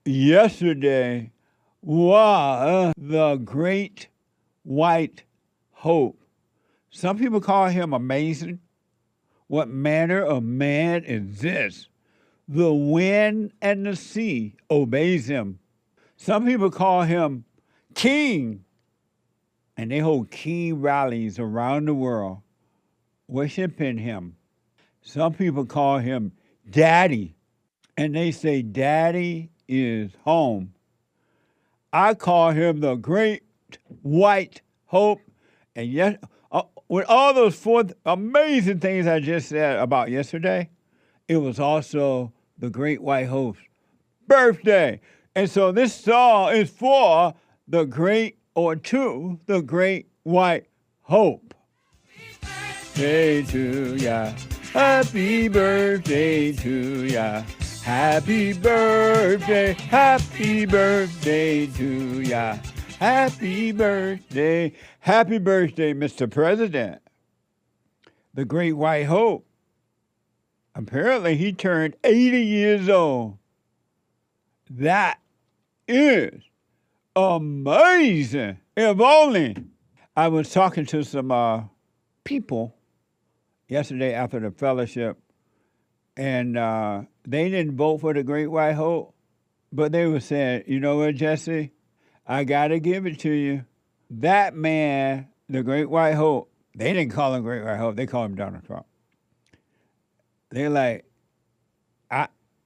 yesterday was the great white hope. Some people call him amazing. What manner of man is this? The wind and the sea obeys him. Some people call him king, and they hold king rallies around the world, worshiping him. Some people call him daddy, and they say daddy is home. I call him the great white hope, and yet, with all those four amazing things I just said about yesterday, it was also the great white hope's birthday. And so this song is for the great, or to the great white hope. Happy birthday to ya. Happy birthday to ya. Happy birthday to ya. Happy birthday, Mr. President. The great white hope. Apparently he turned 80 years old. That is amazing. If only. I was talking to some people yesterday after the fellowship, and they didn't vote for the great white hope, but they were saying, you know what, Jesse? I got to give it to you. That man, the great white hope, they didn't call him great white hope. They call him Donald Trump. They're like,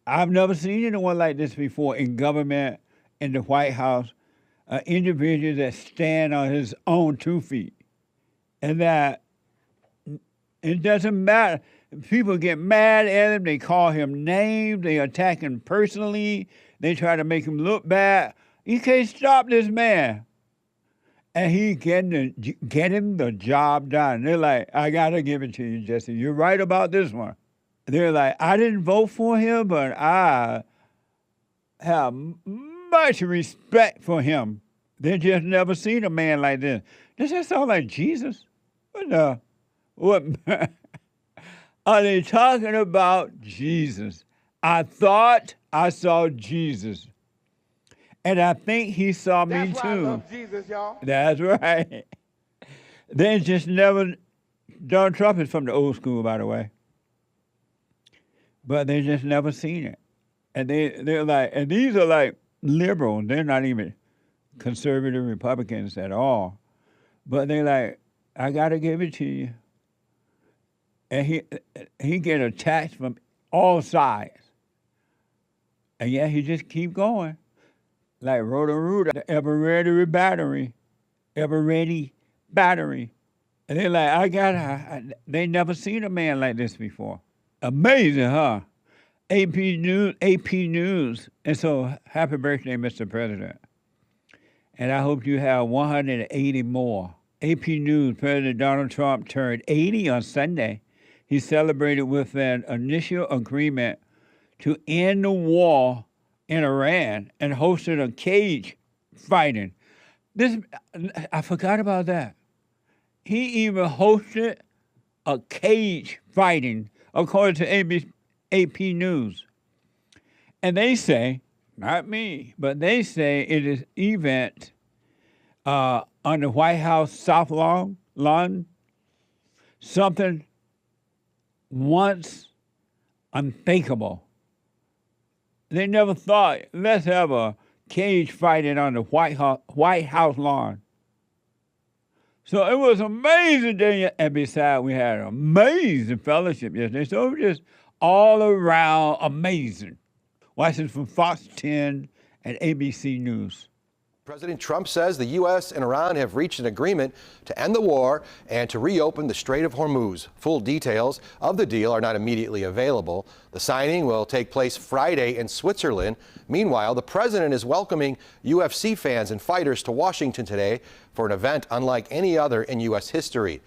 I've never seen anyone like this before in government, in the White House, an individual that stand on his own 2 feet. And that it doesn't matter. People get mad at him. They call him names. They attack him personally. They try to make him look bad. You can't stop this man. And he getting the job done. They're like, I got to give it to you, Jesse. You're right about this one. They're like, I didn't vote for him, but I have much respect for him. They just never seen a man like this. Does that sound like Jesus? What are they talking about? Jesus. I thought I saw Jesus. And I think he saw me too. That's why I love Jesus, y'all. That's right. They just never, Donald Trump is from the old school, by the way. But they just never seen it. And they're like, and these are like liberals. They're not even conservative Republicans at all. But they're like, I got to give it to you. And he get attacked from all sides. And yet he just keep going. Like Roto-Rooter, the ever-ready battery. And they're like, they never seen a man like this before. Amazing, huh? AP News. And so, happy birthday, Mr. President. And I hope you have 180 more. AP News, President Donald Trump turned 80 on Sunday. He celebrated with an initial agreement to end the war in Iran and hosted a cage fighting. I forgot about that. He even hosted a cage fighting, according to AP News. And they say, not me, but they say it is event on the White House South Lawn, something once unthinkable. They never thought, let's have a cage fighting on the White House lawn. So it was an amazing day, and besides, we had an amazing fellowship yesterday. So it was just all around amazing. Watching from Fox 10 and ABC News. President Trump says the U.S. and Iran have reached an agreement to end the war and to reopen the Strait of Hormuz. Full details of the deal are not immediately available. The signing will take place Friday in Switzerland. Meanwhile, the president is welcoming UFC fans and fighters to Washington today for an event unlike any other in U.S. history.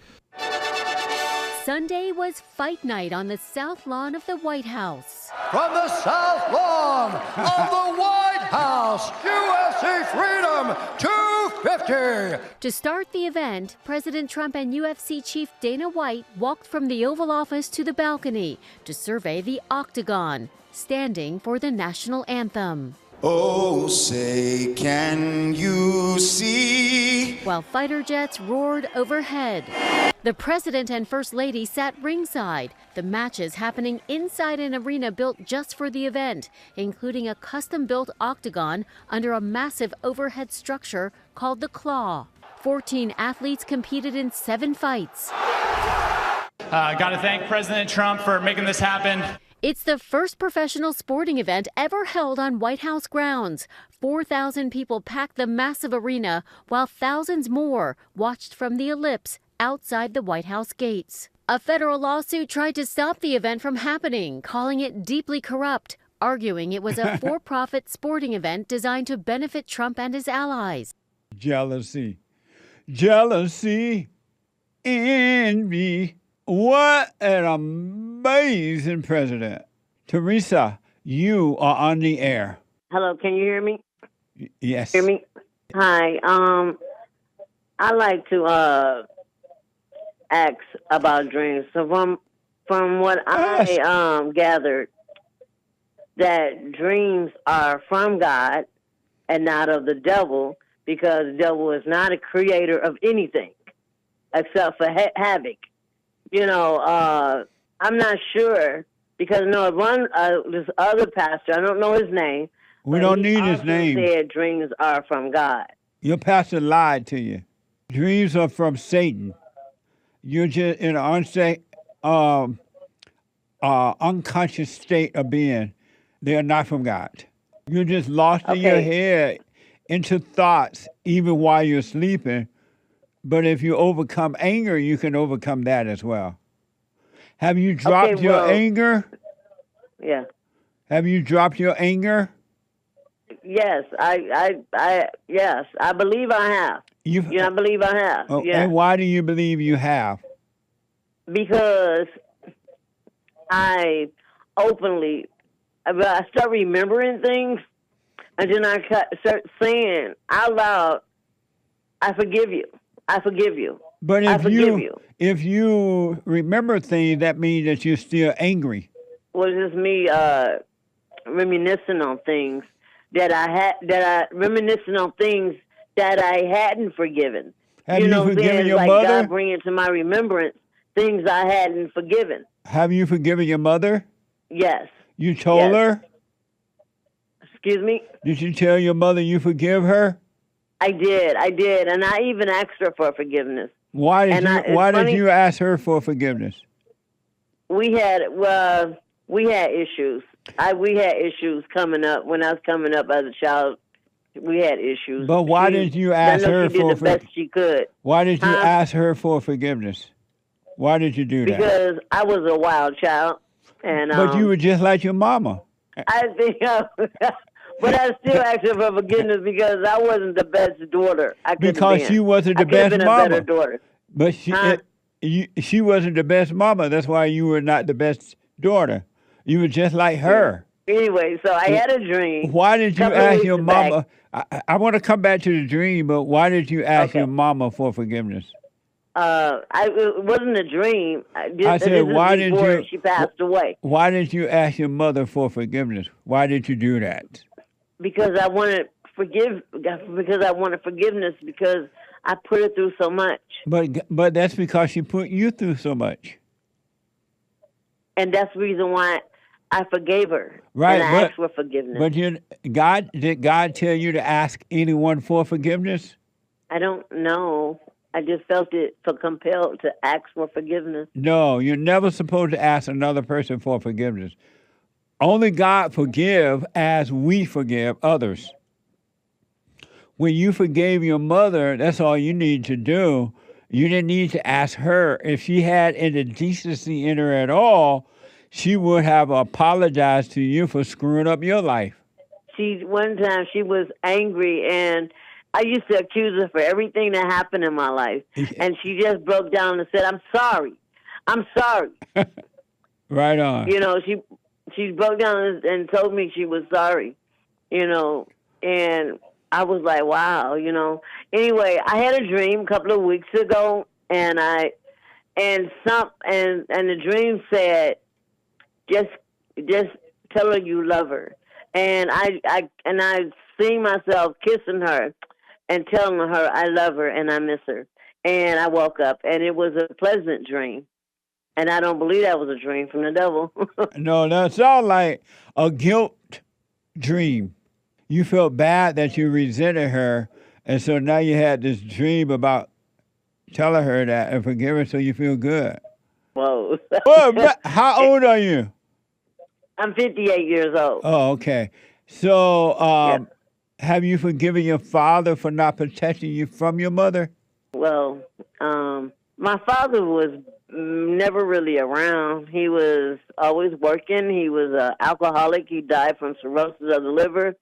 Sunday was fight night on the South Lawn of the White House. From the South Lawn of the White House, UFC Freedom 250. To start the event, President Trump and UFC Chief Dana White walked from the Oval Office to the balcony to survey the octagon, standing for the national anthem. Oh, say, can you see? While fighter jets roared overhead. The president and first lady sat ringside. The matches happening inside an arena built just for the event, including a custom-built octagon under a massive overhead structure called the Claw. 14 athletes competed in 7 fights. Got to thank President Trump for making this happen. It's the first professional sporting event ever held on White House grounds. 4,000 people packed the massive arena, while thousands more watched from the ellipse outside the White House gates. A federal lawsuit tried to stop the event from happening, calling it deeply corrupt, arguing it was a for-profit sporting event designed to benefit Trump and his allies. Jealousy. Jealousy. Envy. What an amazing president. Teresa, you are on the air. Hello, can you hear me? Yes. Hear me? Hi. I like to ask about dreams. So from what I gathered, that dreams are from God and not of the devil, because the devil is not a creator of anything except for havoc. You know, I'm not sure, because this other pastor, I don't know his name. We don't need his name. He said dreams are from God. Your pastor lied to you. Dreams are from Satan. You're just in an unconscious state of being. They are not from God. You're just lost in your head into thoughts even while you're sleeping. But if you overcome anger, you can overcome that as well. Have you dropped your anger? Yeah. Have you dropped your anger? Yes, yes, I believe I have. I believe I have. Oh, yeah. And why do you believe you have? Because I start remembering things, and then I start saying out loud, I forgive you. I forgive you. But if you remember things, that means that you're still angry. Well, it's just me reminiscing on things reminiscing on things that I hadn't forgiven. Have you forgiven your like mother? God bringing to my remembrance things I hadn't forgiven. Have you forgiven your mother? Yes. You told her? Excuse me? Did you tell your mother you forgive her? I did, and I even asked her for forgiveness. Why did you ask her for forgiveness? We had issues. We had issues coming up when I was coming up as a child. We had issues. But why did you ask her for the best she could? Why did you ask her for forgivenance? Why did you do that? Because I was a wild child, and but you were just like your mama. I think. But I still asked her for forgiveness because I wasn't the best daughter. Because she wasn't the best mama. I could have been a better daughter. But she wasn't the best mama. That's why you were not the best daughter. You were just like her. Anyway, so I had a dream. Why did you ask your mama? I want to come back to the dream, but why did you ask your mama for forgiveness? It wasn't a dream. I said, why did you? She passed away. Why did you ask your mother for forgiveness? Why did you do that? Because I wanted forgiveness because I put her through so much. But that's because she put you through so much. And that's the reason why I forgave her. Right. And I asked for forgiveness. But did God tell you to ask anyone for forgiveness? I don't know. I just felt compelled to ask for forgiveness. No, you're never supposed to ask another person for forgiveness. Only God forgive as we forgive others. When you forgave your mother, that's all you need to do. You didn't need to ask her. If she had any decency in her at all, she would have apologized to you for screwing up your life. One time she was angry, and I used to accuse her for everything that happened in my life. And she just broke down and said, I'm sorry. I'm sorry. Right on. You know, she broke down and told me she was sorry, you know, and I was like, wow, you know. Anyway, I had a dream a couple of weeks ago, and the dream said, just tell her you love her. And I see myself kissing her and telling her I love her and I miss her. And I woke up, and it was a pleasant dream. And I don't believe that was a dream from the devil. No, that sounds like a guilt dream. You felt bad that you resented her, and so now you had this dream about telling her that and forgive her so you feel good. Whoa. Well, how old are you? I'm 58 years old. Oh, okay. So, Yeah. have you forgiven your father for not protecting you from your mother? Well, my father was never really around. He was always working. He was an alcoholic. He died from cirrhosis of the liver.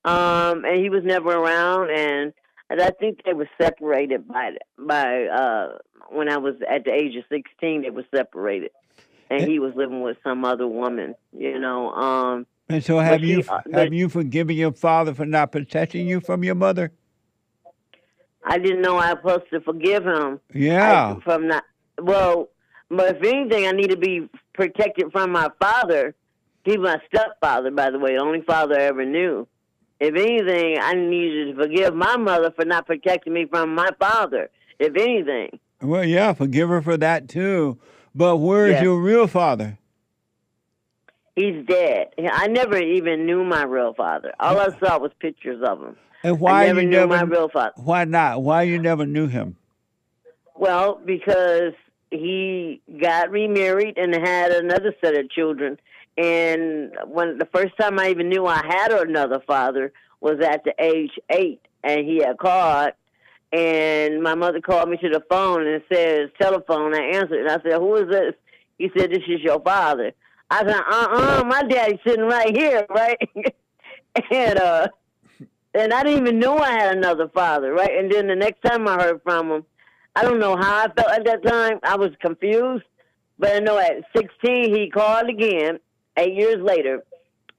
And he was never around. And I think they were separated by when I was at the age of 16, they were separated. And he was living with some other woman, you know. And so have you forgiven your father for not protecting you from your mother? I didn't know I was supposed to forgive him. Yeah. But if anything, I need to be protected from my father. He's my stepfather, by the way, the only father I ever knew. If anything, I needed to forgive my mother for not protecting me from my father, if anything. Well, yeah, forgive her for that too. But where's your real father? He's dead. I never even knew my real father. All I saw was pictures of him. And why I never knew my real father. Why not? Why you never knew him? Well, because he got remarried and had another set of children. And when the first time I even knew I had another father was at the age 8, and he had called. And my mother called me to the phone and says, telephone. I answered, and I said, who is this? He said, this is your father. I said, my daddy's sitting right here, right? And I didn't even know I had another father, right? And then the next time I heard from him, I don't know how I felt at that time. I was confused. But I know at 16, he called again, 8 years later,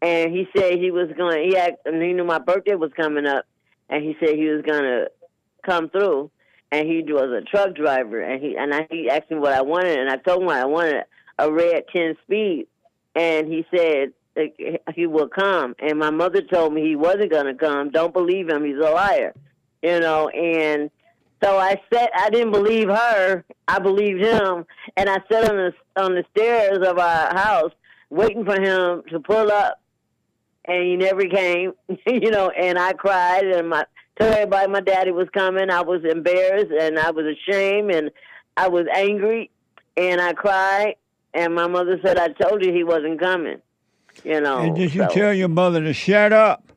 and he said he was going to, he knew my birthday was coming up, and he said he was going to come through. And he was a truck driver, and he asked me what I wanted, and I told him I wanted a red 10-speed. And he said he will come. And my mother told me he wasn't going to come. Don't believe him. He's a liar. You know, and so I said I didn't believe her. I believed him. And I sat on the stairs of our house waiting for him to pull up. And he never came, you know, and I cried and told everybody my daddy was coming. I was embarrassed and I was ashamed and I was angry and I cried. And my mother said, I told you he wasn't coming, you know. And did you tell your mother to shut up?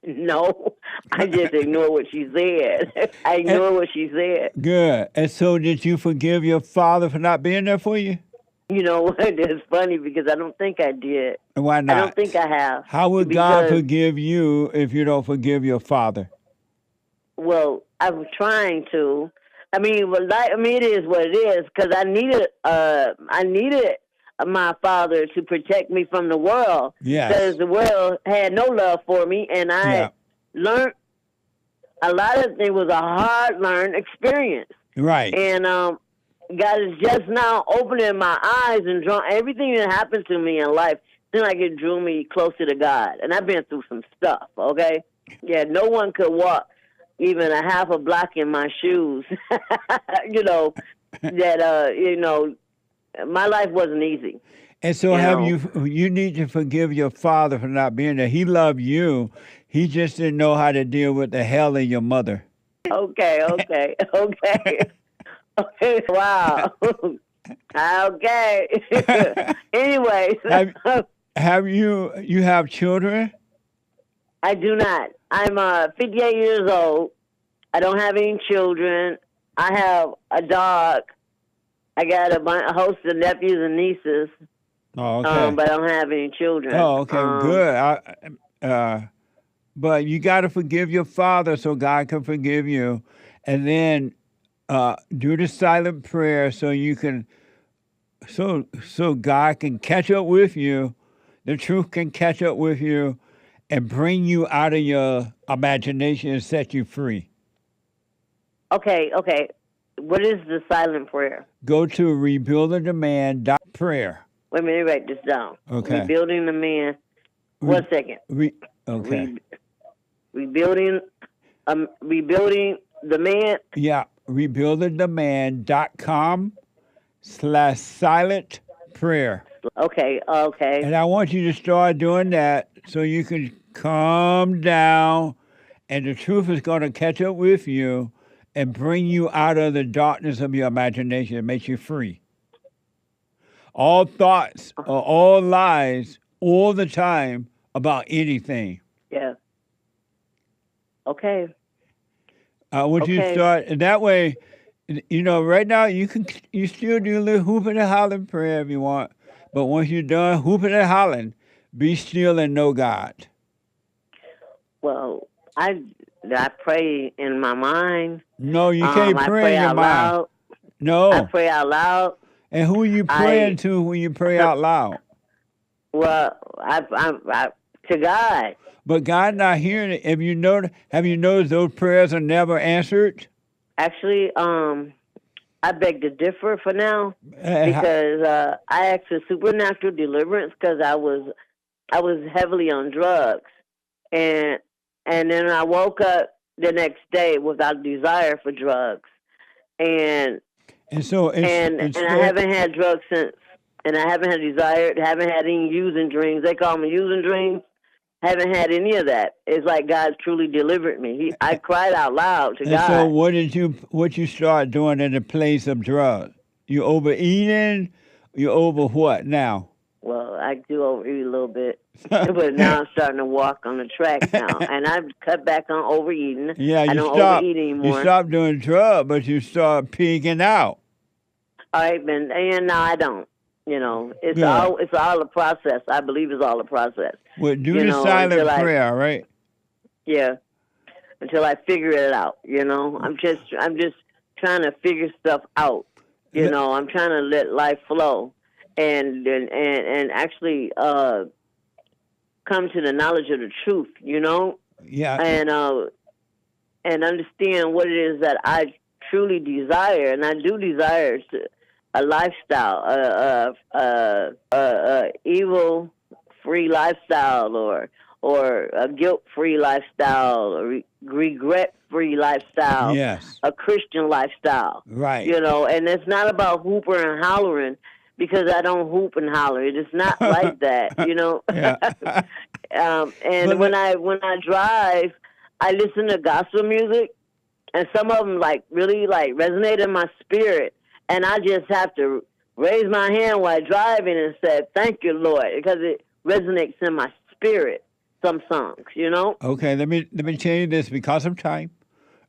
No, I just ignored what she said. I ignored what she said. Good. And so did you forgive your father for not being there for you? You know what? It's funny because I don't think I did. Why not? I don't think I have. How would God forgive you if you don't forgive your father? Well, I'm trying to. It is what it is because I needed my father to protect me from the world. Yes. Because the world had no love for me, and I learned a lot of it was a hard learned experience. Right. And God is just now opening my eyes and drawing everything that happened to me in life. Seemed like it drew me closer to God, and I've been through some stuff. Okay, yeah, no one could walk even a half a block in my shoes. You know, that, my life wasn't easy. And so you need to forgive your father for not being there. He loved you. He just didn't know how to deal with the hell in your mother. Okay. Wow. Okay. Anyways. Have you have children? I do not. I'm 58 years old. I don't have any children. I have a dog. I got a host of nephews and nieces. Oh, okay. But I don't have any children. Oh, okay, good. But you got to forgive your father so God can forgive you, and then do the silent prayer so you can, so God can catch up with you. The truth can catch up with you and bring you out of your imagination and set you free. Okay. What is the silent prayer? Go to rebuildingtheman.prayer. Wait a minute, write this down. Okay. Rebuilding the man. 1 second. Okay. Rebuilding the man. Yeah, rebuildingtheman.com/silent prayer. Okay. And I want you to start doing that so you can calm down and the truth is going to catch up with you and bring you out of the darkness of your imagination and make you free. All thoughts are all lies all the time about anything. Yeah. Okay. I want you to Okay. start, and that way, right now you still do a little hooping and hollering prayer if you want, but once you're done hooping and hollering, be still and know God. Well, I pray in my mind. No, you can't I pray pray in your out mind. loud. No. I pray out loud. And who are you praying to when you pray out loud? Well, I to God. But God not hearing it. Have you noticed those prayers are never answered? Actually, I beg to differ for now because I asked for supernatural deliverance because I was heavily on drugs, and then I woke up the next day without desire for drugs, and I haven't had drugs since, and I haven't had desire, haven't had any using dreams. They call me using dreams. Haven't had any of that. It's like God truly delivered me. I cried out loud to God. So what you start doing in the place of drugs? You overeating? You over what now? Well, I do overeat a little bit, but now I'm starting to walk on the track now, and I've cut back on overeating. Yeah, I don't overeat anymore. You stop doing drugs, but you start pigging out. All right, and now I don't. It's all a process. I believe it's all a process. Well, do the silent prayer, right? Yeah, until I figure it out. I'm just trying to figure stuff out. I'm trying to let life flow, and actually come to the knowledge of the truth. Yeah. And understand what it is that I truly desire, and I do desire a lifestyle, evil-free lifestyle, or a guilt-free lifestyle, or regret-free lifestyle, yes, a Christian lifestyle. Right. And it's not about hooping and hollering because I don't hoop and holler. It's not like that, And when I drive, I listen to gospel music, and some of them really resonate in my spirit. And I just have to raise my hand while driving and say, "Thank you, Lord," because it resonates in my spirit. Some songs, Okay, let me tell you this because of time.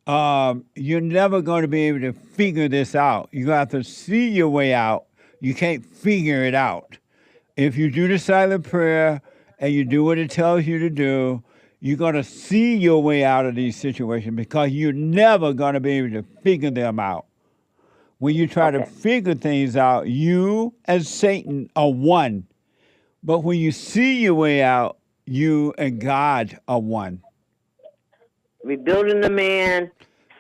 You're never going to be able to figure this out. You have to see your way out. You can't figure it out. If you do the silent prayer and you do what it tells you to do, you're going to see your way out of these situations because you're never going to be able to figure them out. When you try to figure things out, you and Satan are one. But when you see your way out, you and God are one. Rebuilding the man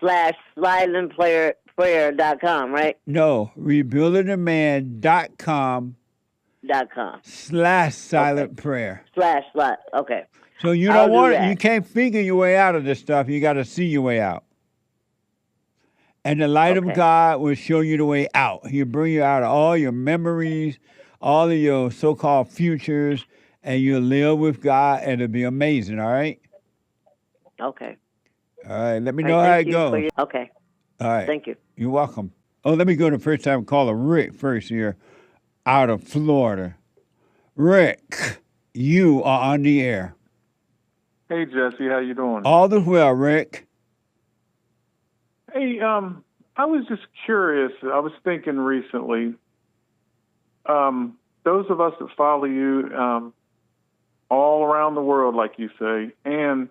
/silentprayer.com, right? No, rebuildingtheman.com /silent prayer. Okay. So you don't want it. You can't figure your way out of this stuff. You got to see your way out. And the light of God will show you the way out. He'll bring you out of all your memories, all of your so-called futures, and you'll live with God, and it'll be amazing, all right? Okay. All right, let me know how it goes. Okay. All right. Thank you. You're welcome. Oh, let me go to first time caller Rick first here out of Florida. Rick, you are on the air. Hey, Jesse, how you doing? All is well, Rick. Hey, I was just curious. I was thinking recently, those of us that follow you all around the world, like you say, and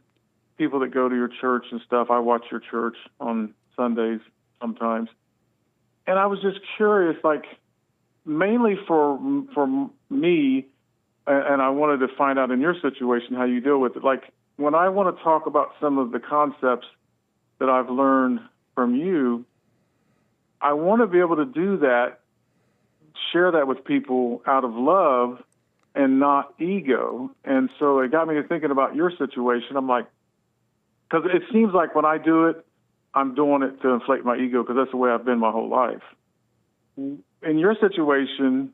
people that go to your church and stuff. I watch your church on Sundays sometimes. And I was just curious, mainly for me, and I wanted to find out in your situation how you deal with it. When I want to talk about some of the concepts that I've learned from you, I want to be able to do that, share that with people out of love, and not ego. And so it got me to thinking about your situation. I'm like, because it seems like when I do it, I'm doing it to inflate my ego because that's the way I've been my whole life. In your situation,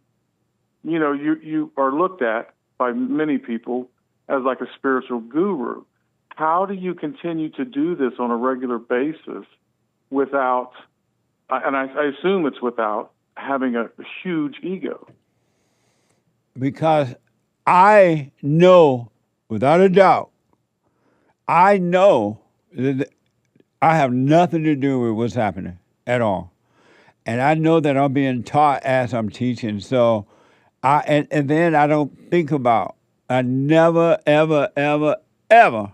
you know, you are looked at by many people as like a spiritual guru. How do you continue to do this on a regular basis without, and I assume it's without having a huge ego? Because I know, without a doubt, I know that I have nothing to do with what's happening at all. And I know that I'm being taught as I'm teaching. So and then I don't think about, I never, ever, ever, ever,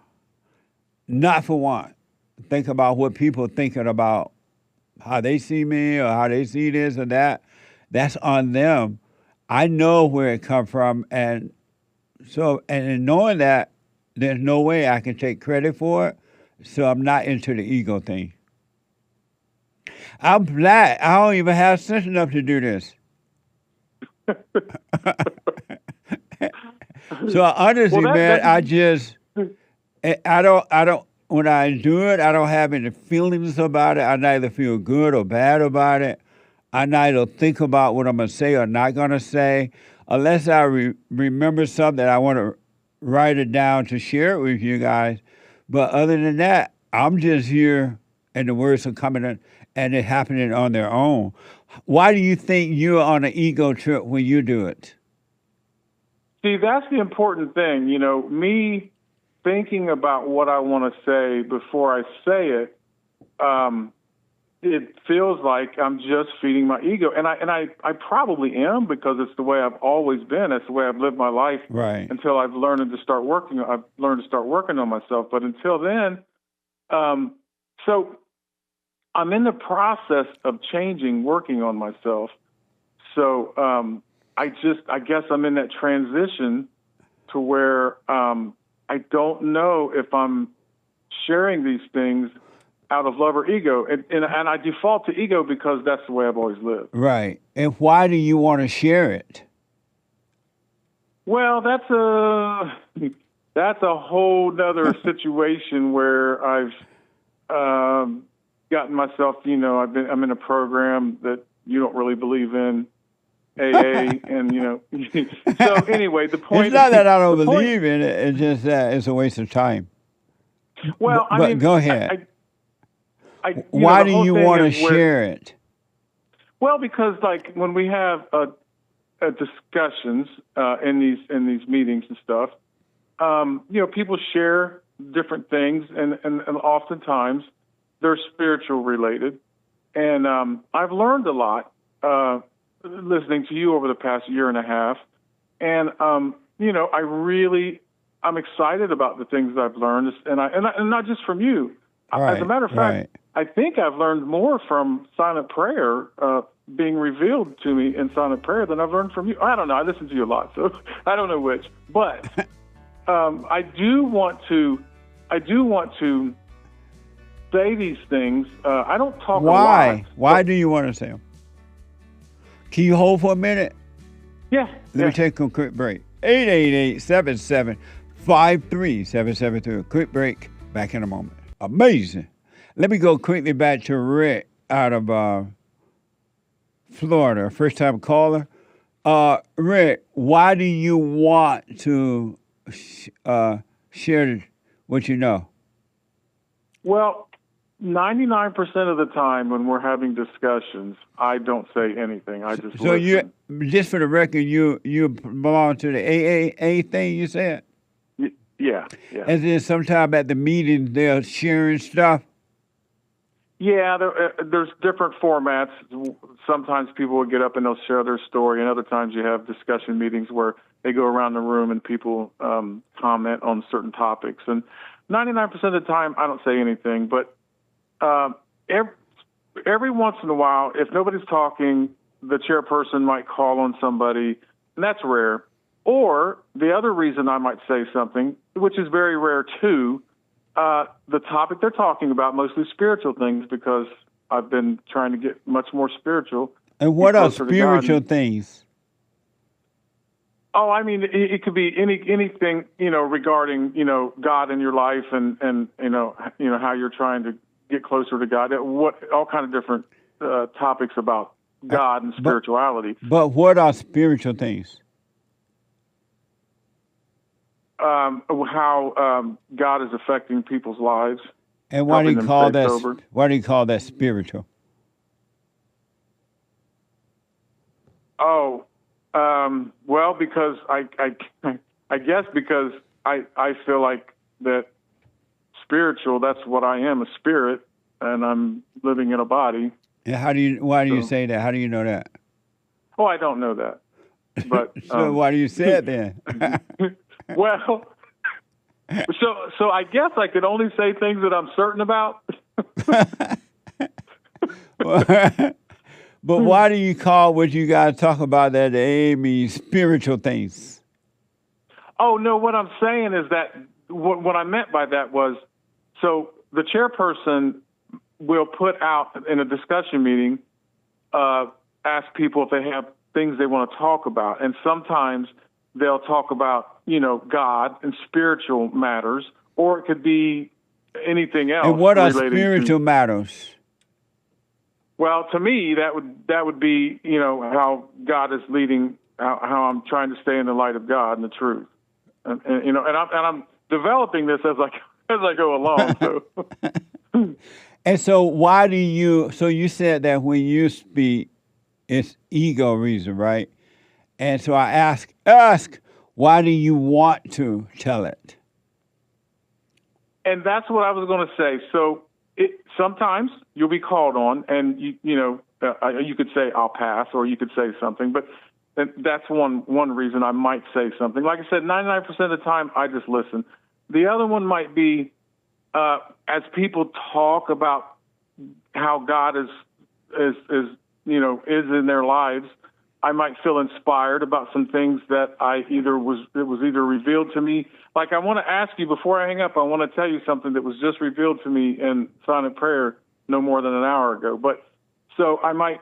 not for one, think about what people thinking about how they see me or how they see this or that. That's on them. I know where it come from. And so, and in knowing that, there's no way I can take credit for it. So I'm not into the ego thing. I'm black. I don't even have sense enough to do this. So honestly, man, I don't, when I do it, I don't have any feelings about it. I neither feel good or bad about it. I neither think about what I'm going to say or not going to say. Unless I remember something, I want to write it down to share it with you guys. But other than that, I'm just here and the words are coming in and it happening on their own. Why do you think you're on an ego trip when you do it? See, that's the important thing. You know, me thinking about what I want to say before I say it, it feels like I'm just feeding my ego. And I probably am because it's the way I've always been. That's the way I've lived my life until I've learned to start working. I've learned to start working on myself. But until then, so I'm in the process of changing, working on myself. So I guess I'm in that transition to where I don't know if I'm sharing these things out of love or ego. And I default to ego because that's the way I've always lived. Right. And why do you want to share it? Well, that's a whole nother situation where I've gotten myself, you know, I'm in a program that you don't really believe in, AA, and, you know. So anyway, the point... It's not that I don't believe in it, it's just that it's a waste of time. Well, but I mean... Go ahead. Why do you want to share it? Well, because, like, when we have discussions in these meetings and stuff, you know, people share different things, and oftentimes they're spiritual related. And I've learned a lot listening to you over the past year and a half. And, you know, I'm excited about the things I've learned, and not just from you. Right, as a matter of fact, I think I've learned more from silent prayer being revealed to me in silent prayer than I've learned from you. I don't know. I listen to you a lot, so I don't know which. But I do want to say these things. I don't talk a lot. Why do you want to say them? Can you hold for a minute? Yeah. Let me take a quick break. 888-77-53773. A quick break. Back in a moment. Amazing. Let me go quickly back to Rick out of Florida, first-time caller. Rick, why do you want to share what you know? Well, 99% of the time when we're having discussions, I don't say anything. I just listen. You, just for the record, you belong to the AAA thing you said? Yeah. And then sometime at the meeting, they're sharing stuff? Yeah, there's different formats. Sometimes people will get up and they'll share their story, and other times you have discussion meetings where they go around the room and people comment on certain topics. And 99% of the time, I don't say anything. But every once in a while, if nobody's talking, the chairperson might call on somebody, and that's rare. Or the other reason I might say something, which is very rare too, the topic they're talking about, mostly spiritual things, because I've been trying to get much more spiritual. And what are spiritual things? Oh, I mean, it could be anything, regarding, God in your life and how you're trying to get closer to God. All kind of different topics about God and spirituality. But what are spiritual things? How God is affecting people's lives. And why do you helping them call stay that? sober. Why do you call that spiritual? Oh, well, because I guess because I feel like that spiritual. That's what I am, a spirit, and I'm living in a body. And why do you say that? How do you know that? Oh, I don't know that. But so why do you say it then? Well, so I guess I could only say things that I'm certain about. But why do you call what you guys talk about that A means spiritual things? Oh, no, what I'm saying is that what I meant by that was, so the chairperson will put out in a discussion meeting, ask people if they have things they want to talk about. And sometimes they'll talk about, God and spiritual matters, or it could be anything else. And what are spiritual matters? Well, to me, that would be, how God is leading, how I'm trying to stay in the light of God and the truth, and I'm developing this as I go along. So, and so why do you? So you said that when you speak, it's ego reason, right? And so I ask, why do you want to tell it? And that's what I was going to say. So. Sometimes you'll be called on, and you could say I'll pass, or you could say something. But that's one reason I might say something. Like I said, 99% of the time I just listen. The other one might be as people talk about how God is in their lives. I might feel inspired about some things that was either revealed to me. Like I want to ask you before I hang up, I want to tell you something that was just revealed to me in silent prayer no more than an hour ago. But so I might,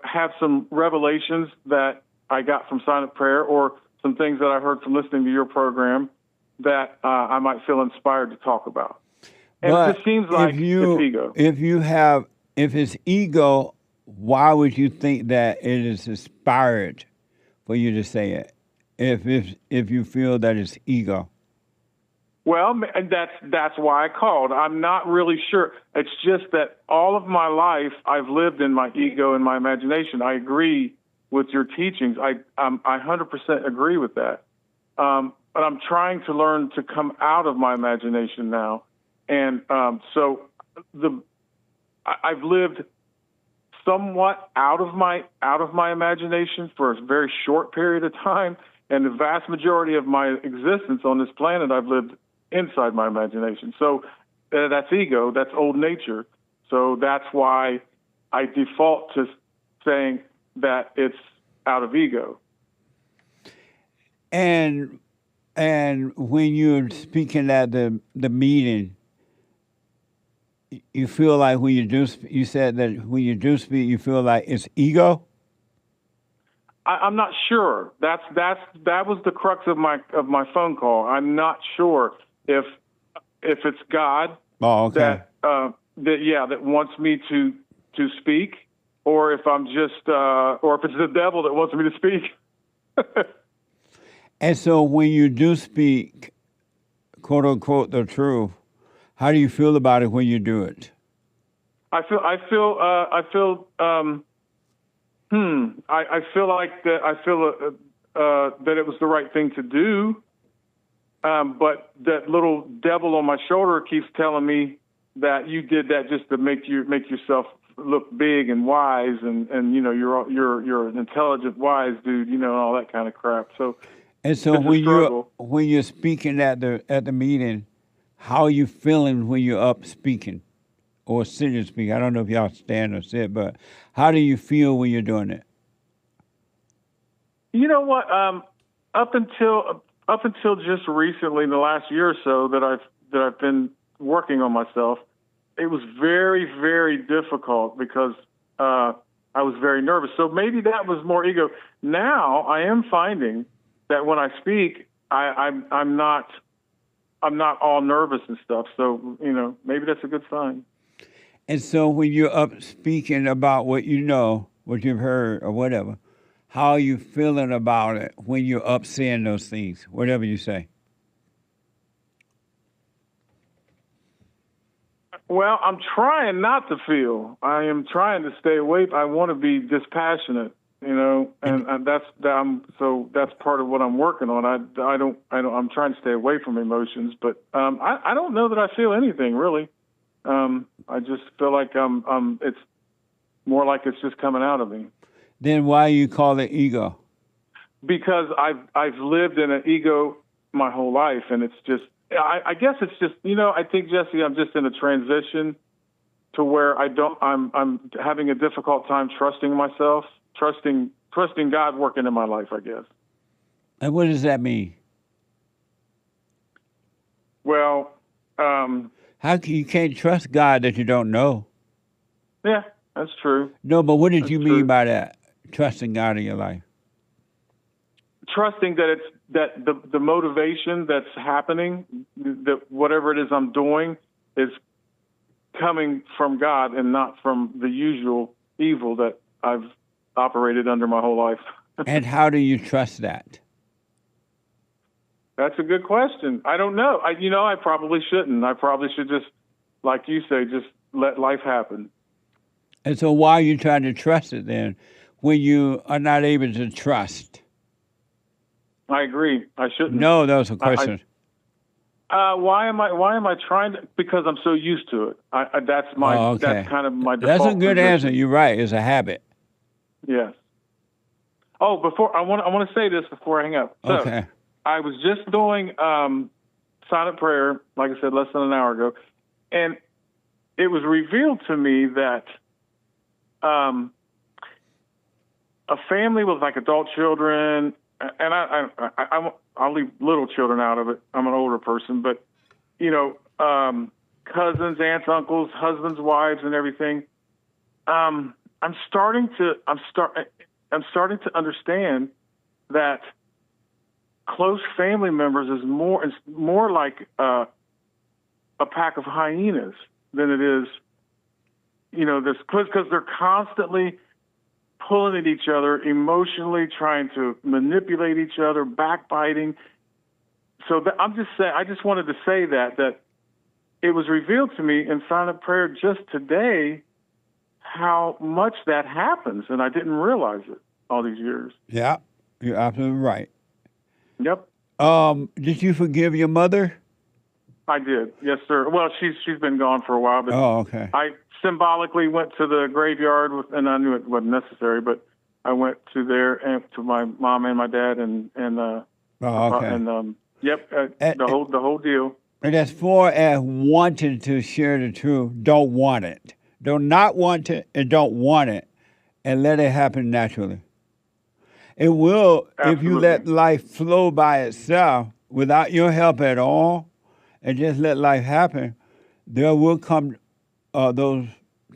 have some revelations that I got from silent prayer, or some things that I heard from listening to your program that I might feel inspired to talk about. And but it just seems like it's ego. If it's ego, why would you think that it is inspired for you to say it? If you feel that it's ego. Well, and that's why I called. I'm not really sure. It's just that all of my life I've lived in my ego and my imagination. I agree with your teachings. I 100% agree with that. But I'm trying to learn to come out of my imagination now, and so I've lived somewhat out of my imagination for a very short period of time, and the vast majority of my existence on this planet I've lived inside my imagination. So that's ego, that's old nature. So that's why I default to saying that it's out of ego. And when you're speaking at the meeting, you feel like when you do, you said that when you do speak, you feel like it's ego? I'm not sure. That was the crux of my phone call. I'm not sure if it's God that wants me to speak, or if I'm just or if it's the devil that wants me to speak. And so when you do speak, quote unquote, the truth, how do you feel about it when you do it? I feel like that. I feel that it was the right thing to do, but that little devil on my shoulder keeps telling me that you did that just to make yourself look big and wise, and you're an intelligent, wise dude, and all that kind of crap. So, and so when you're speaking at the meeting, how are you feeling when you're up speaking? Or sitting speaking? I don't know if y'all stand or sit, but how do you feel when you're doing it? You know what? Up until just recently, in the last year or so, that I've been working on myself, it was very, very difficult because I was very nervous. So maybe that was more ego. Now I am finding that when I speak, I'm not all nervous and stuff. So, maybe that's a good sign. And so when you're up speaking about what you know, what you've heard or whatever, how are you feeling about it when you're up saying those things, whatever you say? Well, I'm trying not to feel. I am trying to stay away. I want to be dispassionate, and that's part of what I'm working on. I'm trying to stay away from emotions, but I don't know that I feel anything really. I just feel like it's more like it's just coming out of me. Then why you call it ego? Because I've lived in an ego my whole life, and it's just, I guess it's just, I think, Jesse, I'm just in a transition to where I'm having a difficult time trusting myself, trusting God working in my life, I guess. And what does that mean? Well, how can you can't trust God that you don't know? Yeah, that's true. No, but what did you mean true. by that? Trusting God in your life? Trusting that the motivation that's happening, that whatever it is I'm doing, is coming from God and not from the usual evil that I've operated under my whole life. And how do you trust that? That's a good question. I don't know. I probably shouldn't. I probably should just, like you say, just let life happen. And so why are you trying to trust it then when you are not able to trust? I agree. I shouldn't. No, that was a question. Why am I trying to? Because I'm so used to it. That's my. Oh, okay. That's kind of my default. That's a good position. answer. You're right. It's a habit. Yes. Oh, before I want to say this before I hang up. So, Okay. I was just doing silent prayer, like I said, less than an hour ago, and it was revealed to me that a family with like adult children, and I'll leave little children out of it. I'm an older person, but cousins, aunts, uncles, husbands, wives, and everything. I'm starting to understand that close family members is more like a pack of hyenas than it is, because they're constantly pulling at each other, emotionally trying to manipulate each other, backbiting. So I'm just saying, I just wanted to say that it was revealed to me in silent prayer just today how much that happens, and I didn't realize it all these years. Yeah, you're absolutely right. Yep. Did you forgive your mother? I did. Yes, sir. Well, she's been gone for a while, but okay. I symbolically went to the graveyard and I knew it wasn't necessary, but I went to there and to my mom and my dad and the whole deal. And as far as wanting to share the truth, don't want it. Don't not want it and don't want it, and let it happen naturally. It will, Absolutely. If you let life flow by itself without your help at all, and just let life happen, there will come those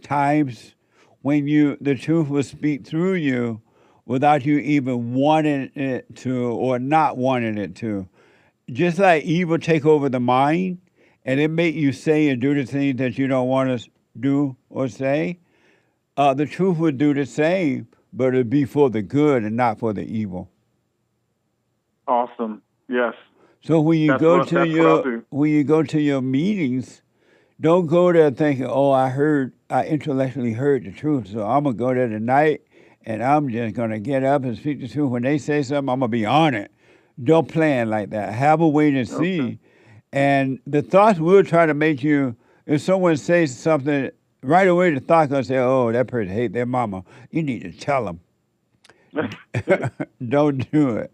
times when the truth will speak through you without you even wanting it to or not wanting it to. Just like evil take over the mind, and it make you say and do the things that you don't want to do or say, the truth would do the same, but it'd be for the good and not for the evil. Awesome. Yes. So when you go to your meetings, don't go there thinking, "Oh, I intellectually heard the truth, so I'm gonna go there tonight, and I'm just gonna get up and speak the truth. When they say something, I'm gonna be on it." Don't plan like that. Have a wait and see, Okay. and the thoughts will try to make you. If someone says something right away, the thought gonna say, "Oh, that person hate their mama." You need to tell them. Don't do it.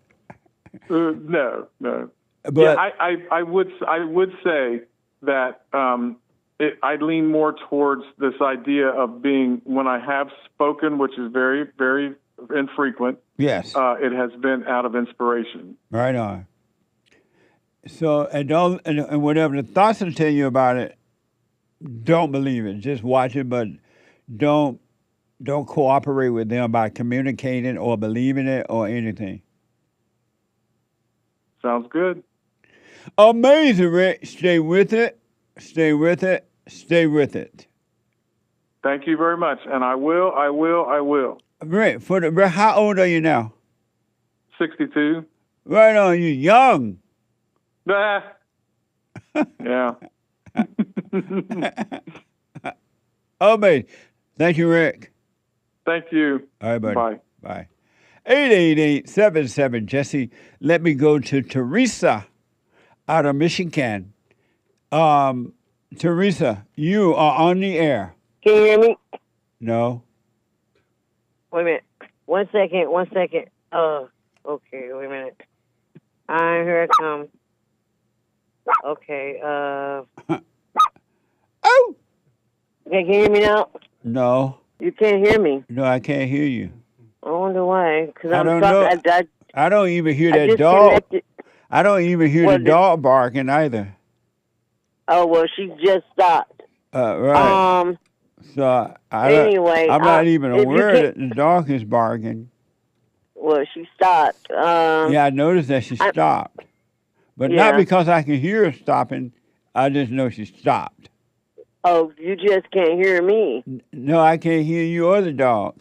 No. But Yeah, I would say that I lean more towards this idea of being, when I have spoken, which is very, very infrequent. yes, It has been out of inspiration. right on. So and whatever the thoughts will tell you about it, don't believe it. Just watch it, but don't cooperate with them by communicating or believing it or anything. Sounds good. Amazing, Rick. Stay with it. Stay with it. Stay with it. Thank you very much. And I will. Rick, Rick, how old are you now? 62. Right on, you young. Ah. Yeah. Amazing. Thank you, Rick. Thank you. All right, buddy. Bye. Bye. 888-77-JESSE. Let me go to Teresa out of Michigan. Teresa, you are on the air. Can you hear me? No. Wait a minute. One second. Okay, wait a minute. Here I come. Okay, Oh! Okay, can you hear me now? No. You can't hear me. No, I can't hear you. I wonder why. Because I I'm don't talking. know. I don't even hear that disconnected. dog. I don't even hear the dog barking either. Oh, well, she just stopped. Right. So Anyway, I'm not even if you aware can't- that the dog is barking. Well, she stopped. Yeah, I noticed that she stopped. But Yeah. not because I can hear her stopping. I just know she stopped. Oh, you just can't hear me. No, I can't hear you or the dog.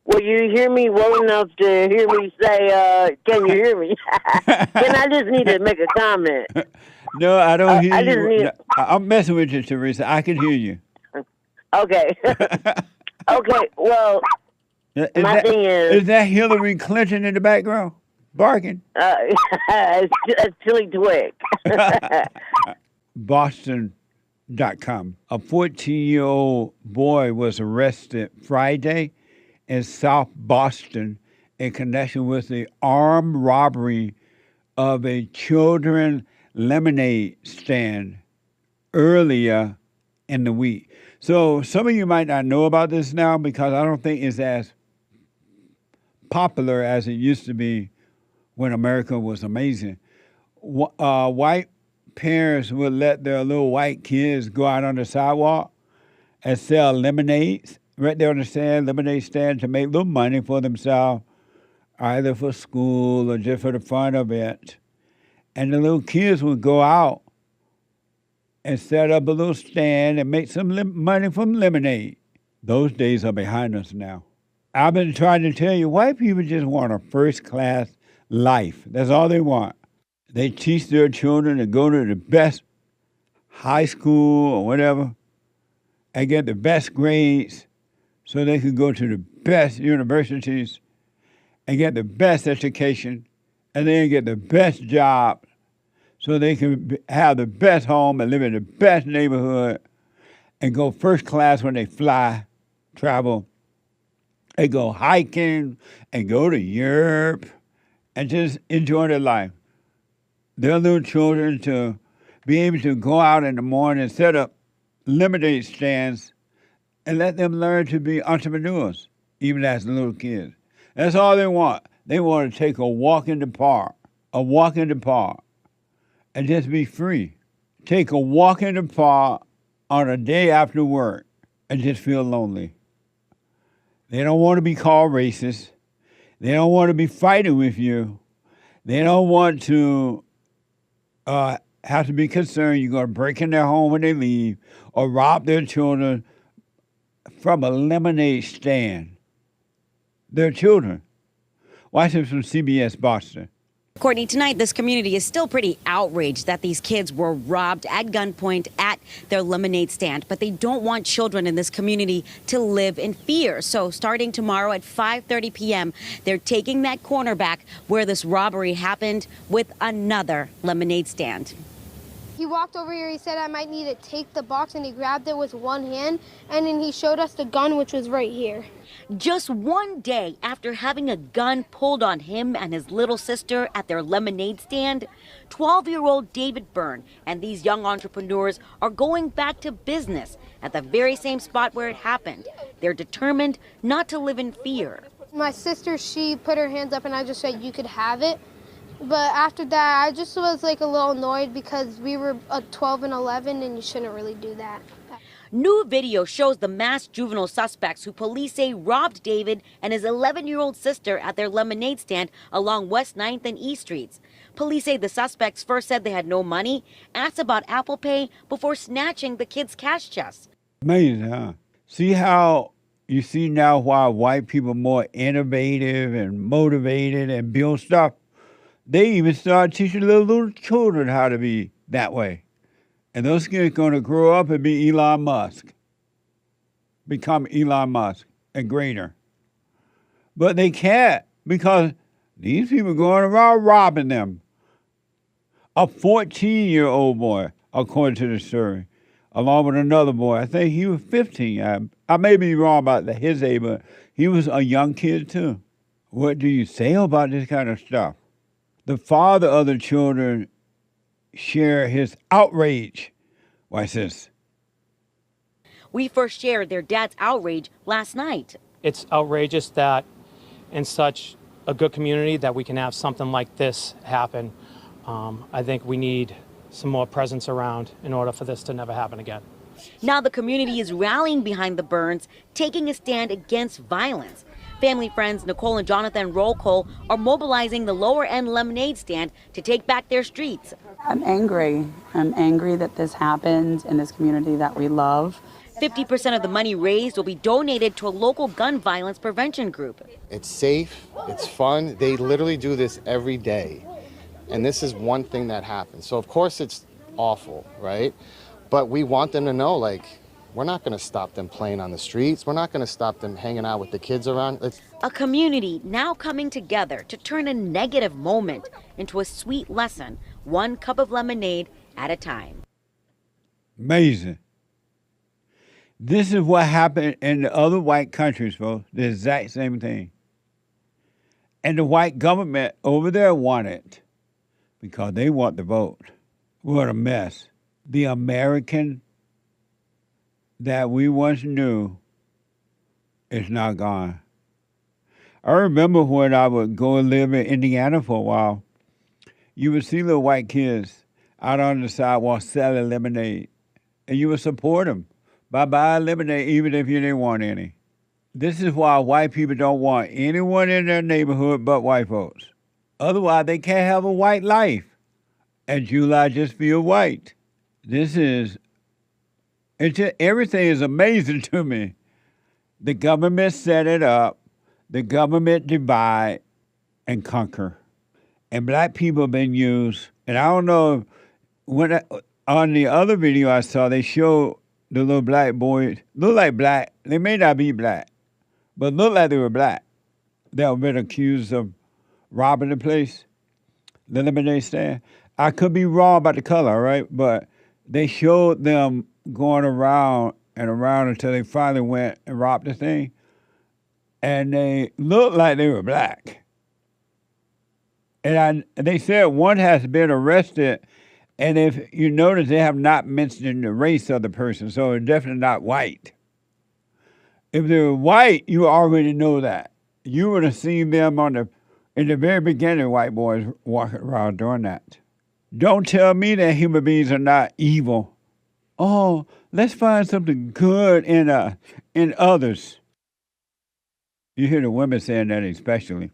Well, you hear me well enough to hear me say, can you hear me? Then I just need to make a comment. No, I don't hear I just you. need- No, I'm messing with you, Teresa. I can hear you. Okay. Okay, well, my thing is that Hillary Clinton in the background barking? it's Chili Twig. Boston.com. A 14-year-old boy was arrested Friday in South Boston in connection with the armed robbery of a children lemonade stand earlier in the week. So some of you might not know about this now because I don't think it's as popular as it used to be when America was amazing. White parents would let their little white kids go out on the sidewalk and sell lemonades right there on the stand, lemonade stand, to make little money for themselves, either for school or just for the fun of it. And the little kids would go out and set up a little stand and make some money from lemonade. Those days are behind us now. I've been trying to tell you, white people just want a first-class life. That's all they want. They teach their children to go to the best high school or whatever and get the best grades so they can go to the best universities and get the best education and then get the best job so they can have the best home and live in the best neighborhood and go first class when they fly, travel, and go hiking and go to Europe and just enjoy their life. Their little children to be able to go out in the morning and set up lemonade stands and let them learn to be entrepreneurs, even as little kids. That's all they want. They want to take a walk in the park, and just be free. Take a walk in the park on a day after work and just feel lonely. They don't want to be called racist. They don't want to be fighting with you. They don't want to have to be concerned you're going to break in their home when they leave or rob their children from a lemonade stand. They're children. Watch this from CBS Boston. Courtney, tonight this community is still pretty outraged that these kids were robbed at gunpoint at their lemonade stand, but they don't want children in this community to live in fear. So starting tomorrow at 5:30 p.m., they're taking that corner back where this robbery happened with another lemonade stand. He walked over here, he said I might need to take the box, and he grabbed it with one hand, and then he showed us the gun, which was right here. Just one day after having a gun pulled on him and his little sister at their lemonade stand, 12-year-old David Byrne and these young entrepreneurs are going back to business at the very same spot where it happened. They're determined not to live in fear. My sister, she put her hands up, and I just said, you could have it. But after that, I just was like a little annoyed because we were 12 and 11, and you shouldn't really do that. New video shows the masked juvenile suspects who police say robbed David and his 11-year-old sister at their lemonade stand along West 9th and East Streets. Police say the suspects first said they had no money, asked about Apple Pay before snatching the kids' cash chests. Amazing, huh? See how you see now why white people are more innovative and motivated and build stuff? They even start teaching little children how to be that way. And those kids are going to grow up and be Elon Musk, become Elon Musk and greater. But they can't because these people are going around robbing them. A 14-year-old boy, according to the story, along with another boy. I think he was 15. I may be wrong about his age, but he was a young kid too. What do you say about this kind of stuff? The father of the children share his outrage. Watch this. We first shared their dad's outrage last night. It's outrageous that in such a good community that we can have something like this happen. I think we need some more presence around in order for this to never happen again. Now the community is rallying behind the Burns, taking a stand against violence. Family friends Nicole and Jonathan Rollcole are mobilizing the lower end lemonade stand to take back their streets. I'm angry. I'm angry that this happened in this community that we love. 50% of the money raised will be donated to a local gun violence prevention group. It's safe, it's fun. They literally do this every day. And this is one thing that happens. So of course it's awful, right? But we want them to know, like, we're not going to stop them playing on the streets. We're not going to stop them hanging out with the kids around. A community now coming together to turn a negative moment into a sweet lesson, one cup of lemonade at a time. Amazing. This is what happened in the other white countries, folks. The exact same thing. And the white government over there want it because they want the vote. What a mess. The American that we once knew is now gone. I remember when I would go and live in Indiana for a while, you would see little white kids out on the sidewalk selling lemonade, and you would support them by buying lemonade even if you didn't want any. This is why white people don't want anyone in their neighborhood but white folks. Otherwise, they can't have a white life. And July just feel white. Everything is amazing to me. The government set it up. The government divide and conquer. And black people have been used. And I don't know, on the other video I saw, they showed the little black boys, look like black. They may not be black, but look like they were black. They have been accused of robbing the place, the lemonade stand. I could be wrong about the color, right? But they showed them going around and around until they finally went and robbed the thing. And they looked like they were black. And they said one has been arrested, and if you notice, they have not mentioned the race of the person, so they're definitely not white. If they were white, you already know that. You would have seen them in the very beginning, white boys walking around doing that. Don't tell me that human beings are not evil. Oh, let's find something good in others. You hear the women saying that especially.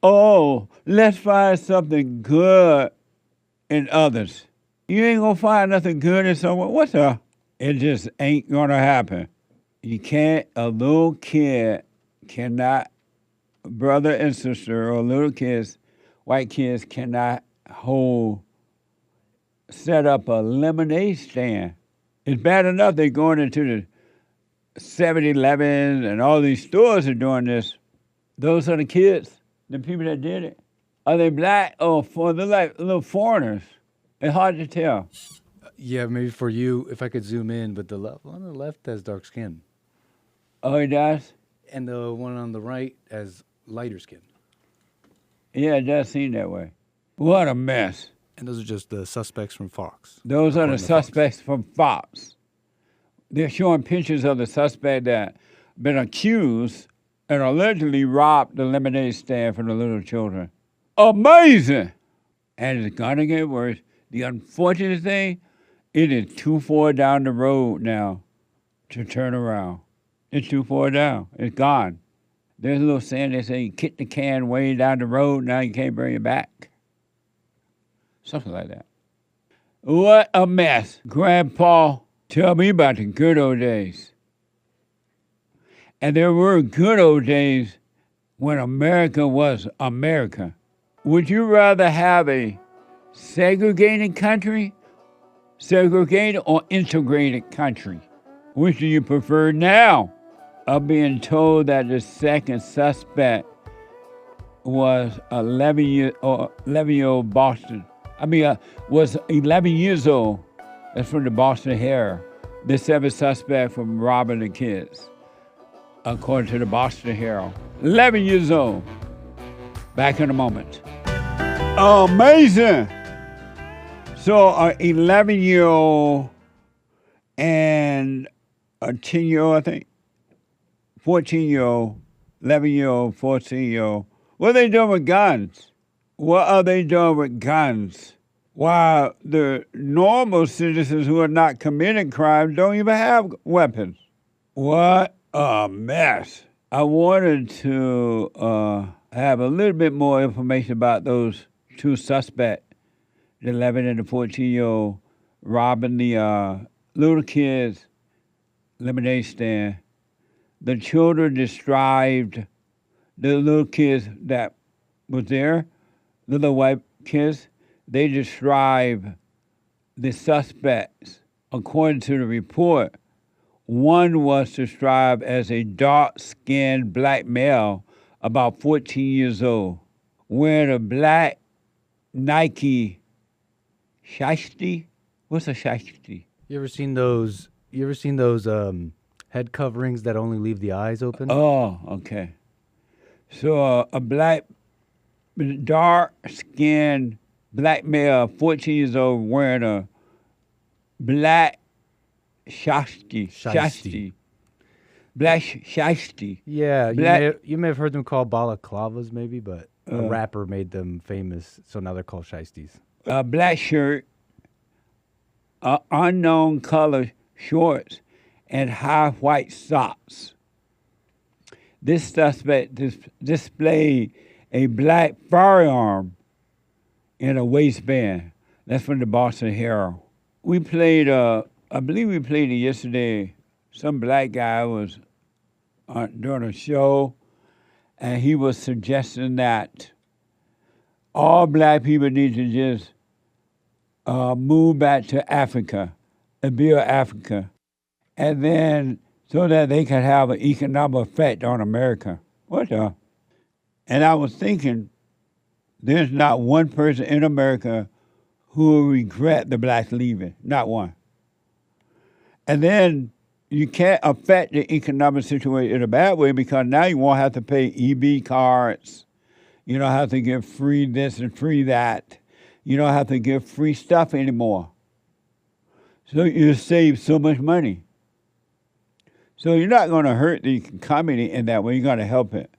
Oh, let's find something good in others. You ain't gonna find nothing good in someone. What's up? It just ain't gonna happen. You can't, a little kid cannot, brother and sister or little kids, white kids cannot set up a lemonade stand. It's bad enough they're going into the 7-Elevens and all these stores are doing this. Those are the kids, the people that did it. Are they black or they're like little foreigners? It's hard to tell. Yeah, maybe for you, if I could zoom in, but the one on the left has dark skin. Oh, he does? And the one on the right has lighter skin. Yeah, it does seem that way. What a mess. And those are just the suspects from Fox. Those are the suspects from Fox. They're showing pictures of the suspect that been accused and allegedly robbed the lemonade stand for the little children. Amazing! And it's gonna get worse. The unfortunate thing It is too far down the road now to turn around. It's too far down. It's gone. There's a little saying they say, kick the can way down the road, now you can't bring it back. Something like that. What a mess. Grandpa, tell me about the good old days. And there were good old days when America was America. Would you rather have a segregated country, segregated or integrated country? Which do you prefer now? I'm being told that the second suspect was 11-year-old Boston. Was 11 years old. That's from the Boston Herald. The seventh suspect from robbing the kids, according to the Boston Herald. 11 years old. Back in a moment. Amazing. So an 11-year-old and a 10-year-old, I think, 14-year-old, 11-year-old, 14-year-old. What are they doing with guns? What are they doing with guns? While the normal citizens who are not committing crimes don't even have weapons. What a mess. I wanted to have a little bit more information about those two suspects, the 11 and the 14-year-old, robbing the little kids' lemonade stand. The children described the little kids that was there, the little white kids. They describe the suspects. According to the report, one was described as a dark-skinned black male, about 14 years old, wearing a black Nike shiesty. What's a shiesty? You ever seen those head coverings that only leave the eyes open? Oh, okay. So a black, dark-skinned black male, 14 years old, wearing a black shiesty. Black shiesty. Yeah, Black, you may have heard them called balaclavas, maybe, but a rapper made them famous, so now they're called shiesties. A black shirt, unknown color shorts, and high white socks. This suspect displayed a black firearm in a waistband. That's from the Boston Herald. We played, I believe we played it yesterday. Some black guy was doing a show, and he was suggesting that all black people need to just move back to Africa and build Africa, and then so that they can have an economic effect on America. What the? And I was thinking, there's not one person in America who will regret the blacks leaving. Not one. And then you can't affect the economic situation in a bad way because now you won't have to pay EB cards. You don't have to give free this and free that. You don't have to give free stuff anymore. So you save so much money. So you're not going to hurt the economy in that way. You're going to help it.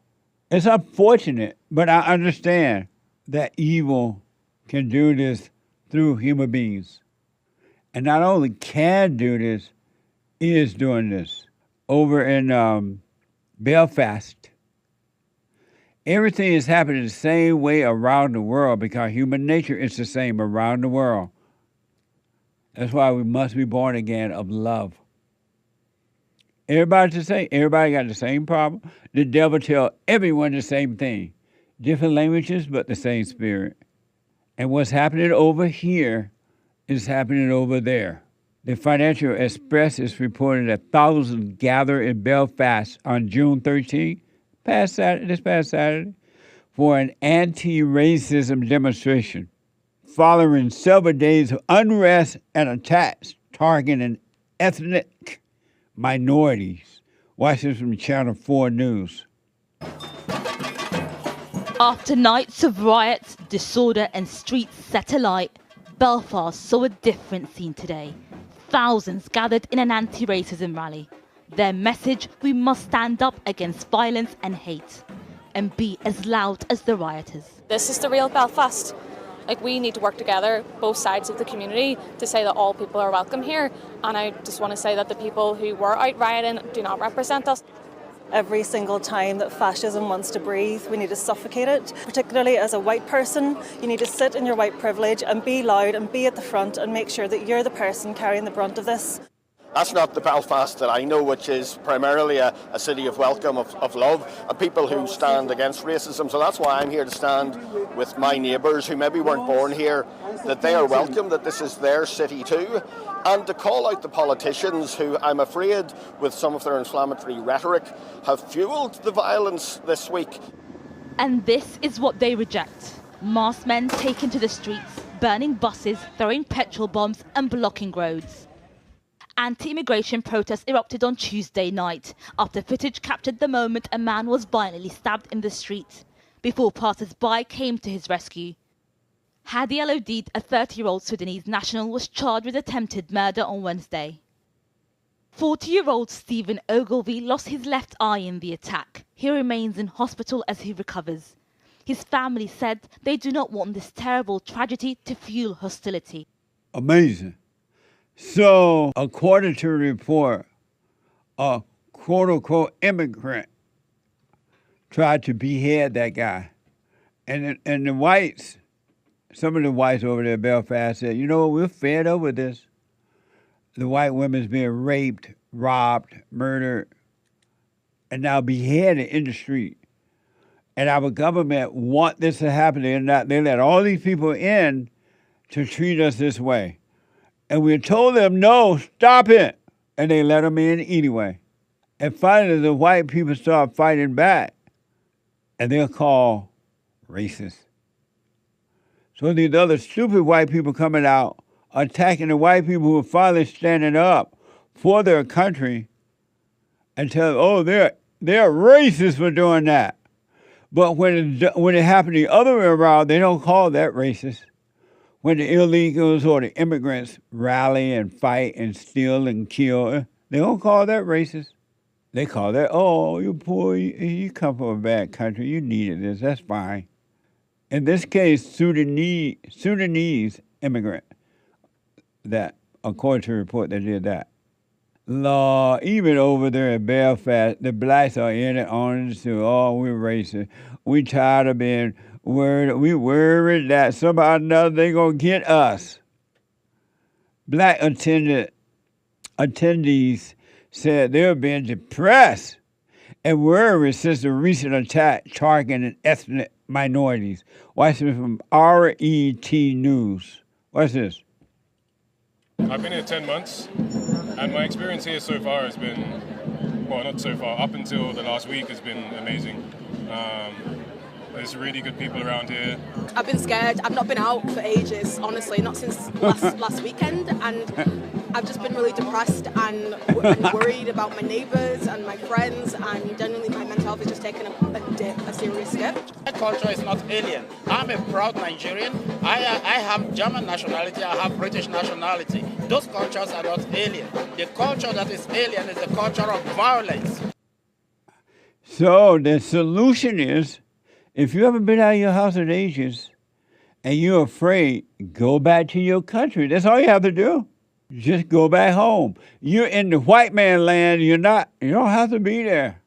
It's unfortunate, but I understand that evil can do this through human beings. And not only can do this, is doing this. Over in Belfast, everything is happening the same way around the world because human nature is the same around the world. That's why we must be born again of love. Everybody's the same. Everybody got the same problem. The devil tell everyone the same thing. Different languages, but the same spirit. And what's happening over here is happening over there. The Financial Express is reporting that thousands gathered in Belfast on June 13th, this past Saturday, for an anti-racism demonstration, following several days of unrest and attacks targeting ethnic minorities. Watch this from Channel 4 News. After nights of riots, disorder and streets set alight, Belfast saw a different scene today. Thousands gathered in an anti-racism rally. Their message: we must stand up against violence and hate and be as loud as the rioters. This is the real Belfast. Like, we need to work together, both sides of the community, to say that all people are welcome here. And I just want to say that the people who were out rioting do not represent us. Every single time that fascism wants to breathe, we need to suffocate it. Particularly as a white person, you need to sit in your white privilege and be loud and be at the front and make sure that you're the person carrying the brunt of this. That's not the Belfast that I know, which is primarily a city of welcome, of love, and people who stand against racism. So that's why I'm here to stand with my neighbours who maybe weren't born here, that they are welcome, that this is their city too, and to call out the politicians who, I'm afraid, with some of their inflammatory rhetoric, have fuelled the violence this week. And this is what they reject. Masked men taken to the streets, burning buses, throwing petrol bombs and blocking roads. Anti-immigration protests erupted on Tuesday night after footage captured the moment a man was violently stabbed in the street before passers-by came to his rescue. Hadi Al-Odid, a 30-year-old Sudanese national, was charged with attempted murder on Wednesday. 40-year-old Stephen Ogilvie lost his left eye in the attack. He remains in hospital as he recovers. His family said they do not want this terrible tragedy to fuel hostility. Amazing. So, according to a report, a quote-unquote immigrant tried to behead that guy. And the whites, some of the whites over there in Belfast said, you know what, we're fed up with this. The white women's being raped, robbed, murdered, and now beheaded in the street. And our government want this to happen. They let all these people in to treat us this way. And we told them, no, stop it. And they let them in anyway. And finally, the white people start fighting back. And they're called racist. So these other stupid white people coming out, attacking the white people who are finally standing up for their country and tell them, oh, they're racist for doing that. But when it happened the other way around, they don't call that racist. When the illegals or the immigrants rally and fight and steal and kill, they don't call that racist. They call that, oh, you poor, you come from a bad country, you needed this, that's fine. In this case, Sudanese immigrant, that, according to a report, they did that. Lord, even over there in Belfast, the blacks are in it on it too. Oh, we're racist. We tired of being worried. We worried that somehow or another they're going to get us. Black attendees said they were being depressed and worried since the recent attack targeting ethnic minorities. Watch this from RET News. What's this? I've been here 10 months, and my experience here so far has been, well, not so far, up until the last week has been amazing. There's really good people around here. I've been scared. I've not been out for ages, honestly, not since last weekend, and I've just been really depressed and worried about my neighbours and my friends, and generally my mental health is just taking a serious dip. My culture is not alien. I'm a proud Nigerian. I have German nationality, I have British nationality. Those cultures are not alien. The culture that is alien is the culture of violence. So the solution is, if you haven't been out of your house in ages and you're afraid, go back to your country. That's all you have to do. Just go back home. You're in the white man land. You don't have to be there.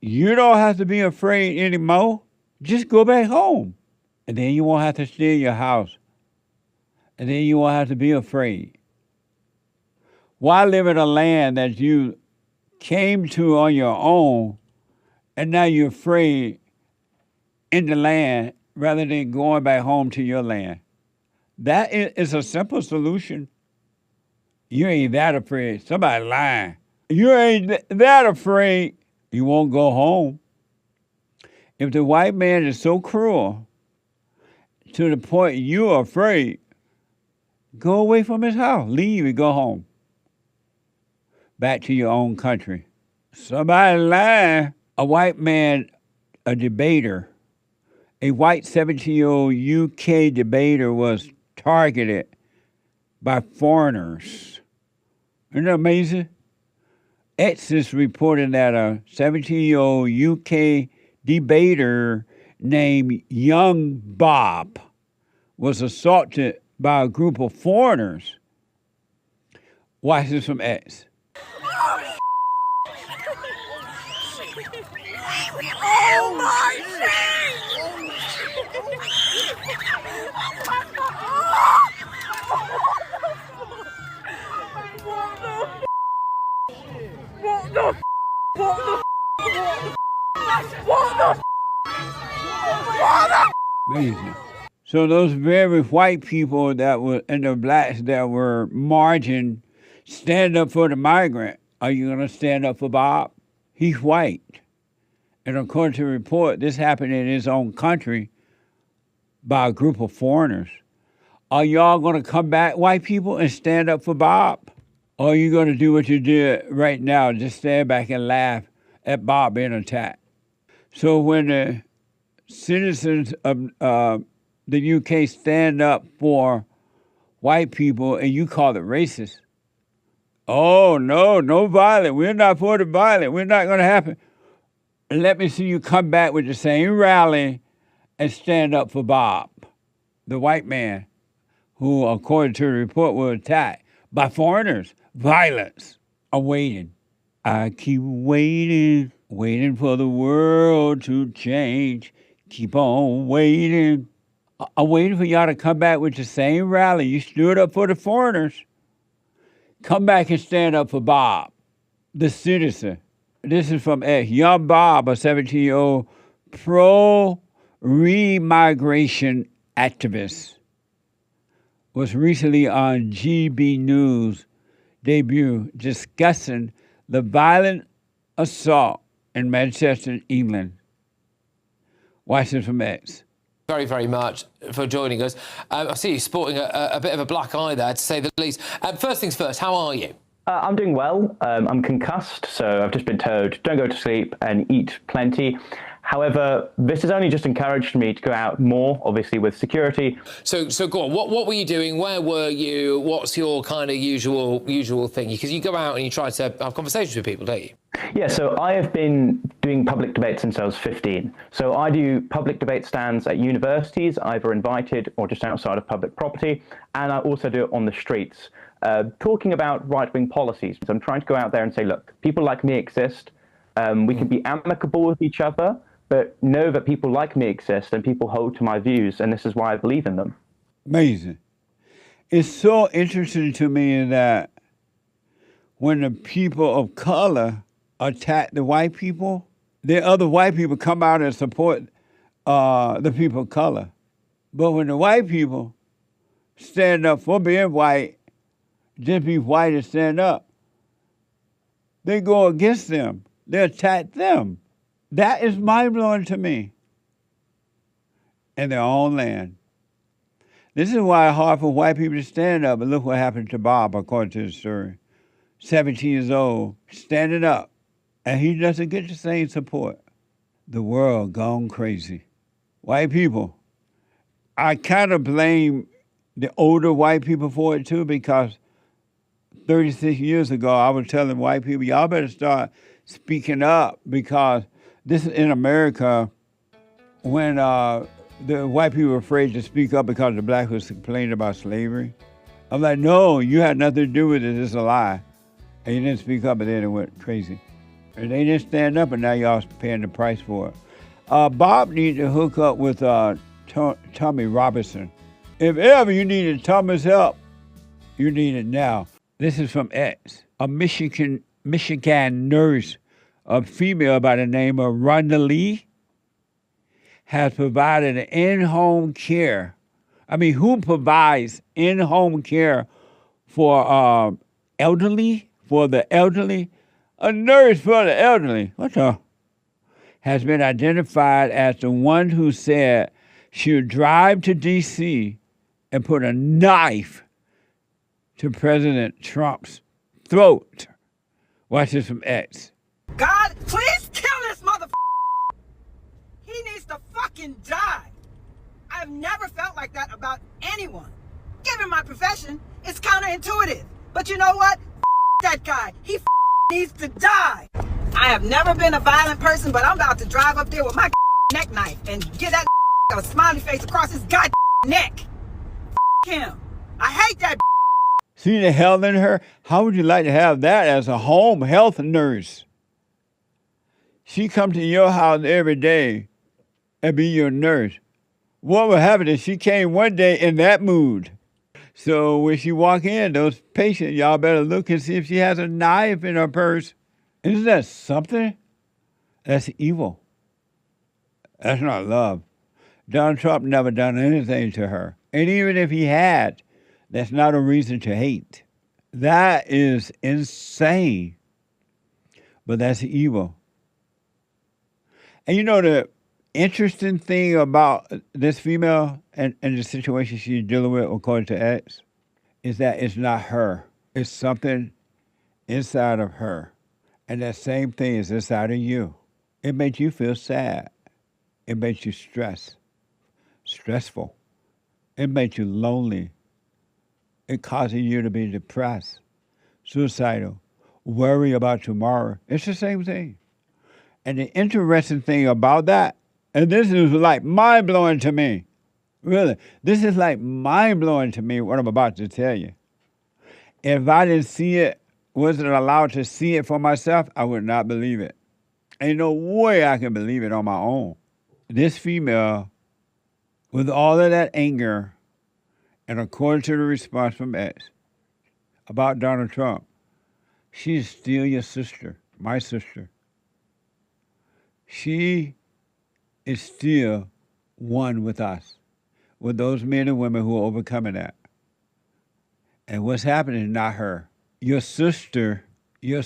You don't have to be afraid anymore. Just go back home. And then you won't have to stay in your house. And then you won't have to be afraid. Why live in a land that you came to on your own and now you're afraid in the land rather than going back home to your land? That is a simple solution. You ain't that afraid. Somebody lying. You ain't that afraid. You won't go home. If the white man is so cruel to the point you're afraid, go away from his house. Leave and go home. Back to your own country. Somebody lying. A white man, a debater, a white 17-year-old UK debater was targeted by foreigners. Isn't that amazing? X is reporting that a 17-year-old UK debater named Young Bob was assaulted by a group of foreigners. Watch this from X. Oh my Amazing. So those very white people that were, and the blacks that were marching, stand up for the migrant. Are you going to stand up for Bob? He's white. And according to the report, this happened in his own country by a group of foreigners. Are y'all going to come back, white people, and stand up for Bob? Or are you going to do what you did right now, just stand back and laugh at Bob being attacked? So when the citizens of the UK stand up for white people and you call it racist, oh, no violence. We're not for the violence. We're not going to happen. Let me see you come back with the same rally and stand up for Bob, the white man, who, according to the report, was attacked by foreigners. Violence. I'm waiting. I keep waiting, waiting for the world to change. Keep on waiting. I'm waiting for y'all to come back with the same rally. You stood up for the foreigners. Come back and stand up for Bob, the citizen. This is from Young Bob, a 17-year-old pro-remigration activist, was recently on GB News debut discussing the violent assault in Manchester, England. Watch this from X. Very, very much for joining us. I see you sporting a bit of a black eye there, to say the least. First things first, how are you? I'm doing well. I'm concussed, so I've just been told don't go to sleep and eat plenty. However, this has only just encouraged me to go out more, obviously with security. So go on. What were you doing? Where were you? What's your kind of usual thing? Because you go out and you try to have conversations with people, don't you? Yeah, so I have been doing public debate since I was 15. So I do public debate stands at universities, either invited or just outside of public property, and I also do it on the streets, talking about right-wing policies. So I'm trying to go out there and say, look, people like me exist. We can be amicable with each other, but know that people like me exist and people hold to my views, and this is why I believe in them. Amazing. It's so interesting to me that when the people of color attack the white people, the other white people come out and support the people of color. But when the white people stand up for being white, just be white and stand up, they go against them. They attack them. That is mind-blowing to me. In their own land. This is why it's hard for white people to stand up. And look what happened to Bob, according to the story. 17 years old, standing up. And he doesn't get the same support. The world gone crazy. White people. I kind of blame the older white people for it too, because 36 years ago, I was telling white people, y'all better start speaking up, because this is in America when the white people were afraid to speak up because the blacks was complaining about slavery. I'm like, no, you had nothing to do with it. It's a lie. And you didn't speak up, and then it went crazy. And they didn't stand up, and now y'all paying the price for it. Bob needed to hook up with Tommy Robinson. If ever you needed Tommy's help, you need it now. This is from X, a Michigan nurse, a female by the name of Rhonda Lee, has provided an in-home care. I mean, who provides in-home care for elderly, for the elderly? A nurse for the elderly. What the? Has been identified as the one who said she would drive to D.C. and put a knife to President Trump's throat. Watch this from X. God, please kill this motherfucker. He needs to fucking die. I've never felt like that about anyone. Given my profession, it's counterintuitive. But you know what? That guy. He needs to die. I have never been a violent person, but I'm about to drive up there with my neck knife and get that a smiley face across his goddamn neck. him. I hate that. See the hell in her? How would you like to have that as a home health nurse? She come to your house every day and be your nurse. What would happen if she came one day in that mood? So when she walk in, those patients, y'all better look and see if she has a knife in her purse. Isn't that something? That's evil. That's not love. Donald Trump never done anything to her. And even if he had, that's not a reason to hate. That is insane. But that's evil. And you know the interesting thing about this female and the situation she's dealing with, according to X, is that it's not her. It's something inside of her. And that same thing is inside of you. It makes you feel sad. It makes you stressful. It makes you lonely. It causes you to be depressed, suicidal, worry about tomorrow. It's the same thing. And the interesting thing about that, and this is like mind-blowing to me, really, this is like mind-blowing to me what I'm about to tell you. If I didn't see it, wasn't allowed to see it for myself, I would not believe it. Ain't no way I can believe it on my own. This female, with all of that anger, and according to the response from X about Donald Trump, she's still your sister, my sister. She is still one with us, with those men and women who are overcoming that. And what's happening is not her. Your sister is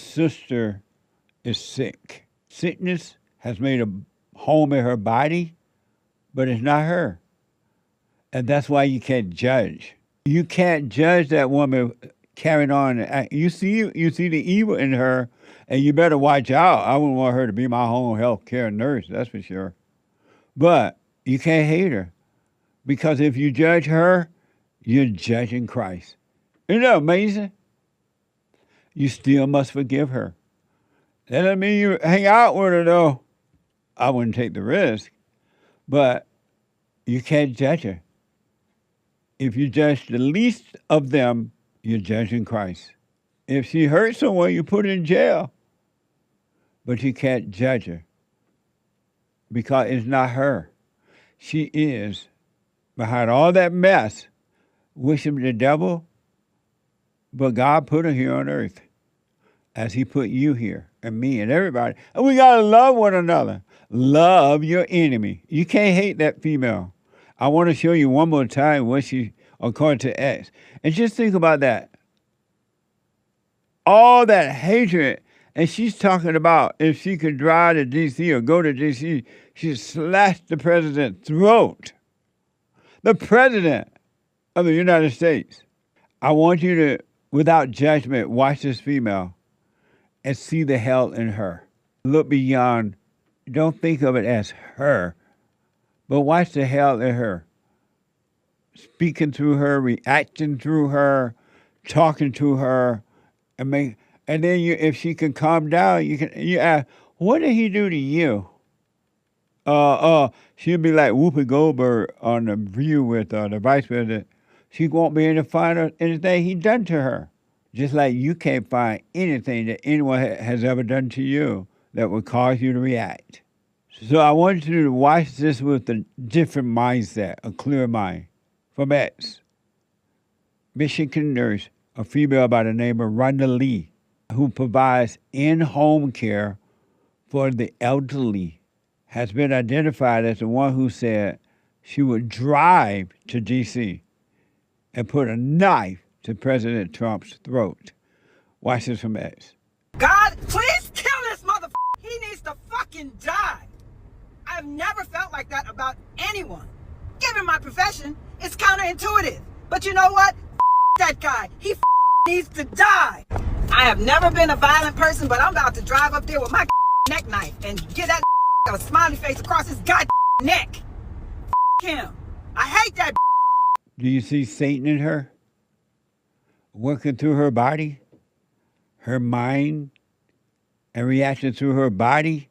sick. Sickness has made a home in her body, but it's not her. And that's why you can't judge. You can't judge that woman carrying on. You see the evil in her, and you better watch out. I wouldn't want her to be my home health care nurse, that's for sure. But you can't hate her, because if you judge her, you're judging Christ. Isn't that amazing? You still must forgive her. That doesn't mean you hang out with her, though. I wouldn't take the risk. But you can't judge her. If you judge the least of them, you're judging Christ. If she hurt someone, you put her in jail. But you can't judge her, because it's not her. She is, behind all that mess, wishing the devil, but God put her here on earth as he put you here, and me, and everybody. And we got to love one another. Love your enemy. You can't hate that female. I want to show you one more time what she, according to X. And just think about that. All that hatred, and she's talking about if she could drive to D.C. or go to D.C., she'd slash the president's throat. The president of the United States. I want you to, without judgment, watch this female and see the hell in her. Look beyond. Don't think of it as her, but watch the hell in her. Speaking through her, reacting through her, talking to her, and then if she can calm down, you ask, what did he do to you? She'll be like Whoopi Goldberg on The View with the vice president. She won't be able to find out anything he done to her. Just like you can't find anything that anyone has ever done to you that would cause you to react. So I want you to watch this with a different mindset, a clear mind. From X, Michigan nurse, a female by the name of Rhonda Lee, who provides in-home care for the elderly, has been identified as the one who said she would drive to D.C. and put a knife to President Trump's throat. Watch this from X. God, please kill this motherfucker. He needs to fucking die. I've never felt like that about anyone. Given my profession, it's counterintuitive. But you know what? That guy. He needs to die. I have never been a violent person, but I'm about to drive up there with my neck knife and get that a smiley face across his goddamn neck. Him. I hate that. Do you see Satan in her? Working through her body, her mind, and reacting through her body?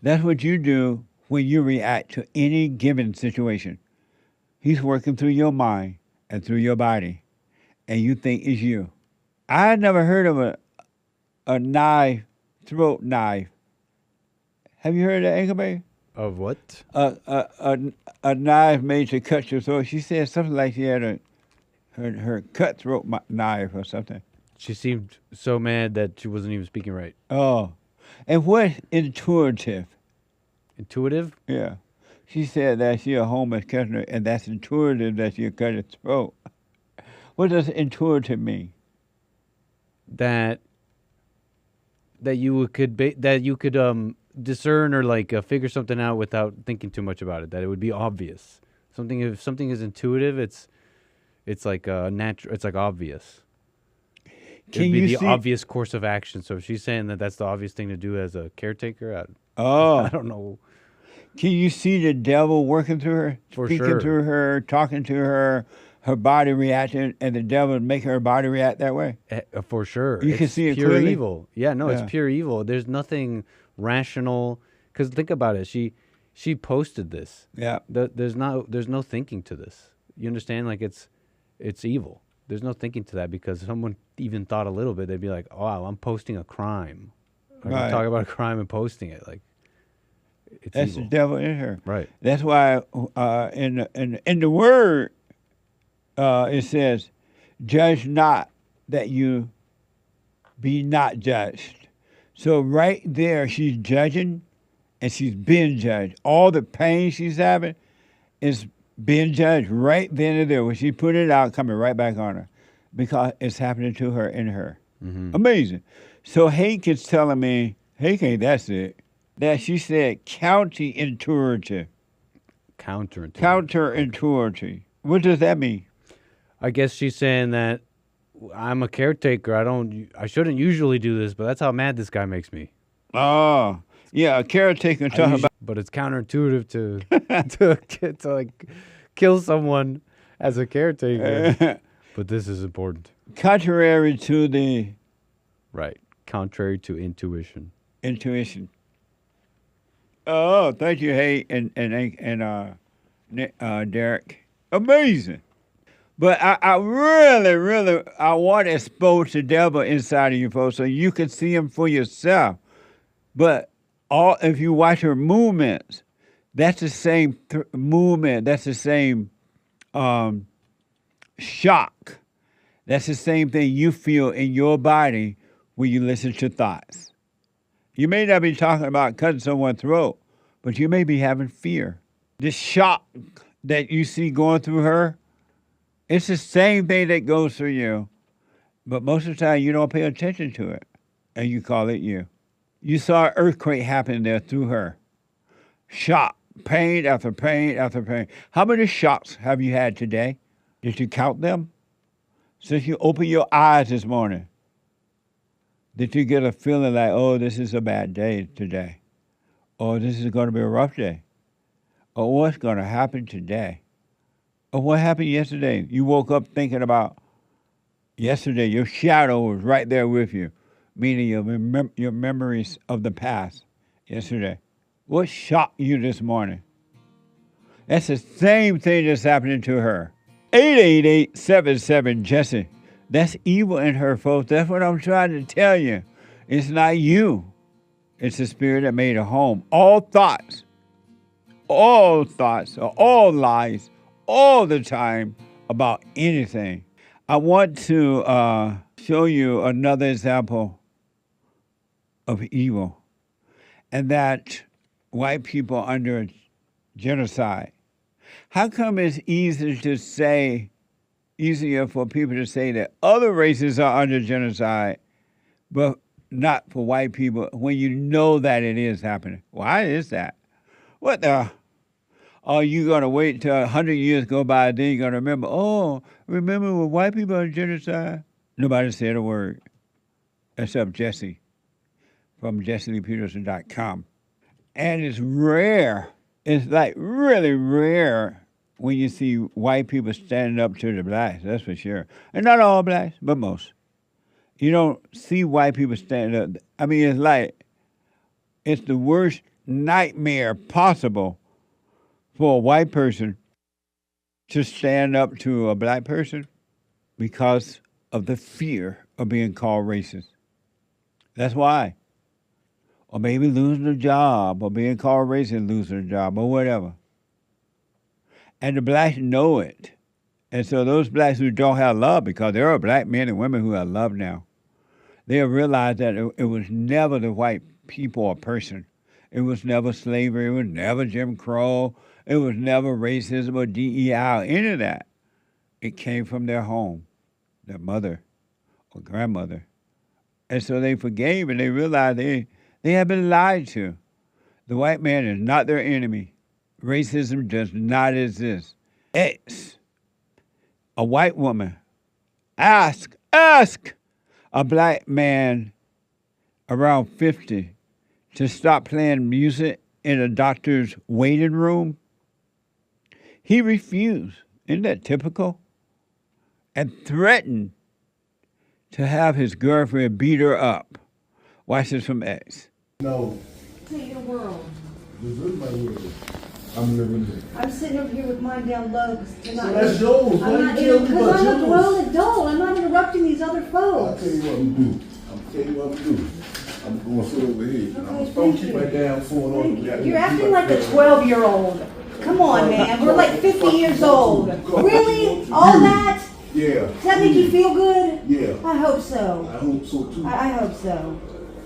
That's what you do when you react to any given situation. He's working through your mind and through your body, and you think it's you. I never heard of a knife, throat knife. Have you heard of that, Anchor Bay? Of what? A knife made to cut your throat. She said something like she had her cutthroat knife or something. She seemed so mad that she wasn't even speaking right. Oh, and what intuitive? Intuitive? Yeah. She said that she a homeless customer, and that's intuitive that she cut her throat. What does intuitive mean? That you could discern or like figure something out without thinking too much about it. That it would be obvious. If something is intuitive, it's like natural. It's like obvious. It'd be the obvious course of action. So if she's saying that that's the obvious thing to do as a caretaker, I don't know. Can you see the devil working through her, speaking through her, talking to her, her body reacting, and the devil making her body react that way? For sure. You can see it pure clearly? evil. Yeah, no, it's pure evil. There's nothing rational. Because think about it. She posted this. Yeah. There's no thinking to this. You understand? Like it's evil. There's no thinking to that because someone even thought a little bit. They'd be like, "Oh, wow, I'm posting a crime. I'm talking about a crime and posting it." Like that's evil. the devil in her. Right. That's why in the word it says, "Judge not, that you be not judged." So right there, she's judging, and she's being judged. All the pain she's having is being judged right then and there. When she put it out, coming right back on her, because it's happening to her in her. Mm-hmm. Amazing. So Hank is telling me, Hank, that's it, that she said counterintuitive. Counterintuitive. Counterintuitive. What does that mean? I guess she's saying that I'm a caretaker. I shouldn't usually do this, but that's how mad this guy makes me. Oh, yeah, a caretaker talking about. But it's counterintuitive to like kill someone as a caretaker. But this is important. Contrary to the. Right. Contrary to intuition. Intuition. Oh, thank you, Hey, and Derek. Amazing. But I really want to expose the devil inside of you folks so you can see him for yourself. But if you watch her movements, that's the same movement. That's the same shock. That's the same thing you feel in your body when you listen to thoughts. You may not be talking about cutting someone's throat, but you may be having fear. This shock that you see going through her, it's the same thing that goes through you. But most of the time, you don't pay attention to it, and you call it you. You saw an earthquake happen there through her. Shock, pain after pain after pain. How many shocks have you had today? Did you count them? Since you opened your eyes this morning, did you get a feeling like, oh, this is a bad day today? Or this is going to be a rough day? Or what's going to happen today? Or what happened yesterday? You woke up thinking about yesterday. Your shadow was right there with you, meaning your memories of the past yesterday. What shocked you this morning? That's the same thing that's happening to her. 888-77-JESSE. That's evil in her, folks. That's what I'm trying to tell you. It's not you. It's the spirit that made a home. All thoughts are all lies all the time about anything. I want to show you another example of evil, and that white people under genocide. How come it's easier for people to say that other races are under genocide, but not for white people when you know that it is happening? Why is that? What the? Are you going to wait till 100 years go by, then you're going to remember, remember when white people under genocide? Nobody said a word except Jesse from JesseLeePeterson.com. And it's rare. It's like really rare when you see white people standing up to the blacks, that's for sure. And not all blacks, but most. You don't see white people standing up. I mean, it's like, it's the worst nightmare possible for a white person to stand up to a black person because of the fear of being called racist. That's why. Or maybe losing a job, or being called racist, losing a job, or whatever. And the blacks know it. And so those blacks who don't have love, because there are black men and women who have love now, they have realized that it was never the white people or person. It was never slavery. It was never Jim Crow. It was never racism or DEI or any of that. It came from their home, their mother or grandmother. And so they forgave and they realized they had been lied to. The white man is not their enemy. Racism does not exist. X, a white woman, ask a black man around 50 to stop playing music in a doctor's waiting room. He refused. Isn't that typical? And threatened to have his girlfriend beat her up. Watch this from X. No. To your world. This is my world. I'm living it. I'm sitting over here with mine down low because tonight. So that's yours. I'm not because I'm a grown adult. I'm not interrupting these other folks. I'll tell you what I'm do. I'm going to sit over here. Okay, I'm supposed to keep my damn phone on. You're acting like a 12-year-old. Come on, man. We're like 50 years old. Really? All that? Yeah. Does that make you feel good? Yeah. I hope so. I hope so too. I hope so.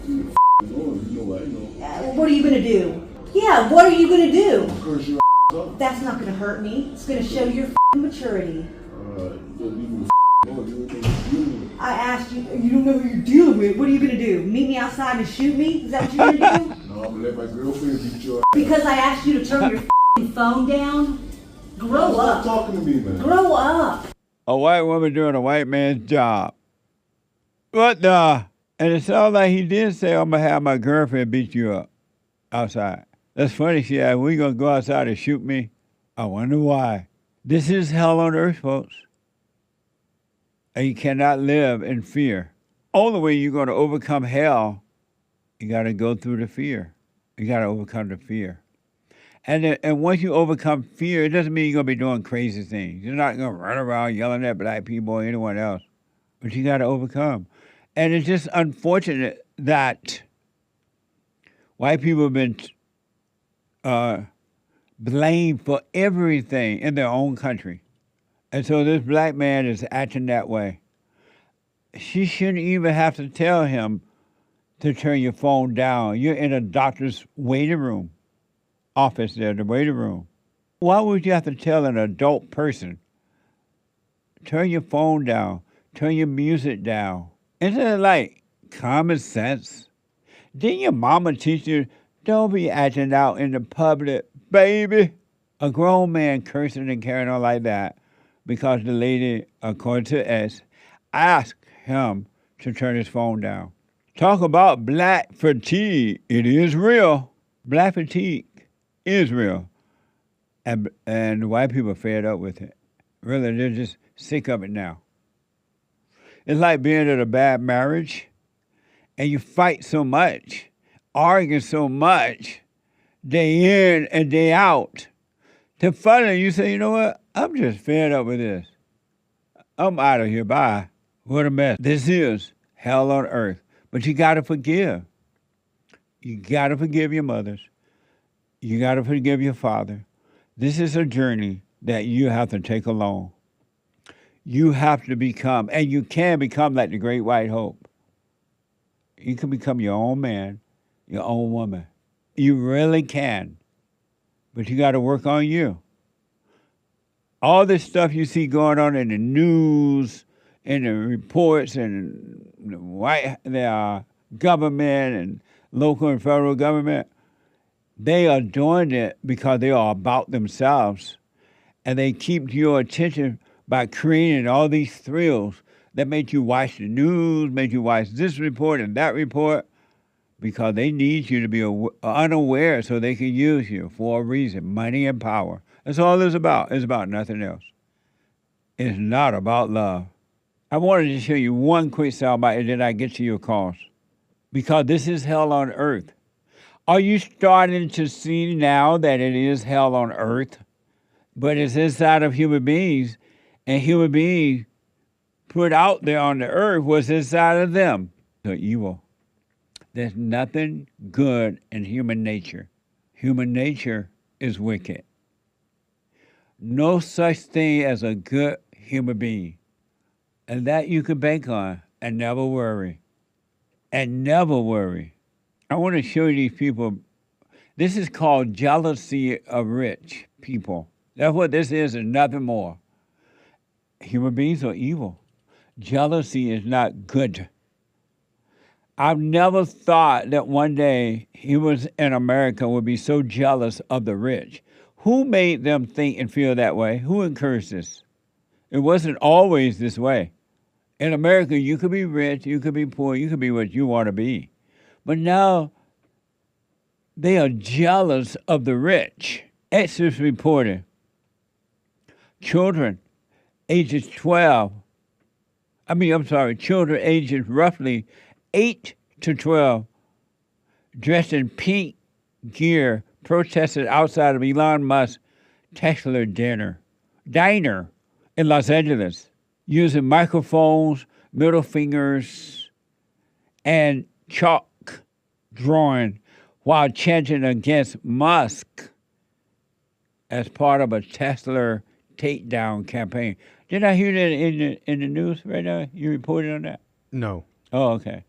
You know I know. What are you gonna do? Yeah, what are you gonna do? Curse your up. That's not gonna hurt me. It's gonna show your maturity. I asked you, you don't know who you're dealing with. What are you gonna do? Meet me outside and shoot me? Is that what you're gonna do? No, I'm gonna let my girlfriend beat your Because I asked you to turn your phone down? Grow up. Stop talking to me, man. Grow up. A white woman doing a white man's job. What the? And it sounds like he did say, I'm going to have my girlfriend beat you up outside. That's funny. She asked, we going to go outside and shoot me? I wonder why. This is hell on earth, folks. And you cannot live in fear. Only way you're going to overcome hell, you got to go through the fear. You got to overcome the fear. And once you overcome fear, it doesn't mean you're going to be doing crazy things. You're not going to run around yelling at black people or anyone else. But you got to overcome. And it's just unfortunate that white people have been blamed for everything in their own country. And so this black man is acting that way. She shouldn't even have to tell him to turn your phone down. You're in a doctor's waiting room. Office there, the waiting room. Why would you have to tell an adult person, turn your phone down, turn your music down? Isn't it like common sense? Didn't your mama teach you, don't be acting out in the public, baby? A grown man cursing and carrying on like that because the lady, according to S, asked him to turn his phone down. Talk about black fatigue. It is real. Black fatigue is real. And white people are fed up with it. Really, they're just sick of it now. It's like being in a bad marriage and you fight so much, arguing so much, day in and day out. Then finally you say, you know what? I'm just fed up with this. I'm out of here. Bye. What a mess. This is hell on earth. But you got to forgive. You got to forgive your mothers. You got to forgive your father. This is a journey that you have to take along. You have to become, and you can become like the Great White Hope. You can become your own man, your own woman. You really can. But you got to work on you. All this stuff you see going on in the news, in the reports, and the government and local and federal government, they are doing it because they are about themselves. And they keep your attention by creating all these thrills that make you watch the news, make you watch this report and that report, because they need you to be unaware so they can use you for a reason, money and power. That's all it's about. It's about nothing else. It's not about love. I wanted to show you one quick soundbite and then I get to your calls. Because this is hell on earth. Are you starting to see now that it is hell on earth? but it's inside of human beings, and human beings put out there on the earth what's inside of them. They're evil. There's nothing good in human nature. Human nature is wicked. No such thing as a good human being. And that you can bank on and never worry. And never worry. I want to show you these people. This is called jealousy of rich people. That's what this is and nothing more. Human beings are evil. Jealousy is not good. I've never thought that one day humans in America would be so jealous of the rich. Who made them think and feel that way? Who encouraged this? It wasn't always this way. In America, you could be rich, you could be poor, you could be what you want to be. But now, they are jealous of the rich. Exodus reported, children ages children ages roughly 8 to 12, dressed in pink gear, protested outside of Elon Musk's Tesla diner in Los Angeles, using microphones, middle fingers, and chalk drawing while chanting against Musk as part of a Tesla takedown campaign. Did I hear that in the news right now? You reported on that? No. Oh, okay.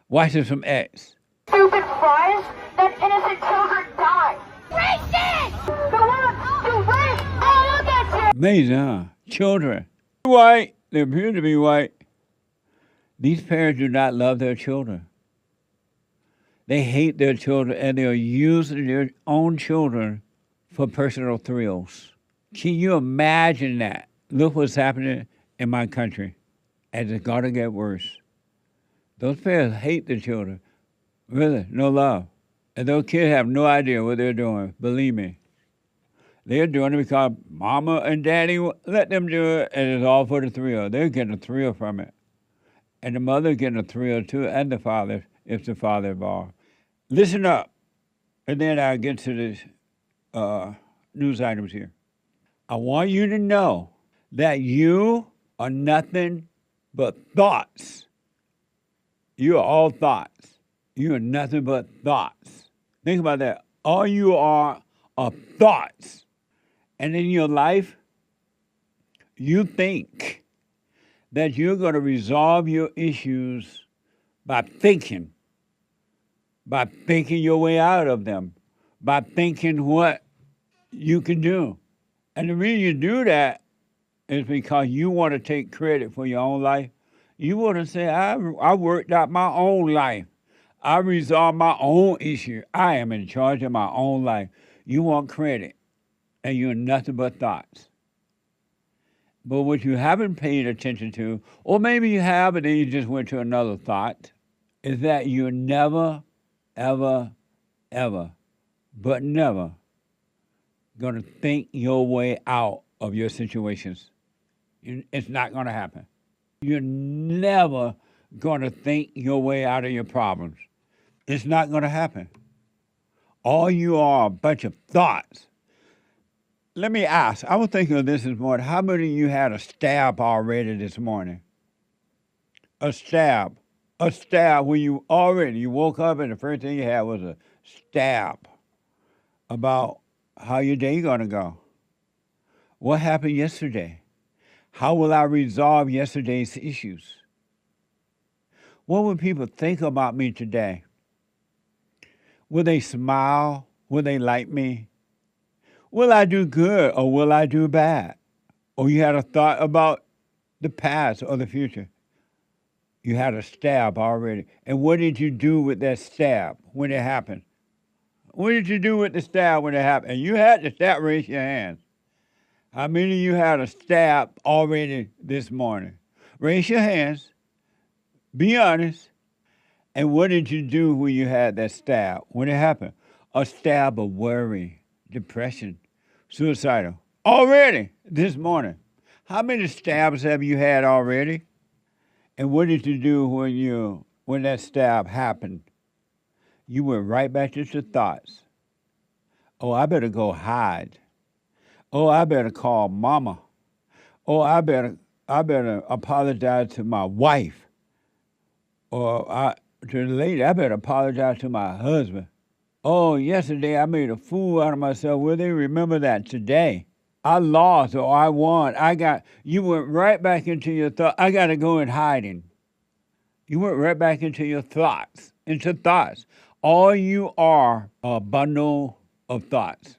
Watch this from X. Stupid fries that innocent children die. Racist! The one to rape! Oh, look at you! Amazing, huh? Children. White. They appear to be white. These parents do not love their children. They hate their children, and they are using their own children for personal thrills. Can you imagine that? Look what's happening in my country, and it's going to get worse. Those parents hate their children. Really, no love. And those kids have no idea what they're doing, believe me. They're doing it because mama and daddy let them do it, and it's all for the thrill. They're getting a thrill from it. And the mother's getting a thrill too, and the father, if the father involved. Listen up, and then I'll get to this news items here. I want you to know that you are nothing but thoughts. You are all thoughts. You are nothing but thoughts. Think about that. All you are thoughts. And in your life, you think that you're going to resolve your issues by thinking your way out of them, by thinking what you can do. And the reason you do that is because you want to take credit for your own life. You want to say, I worked out my own life. I resolved my own issue. I am in charge of my own life. You want credit, and you're nothing but thoughts. But what you haven't paid attention to, or maybe you have, and then you just went to another thought, is that you're never, ever, ever, but never going to think your way out of your situations. It's not going to happen. You're never going to think your way out of your problems. It's not going to happen. All you are a bunch of thoughts. Let me ask, I was thinking of this morning. How many of you had a stab already this morning? A stab when you woke up and the first thing you had was a stab about how your day gonna go. What happened yesterday? How will I resolve yesterday's issues? What will people think about me today? Will they smile? Will they like me? Will I do good or will I do bad? Or you had a thought about the past or the future. You had a stab already. And what did you do with that stab when it happened? What did you do with the stab when it happened? And you had the stab, raise your hands. How many of you had a stab already this morning? Raise your hands. Be honest. And what did you do when you had that stab? When it happened? A stab of worry, depression, suicidal. Already this morning. How many stabs have you had already? And what did you do when that stab happened? You went right back to your thoughts. Oh, I better go hide. Oh, I better call mama. Oh, I better apologize to my wife. Or to the lady, I better apologize to my husband. Oh, yesterday I made a fool out of myself. Will they remember that today? I lost or I won. You went right back into your thought. I got to go in hiding. You went right back into your thoughts, All you are a bundle of thoughts.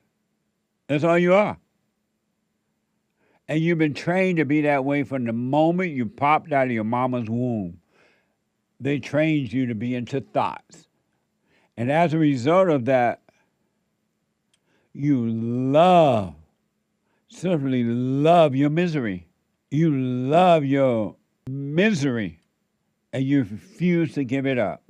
That's all you are. And you've been trained to be that way from the moment you popped out of your mama's womb. They trained you to be into thoughts. And as a result of that, you simply love your misery. You love your misery, and you refuse to give it up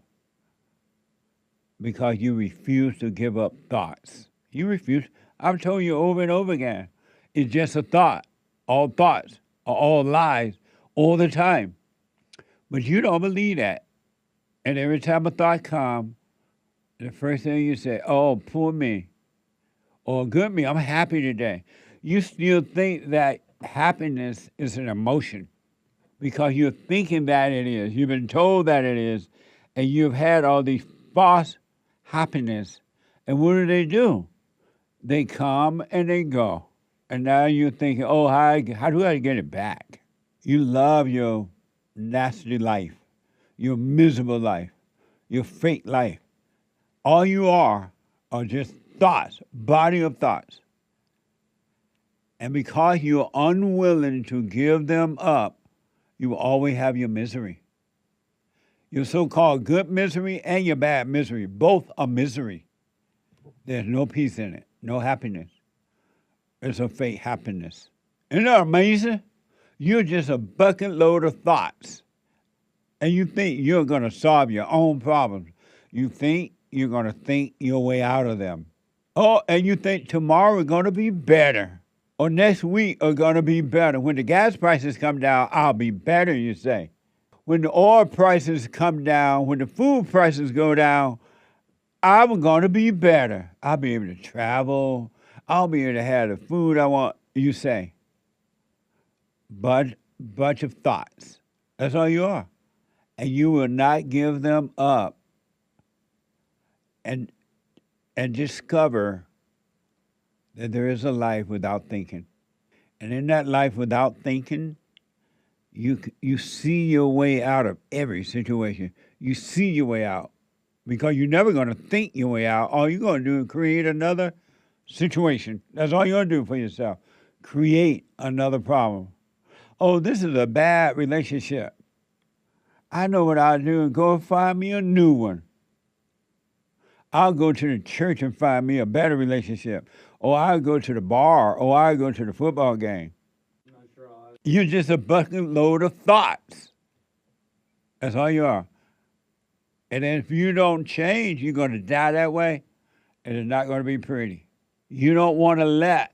because you refuse to give up thoughts. You refuse. I've told you over and over again, it's just a thought. All thoughts are all lies all the time. But you don't believe that. And every time a thought comes, the first thing you say, oh, poor me, or good me, I'm happy today. You still think that happiness is an emotion because you're thinking that it is. You've been told that it is, and you've had all these false happiness. And what do? They come and they go. And now you're thinking, oh, how do I get it back? You love your nasty life, your miserable life, your fake life. All you are just thoughts, body of thoughts. And because you're unwilling to give them up, you will always have your misery. Your so-called good misery and your bad misery, both are misery. There's no peace in it, no happiness. It's a fake happiness. Isn't that amazing? You're just a bucket load of thoughts. And you think you're going to solve your own problems. You think you're going to think your way out of them. Oh, and you think tomorrow is going to be better. Or next week are going to be better. When the gas prices come down, I'll be better, you say. When the oil prices come down, when the food prices go down, I'm going to be better. I'll be able to travel. I'll be able to have the food I want, you say. Bunch of thoughts. That's all you are. And you will not give them up and discover that there is a life without thinking. And in that life without thinking, you see your way out of every situation. You see your way out because you're never going to think your way out. All you're going to do is create another situation. That's all you're going to do for yourself. Create another problem. Oh, this is a bad relationship. I know what I'll do and go and find me a new one. I'll go to the church and find me a better relationship. Or I'll go to the bar, or I'll go to the football game. You're just a bucket load of thoughts. That's all you are. And then if you don't change, you're going to die that way, and it's not going to be pretty. You don't want to let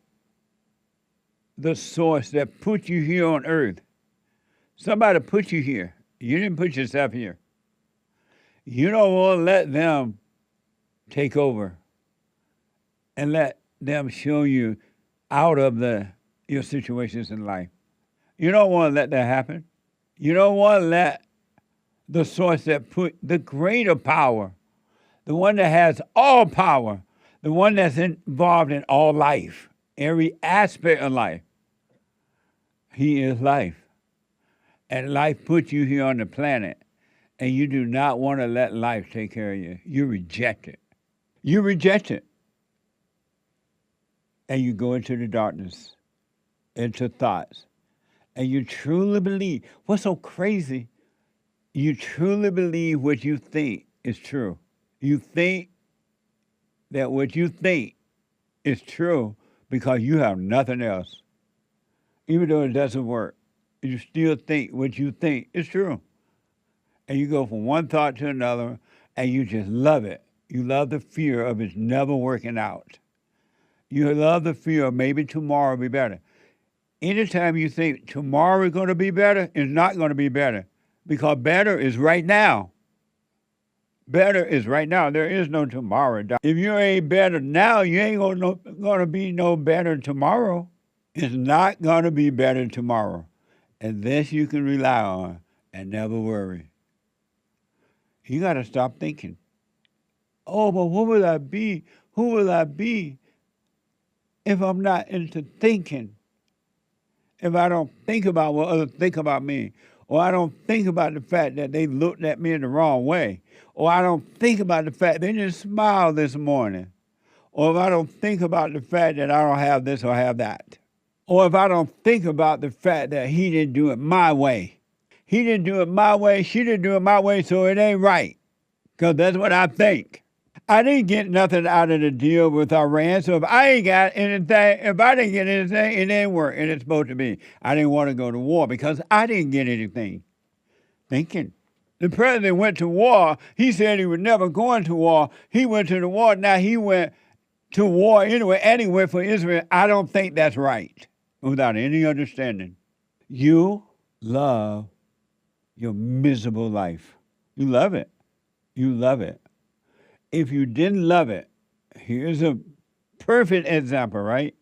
the source that put you here on earth, somebody put you here. You didn't put yourself here. You don't want to let them take over and let them show you out of your situations in life. You don't want to let that happen. You don't want to let the source that put the greater power, the one that has all power, the one that's involved in all life, every aspect of life. He is life. And life put you here on the planet, and you do not want to let life take care of you. You reject it. You reject it. And you go into the darkness, into thoughts. And you truly believe. What's so crazy? You truly believe what you think is true. You think that what you think is true because you have nothing else. Even though it doesn't work, you still think what you think is true. And you go from one thought to another, and you just love it. You love the fear of it never working out. You love the fear of maybe tomorrow will be better. Anytime you think tomorrow is going to be better, it's not going to be better. Because better is right now. Better is right now. There is no tomorrow. If you ain't better now, you ain't going to be no better tomorrow. It's not going to be better tomorrow. And this you can rely on and never worry. You got to stop thinking. Oh, but what will I be? Who will I be if I'm not into thinking? If I don't think about what others think about me, or I don't think about the fact that they looked at me in the wrong way, or I don't think about the fact they didn't smile this morning, or if I don't think about the fact that I don't have this or have that, or if I don't think about the fact that he didn't do it my way. He didn't do it my way, she didn't do it my way, so it ain't right, because that's what I think. I didn't get nothing out of the deal with Iran, so if I ain't got anything, if I didn't get anything, it didn't work, and it's supposed to be. I didn't want to go to war because I didn't get anything. Thinking. The president went to war. He said he was never going to war. He went to the war. Now he went to war anyway, and he went for Israel. I don't think that's right, without any understanding. You love your miserable life. You love it. You love it. If you didn't love it, here's a perfect example, right?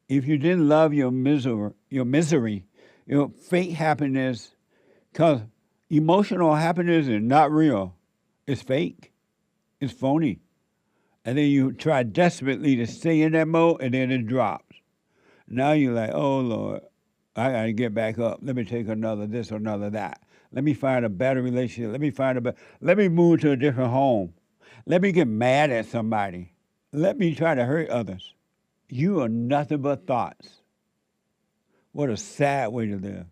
If you didn't love your misery, your fake happiness, because emotional happiness is not real. It's fake. It's phony. And then you try desperately to stay in that mode, and then it drops. Now you're like, oh, Lord, I got to get back up. Let me take another this or another that. Let me find a better relationship. Let me move to a different home. Let me get mad at somebody. Let me try to hurt others. You are nothing but thoughts. What a sad way to live.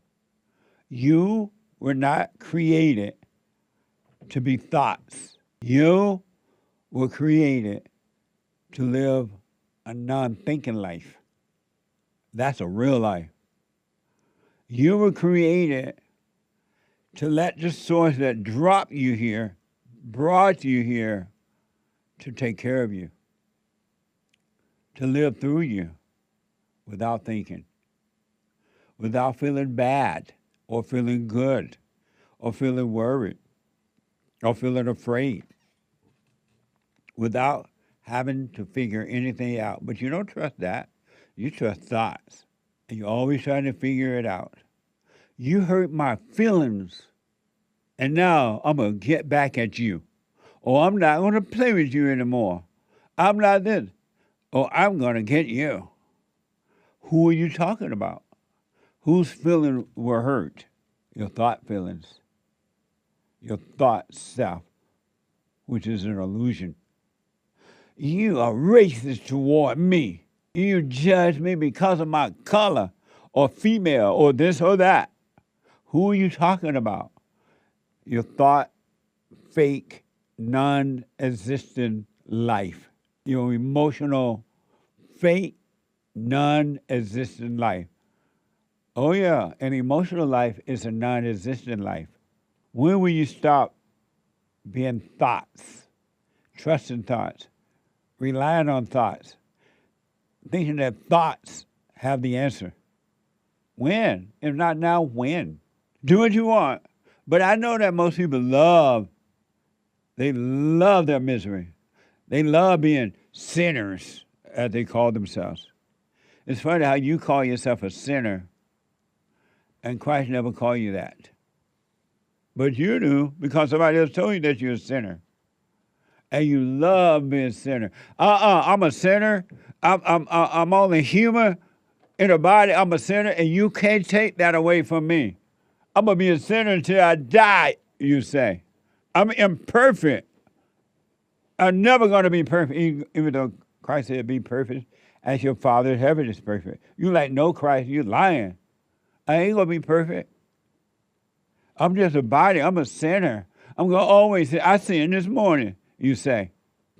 You were not created to be thoughts. You were created to live a non-thinking life. That's a real life. You were created to let the source that dropped you here, brought you here, to take care of you, to live through you without thinking, without feeling bad or feeling good or feeling worried or feeling afraid, without having to figure anything out. But you don't trust that. You trust thoughts. And you're always trying to figure it out. You hurt my feelings, and now I'm going to get back at you. Or I'm not going to play with you anymore. I'm not this. Or I'm going to get you. Who are you talking about? Whose feelings were hurt? Your thought feelings. Your thought self, which is an illusion. You are racist toward me. You judge me because of my color or female or this or that. Who are you talking about? Your thought, fake, non-existent life. Your emotional, fake, non-existent life. Oh yeah, an emotional life is a non-existent life. When will you stop being thoughts, trusting thoughts, relying on thoughts, thinking that thoughts have the answer? When? If not now, when? Do what you want. But I know that most people love their misery. They love being sinners, as they call themselves. It's funny how you call yourself a sinner, and Christ never called you that. But you do, because somebody else told you that you're a sinner. And you love being a sinner. I'm a sinner. I'm only human in a body. I'm a sinner, and you can't take that away from me. I'm going to be a sinner until I die, you say. I'm imperfect. I'm never going to be perfect, even though Christ said be perfect as your Father in heaven is perfect. You like, no, Christ, you're lying. I ain't going to be perfect. I'm just a body. I'm a sinner. I'm going to always say, I sinned this morning, you say.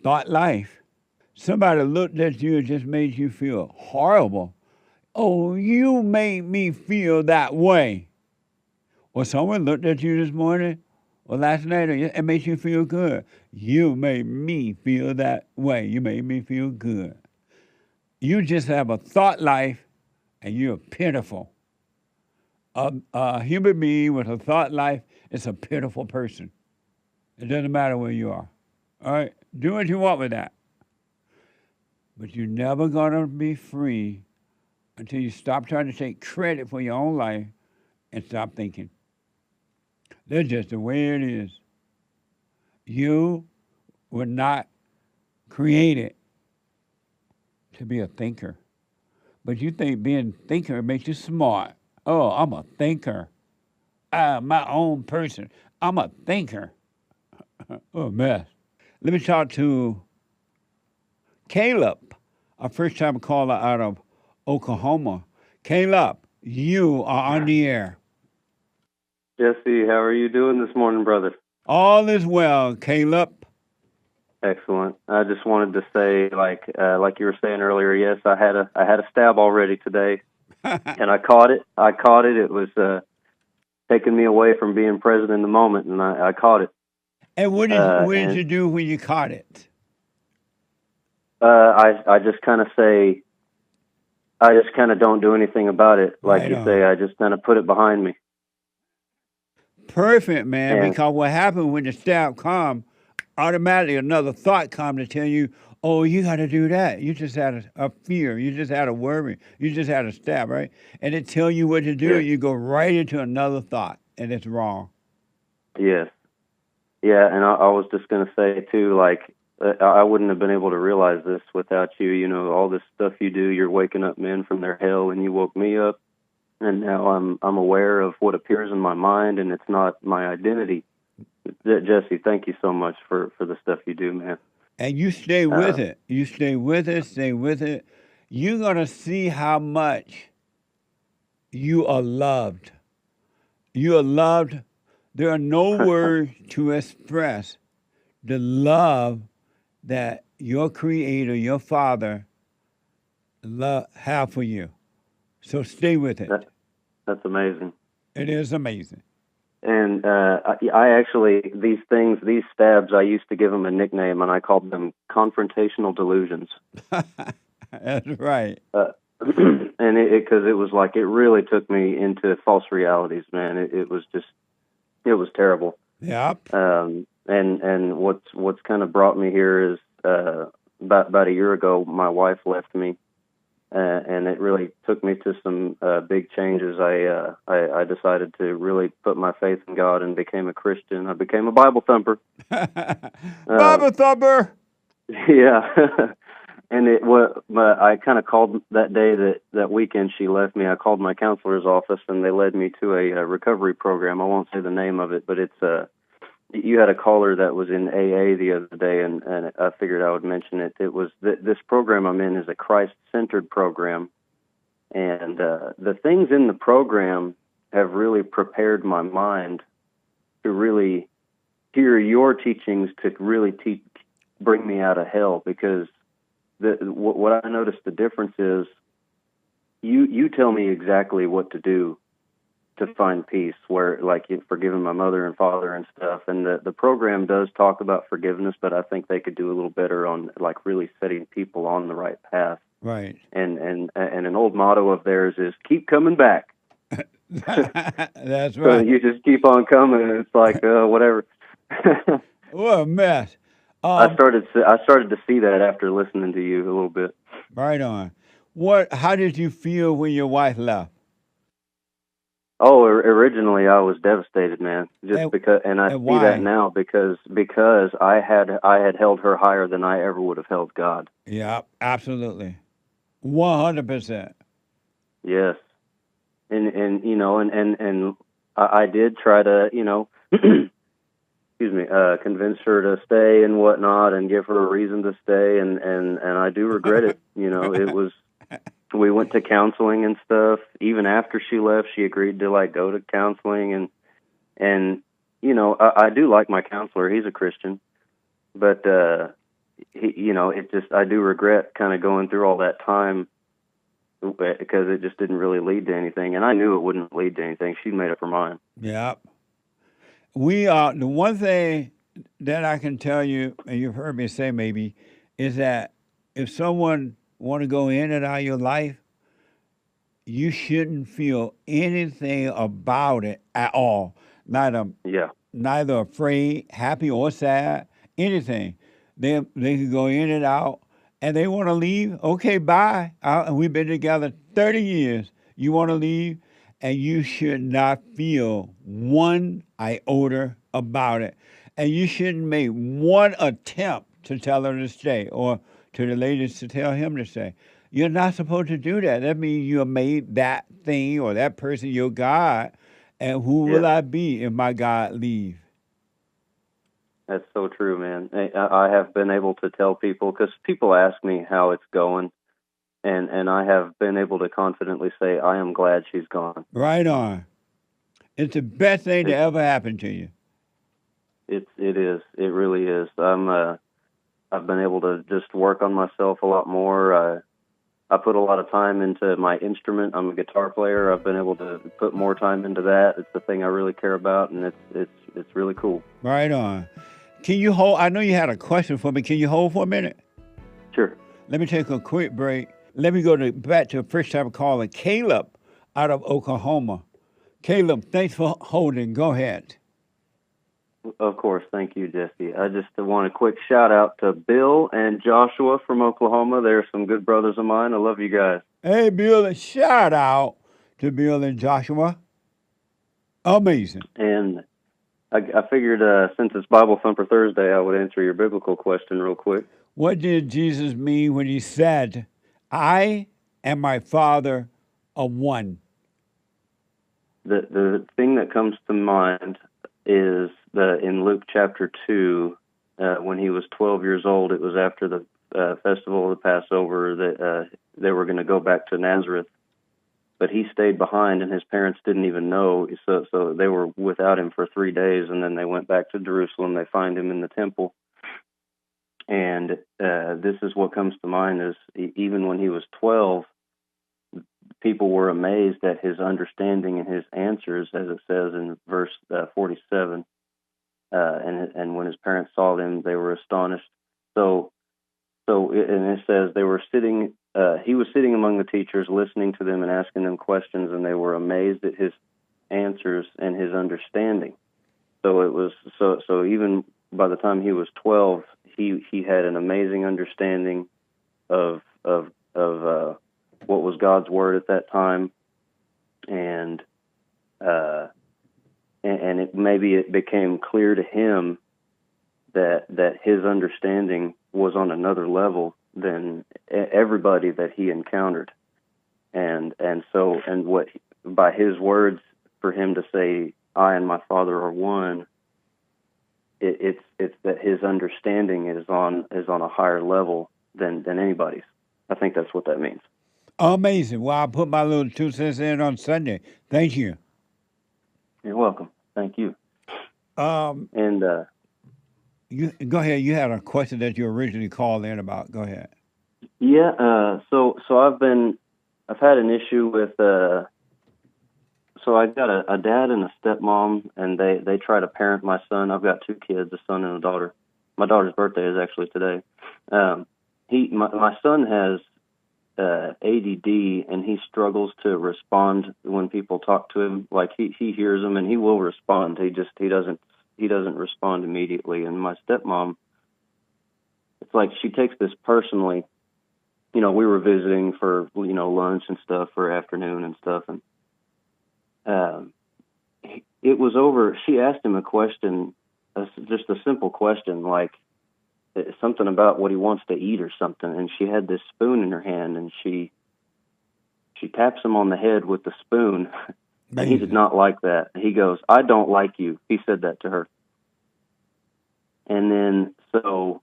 Thought life. Somebody looked at you and just made you feel horrible. Oh, you made me feel that way. Or someone looked at you this morning or last night and made you feel good. You made me feel that way. You made me feel good. You just have a thought life and you're pitiful. A human being with a thought life is a pitiful person. It doesn't matter where you are. All right? Do what you want with that. But you're never going to be free until you stop trying to take credit for your own life and stop thinking. That's just the way it is. You were not created to be a thinker. But you think being a thinker makes you smart. Oh, I'm a thinker. I'm my own person. I'm a thinker. Oh, mess. Let me talk to Caleb, a first-time caller out of Oklahoma. Caleb, you are on the air. Jesse, how are you doing this morning, brother? All is well, Caleb. Excellent. I just wanted to say, like you were saying earlier, yes, I had a stab already today, and I caught it. It was taking me away from being present in the moment, and I caught it. And what did you do when you caught it? I just kind of say, I just kind of don't do anything about it. Like Right you on. say, I just kind of put it behind me. Perfect, man, And- because what happened when the stab come, automatically another thought come to tell you, oh, you got to do that. You just had a fear. You just had a worry. You just had a stab, right? And it tell you what to do, Yeah. you go right into another thought, and it's wrong. Yes. Yeah, and I was just going to say, too, like, I wouldn't have been able to realize this without you. You know, all this stuff you do, you're waking up men from their hell, and you woke me up. And now I'm aware of what appears in my mind, and it's not my identity. Jesse, thank you so much for the stuff you do, man. And you stay with it. You stay with it, stay with it. You're going to see how much you are loved. You are loved. There are no words to express the love that your Creator, your Father, have for you. So stay with it. That's amazing. It is amazing. And I actually, these stabs, I used to give them a nickname, and I called them confrontational delusions. That's right. And because it was like, it really took me into false realities, man. It was terrible. Yep. And what's kind of brought me here is about a year ago, my wife left me, and it really took me to some big changes. I decided to really put my faith in God and became a Christian. I became a Bible thumper. Bible thumper. Yeah. And I kind of called that day, that weekend she left me. I called my counselor's office, and they led me to a recovery program. I won't say the name of it, but it's you had a caller that was in AA the other day, and I figured I would mention it. It was this program I'm in is a Christ-centered program, and the things in the program have really prepared my mind to really hear your teachings, to really bring me out of hell, because what I noticed the difference is you tell me exactly what to do to find peace, where like you've forgiven my mother and father and stuff, and the program does talk about forgiveness, but I think they could do a little better on like really setting people on the right path. Right. And an old motto of theirs is keep coming back. That's So right. you just keep on coming, and it's like whatever. What a mess. I started to see that after listening to you a little bit. Right on. How did you feel when your wife left? Oh, originally I was devastated, man. Because I see why? that now because I had held her higher than I ever would have held God. Yeah, absolutely. 100%. Yes, and you know, and I did try to, you know, excuse me, convince her to stay and whatnot, and give her a reason to stay, and I do regret it. You know, it was. We went to counseling and stuff. Even after she left, she agreed to like go to counseling, and you know, I do like my counselor. He's a Christian, but you know, it just, I do regret kind of going through all that time because it just didn't really lead to anything, and I knew it wouldn't lead to anything. She made up her mind. Yeah. The one thing that I can tell you, and you've heard me say maybe, is that if someone want to go in and out of your life, you shouldn't feel anything about it at all. Neither afraid, happy, or sad, anything. They can go in and out, and they want to leave, okay, bye. And we've been together 30 years. You want to leave, and you should not feel one iota about it. And you shouldn't make one attempt to tell her to stay or to the ladies to tell him to stay. You're not supposed to do that. That means you have made that thing or that person your God. And who will I be if my God leave? That's so true, man. I have been able to tell people, because people ask me how it's going, and I have been able to confidently say, I am glad she's gone. Right on. It's the best thing to ever happen to you. It is. It really is. I've been able to just work on myself a lot more. I put a lot of time into my instrument. I'm a guitar player. I've been able to put more time into that. It's the thing I really care about, and it's really cool. Right on. Can you hold? I know you had a question for me. Can you hold for a minute? Sure. Let me take a quick break. Let me go back to the first time calling Caleb out of Oklahoma. Caleb, thanks for holding. Go ahead. Of course. Thank you, Jesse. I just want a quick shout out to Bill and Joshua from Oklahoma. They're some good brothers of mine. I love you guys. Hey, Bill, a shout out to Bill and Joshua. Amazing. And I figured since it's Bible Thumper Thursday, I would answer your biblical question real quick. What did Jesus mean when he said, I and my Father are one? The thing that comes to mind is in Luke chapter 2, when he was 12 years old, it was after the festival of the Passover that they were going to go back to Nazareth. But he stayed behind, and his parents didn't even know. So they were without him for 3 days, and then they went back to Jerusalem. They find him in the temple. And this is what comes to mind is even when he was 12, people were amazed at his understanding and his answers, as it says in verse 47. And when his parents saw them, they were astonished. And it says they were sitting. He was sitting among the teachers, listening to them and asking them questions, and they were amazed at his answers and his understanding. So it was so even by the time he was 12, he had an amazing understanding of what was God's word at that time, and it became clear to him that his understanding was on another level than everybody that he encountered, and what by his words, for him to say, I and my Father are one, it's that his understanding is on a higher level than anybody's. I think that's what that means. Amazing. Well, I'll put my little 2 cents in on Sunday. Thank you. You're welcome. Thank you. You go ahead. You had a question that you originally called in about. Go ahead. Yeah. So I've had an issue with. So I got a dad and a stepmom, and they try to parent my son. I've got 2 kids, a son and a daughter. My daughter's birthday is actually today. My son has ADD, and he struggles to respond when people talk to him. Like he hears them and he will respond. He doesn't respond immediately. And my stepmom, it's like she takes this personally. We were visiting for lunch and stuff for afternoon and stuff, and it was over. She asked him a question, just a simple question, like something about what he wants to eat or something, and she had this spoon in her hand, and she taps him on the head with the spoon, and he did not like that. He goes, I don't like you. He said that to her. And then, so,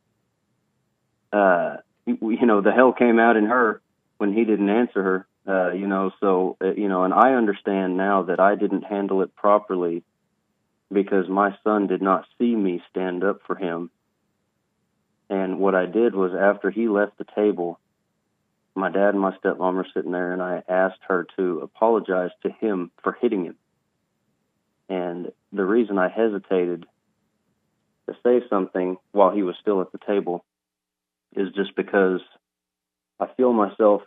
the hell came out in her when he didn't answer her, and I understand now that I didn't handle it properly because my son did not see me stand up for him. And what I did was, after he left the table, my dad and my stepmom were sitting there, and I asked her to apologize to him for hitting him. And the reason I hesitated to say something while he was still at the table is just because I feel myself,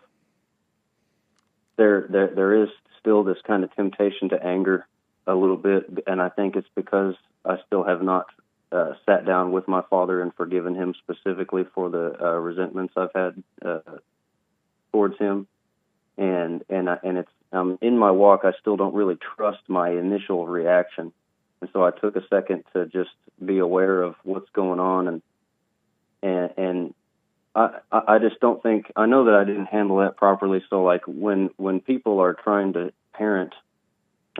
there is still this kind of temptation to anger a little bit, and I think it's because I still have not sat down with my father and forgiven him specifically for the resentments I've had towards him. And it's in my walk, I still don't really trust my initial reaction. And so I took a second to just be aware of what's going on. And I just don't think, I know that I didn't handle that properly. So like when people are trying to parent,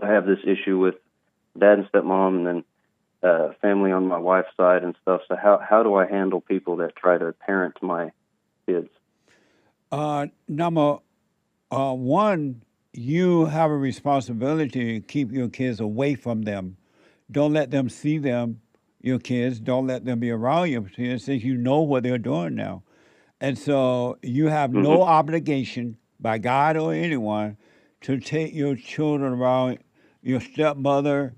I have this issue with dad and stepmom and then family on my wife's side and stuff. So how do I handle people that try to parent my kids? Number one, you have a responsibility to keep your kids away from them. Don't let them see them, your kids. Don't let them be around your kids since you know what they're doing now. And so you have no obligation by God or anyone to take your children around your stepmother,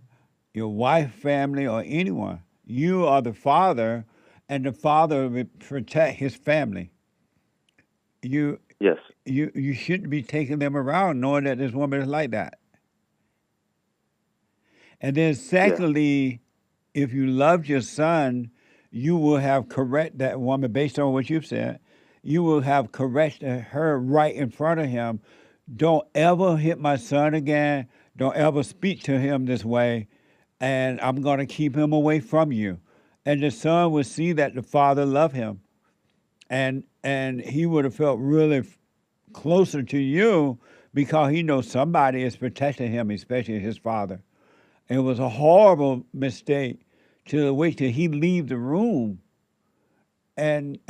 your wife, family, or anyone. You are the father, and the father will protect his family. Yes. You shouldn't be taking them around knowing that this woman is like that. And then secondly, if you loved your son, you will have correct that woman based on what you've said. You will have corrected her right in front of him. Don't ever hit my son again. Don't ever speak to him this way. And I'm going to keep him away from you. And the son will see that the father loved him. And he would have felt really closer to you because he knows somebody is protecting him, especially his father. It was a horrible mistake to wait till he leave the room and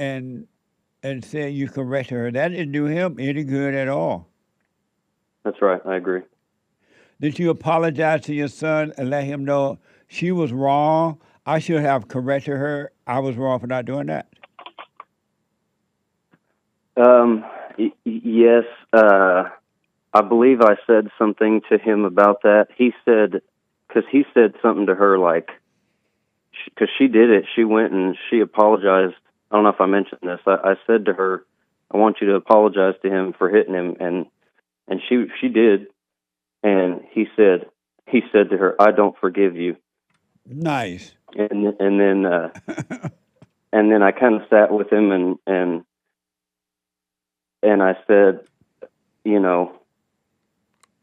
say you corrected her. That didn't do him any good at all. That's right. I agree. Did you apologize to your son and let him know she was wrong? I should have corrected her. I was wrong for not doing that. Yes. I believe I said something to him about that. He said, because he said something to her like, because she did it. She went and she apologized. I don't know if I mentioned this. I said to her, I want you to apologize to him for hitting him. And she did. And he said to her, I don't forgive you. Nice. And then and then I kind of sat with him and I said, you know,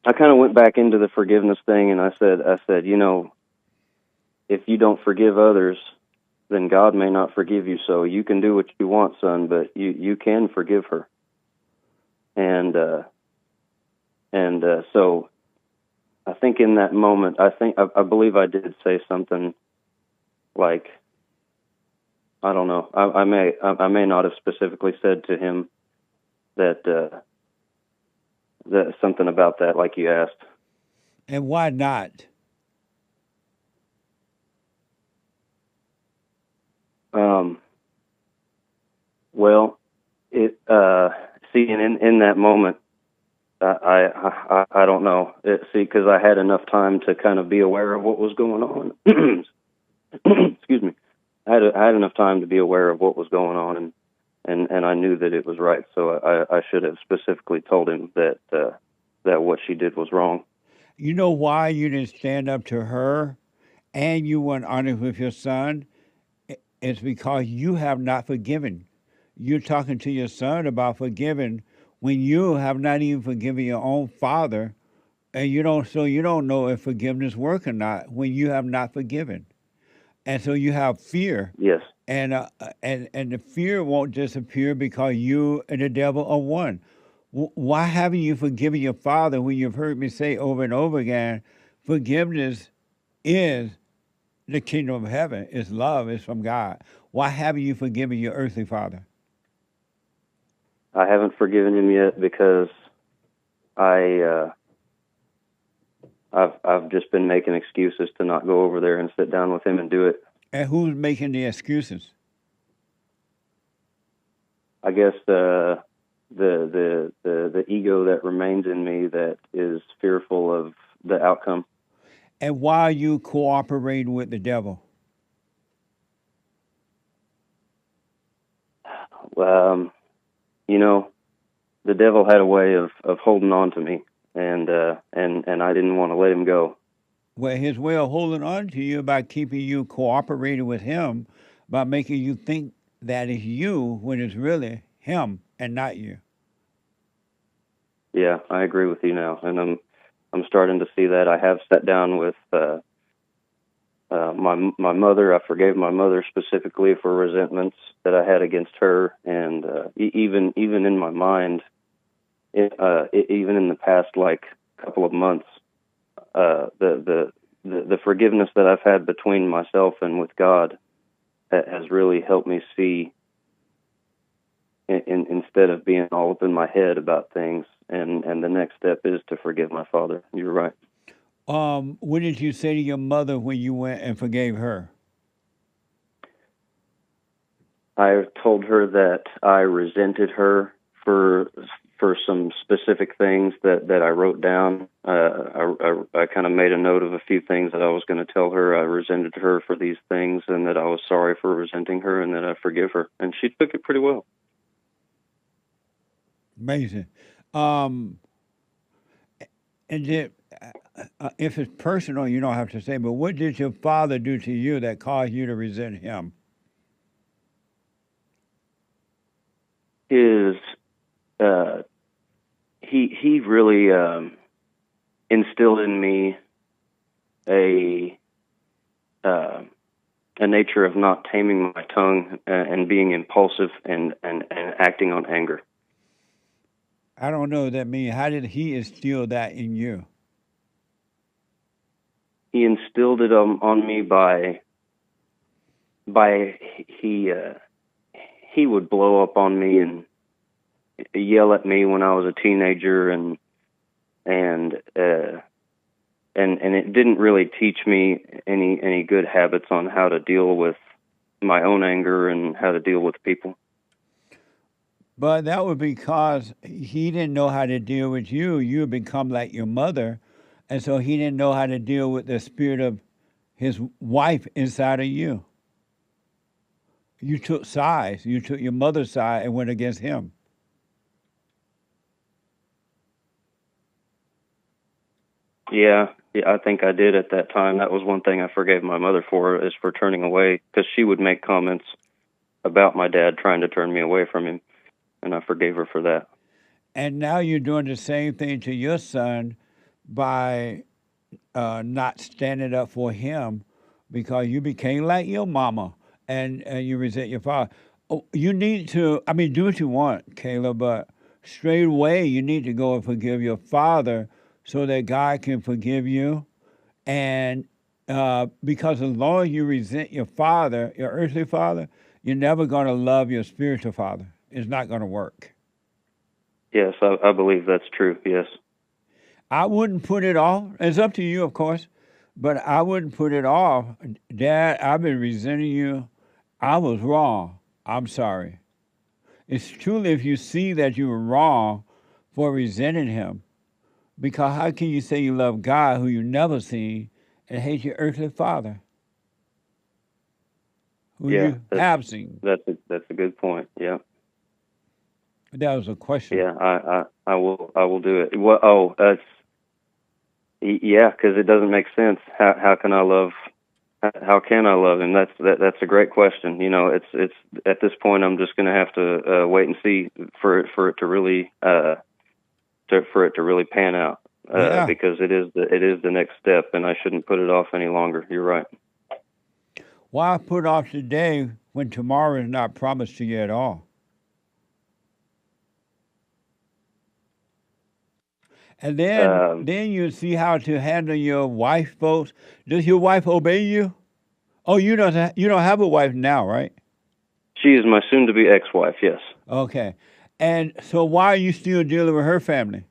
I kind of went back into the forgiveness thing, and I said, you know, if you don't forgive others, then God may not forgive you. So you can do what you want, son, but you can forgive her. And so I think in that moment, I believe I did say something like, I don't know, I may not have specifically said to him that something about that, like you asked. And why not? Well, in that moment, I don't know. Because I had enough time to kind of be aware of what was going on. Excuse me. I had enough time to be aware of what was going on, and I knew that it was right. So I should have specifically told him that what she did was wrong. You know why you didn't stand up to her and you weren't honest with your son? It's because you have not forgiven. You're talking to your son about forgiving when you have not even forgiven your own father, and you don't know if forgiveness works or not when you have not forgiven. And so you have fear. Yes. And the fear won't disappear because you and the devil are one. Why haven't you forgiven your father when you've heard me say over and over again, forgiveness is the kingdom of heaven. It's love. It's from God. Why haven't you forgiven your earthly father? I haven't forgiven him yet because I've just been making excuses to not go over there and sit down with him and do it. And who's making the excuses? I guess the ego that remains in me that is fearful of the outcome. And why are you cooperating with the devil? You know, the devil had a way of holding on to me, and I didn't want to let him go. Well, his way of holding on to you by keeping you cooperating with him, by making you think that it's you when it's really him and not you. Yeah, I agree with you now, and I'm starting to see that. I have sat down with my mother. I forgave my mother specifically for resentments that I had against her, and even in my mind, even in the past like couple of months, the forgiveness that I've had between myself and with God has really helped me see, instead of being all up in my head about things. And the next step is to forgive my father. You're right. What did you say to your mother when you went and forgave her? I told her that I resented her for some specific things that I wrote down. I kind of made a note of a few things that I was going to tell her. I resented her for these things, and that I was sorry for resenting her, and that I forgive her. And she took it pretty well. Amazing. And did, if it's personal, you don't have to say, but what did your father do to you that caused you to resent him? He really instilled in me a nature of not taming my tongue and being impulsive and acting on anger. I don't know what that means. How did he instill that in you? He instilled it on me by he would blow up on me and yell at me when I was a teenager, and it didn't really teach me any good habits on how to deal with my own anger and how to deal with people. But that was because he didn't know how to deal with you. You had become like your mother, and so he didn't know how to deal with the spirit of his wife inside of you. You took sides. You took your mother's side and went against him. Yeah, I think I did at that time. That was one thing I forgave my mother for, is for turning away, because she would make comments about my dad trying to turn me away from him, and I forgave her for that. And now you're doing the same thing to your son by not standing up for him, because you became like your mama and you resent your father. Oh, you need to, I mean, do what you want, Kayla, but straight away you need to go and forgive your father so that God can forgive you. And because as long as you resent your father, your earthly father, you're never going to love your spiritual father. It's not going to work. Yes, I believe that's true, yes. I wouldn't put it off. It's up to you, of course, but I wouldn't put it off. Dad, I've been resenting you. I was wrong. I'm sorry. It's truly if you see that you were wrong for resenting him, because how can you say you love God who you never seen and hate your earthly father who you have seen? That's a good point. Yeah. That was a question. Yeah, I will do it. Well, that's because it doesn't make sense. How can I love? How can I love him? That's a great question. You know, it's at this point I'm just going to have to wait and see for it to really pan out, because it is the next step, and I shouldn't put it off any longer. You're right. Why put off today when tomorrow is not promised to you at all? And then you see how to handle your wife, folks. Does your wife obey you? Oh, you don't have a wife now, right? She is my soon-to-be ex-wife. Yes. Okay. And so why are you still dealing with her family?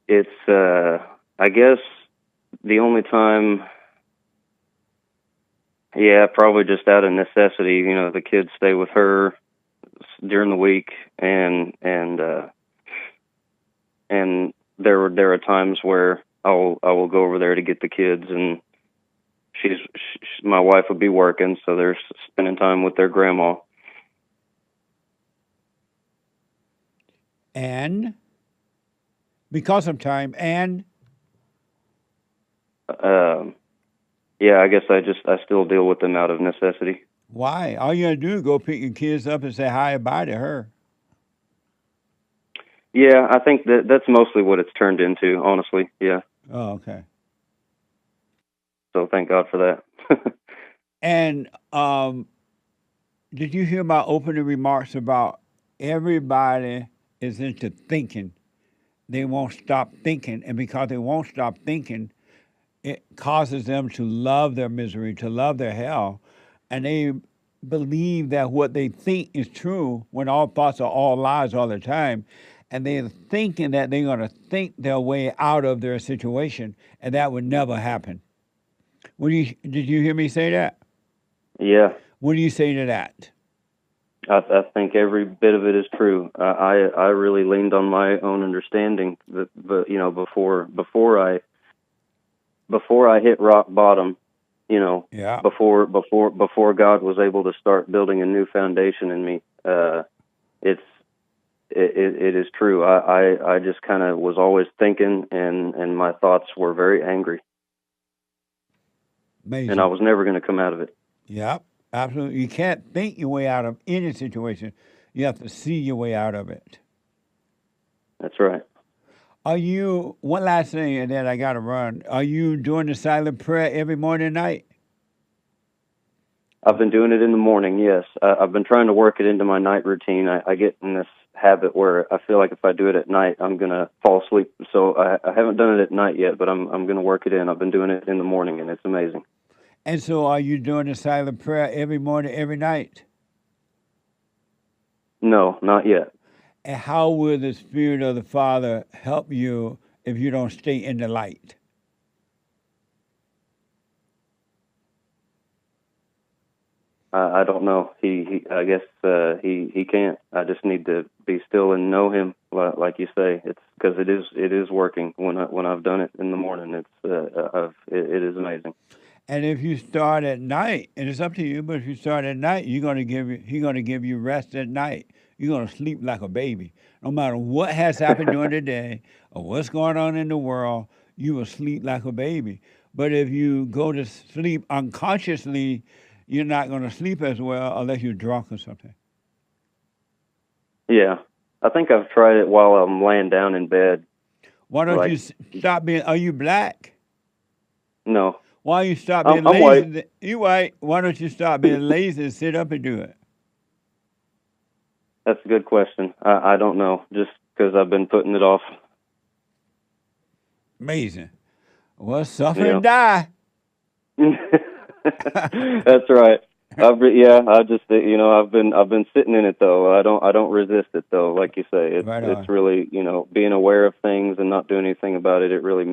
It's I guess the only time. Yeah, probably just out of necessity. You know, the kids stay with her during the week, and there are times where I will go over there to get the kids, and my wife would be working, so they're spending time with their grandma. And because of time, and Yeah, I guess I still deal with them out of necessity. why? All you gotta do is go pick your kids up and say hi and bye to her. Yeah, I think that's mostly what it's turned into, honestly. Yeah. Oh, okay. So thank God for that. And did you hear my opening remarks about everybody is into thinking? They won't stop thinking, and because they won't stop thinking, it causes them to love their misery, to love their hell, and they believe that what they think is true when all thoughts are all lies all the time, and they're thinking that they're going to think their way out of their situation, and that would never happen. Did you hear me say that? Yeah. What do you say to that? I think every bit of it is true. I really leaned on my own understanding, but before I hit rock bottom, Yeah. before God was able to start building a new foundation in me, it is true. I just kind of was always thinking, and my thoughts were very angry, Amazing. and I was never going to come out of it. Yep, absolutely. You can't think your way out of any situation. You have to see your way out of it. That's right. One last thing, and then I got to run. Are you doing the silent prayer every morning and night? I've been doing it in the morning, yes. I've been trying to work it into my night routine. I get in this habit where I feel like if I do it at night, I'm going to fall asleep. So I haven't done it at night yet, but I'm going to work it in. I've been doing it in the morning, and it's amazing. And so are you doing the silent prayer every morning, every night? No, not yet. And how will the Spirit of the Father help you if you don't stay in the light? I don't know. I guess he can't. I just need to be still and know him, like you say. It's because it is working when I've done it in the morning. It is amazing. And if you start at night, and it's up to you, but if you start at night, he's gonna give you rest at night. You're gonna sleep like a baby. No matter what has happened during the day or what's going on in the world, you will sleep like a baby. But if you go to sleep unconsciously, you're not gonna sleep as well unless you're drunk or something. Yeah, I think I've tried it while I'm laying down in bed. Why don't you stop being? Are you black? No. Why don't you stop being I'm lazy? white. You white. Why don't you stop being lazy and sit up and do it? That's a good question. I don't know, just because I've been putting it off. Amazing. Well, suffer and die. That's right. I've been sitting in it though. I don't resist it though. Like you say, it's really being aware of things and not doing anything about it. It really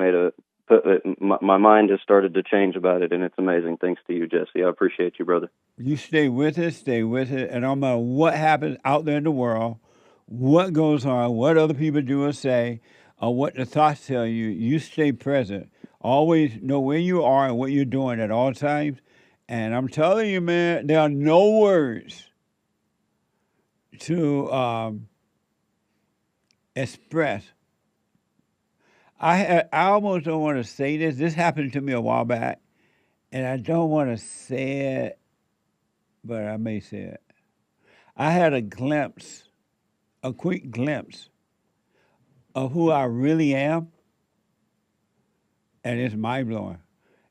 my mind has started to change about it, and it's amazing. Thanks to you, Jesse. I appreciate you, brother. You stay with it, and no matter what happens out there in the world, what goes on, what other people do or say, or what the thoughts tell you, you stay present. Always know where you are and what you're doing at all times. And I'm telling you, man, there are no words to express. I almost don't want to say this. This happened to me a while back, and I don't want to say it, but I may say it. I had a quick glimpse of who I really am, and it's mind-blowing.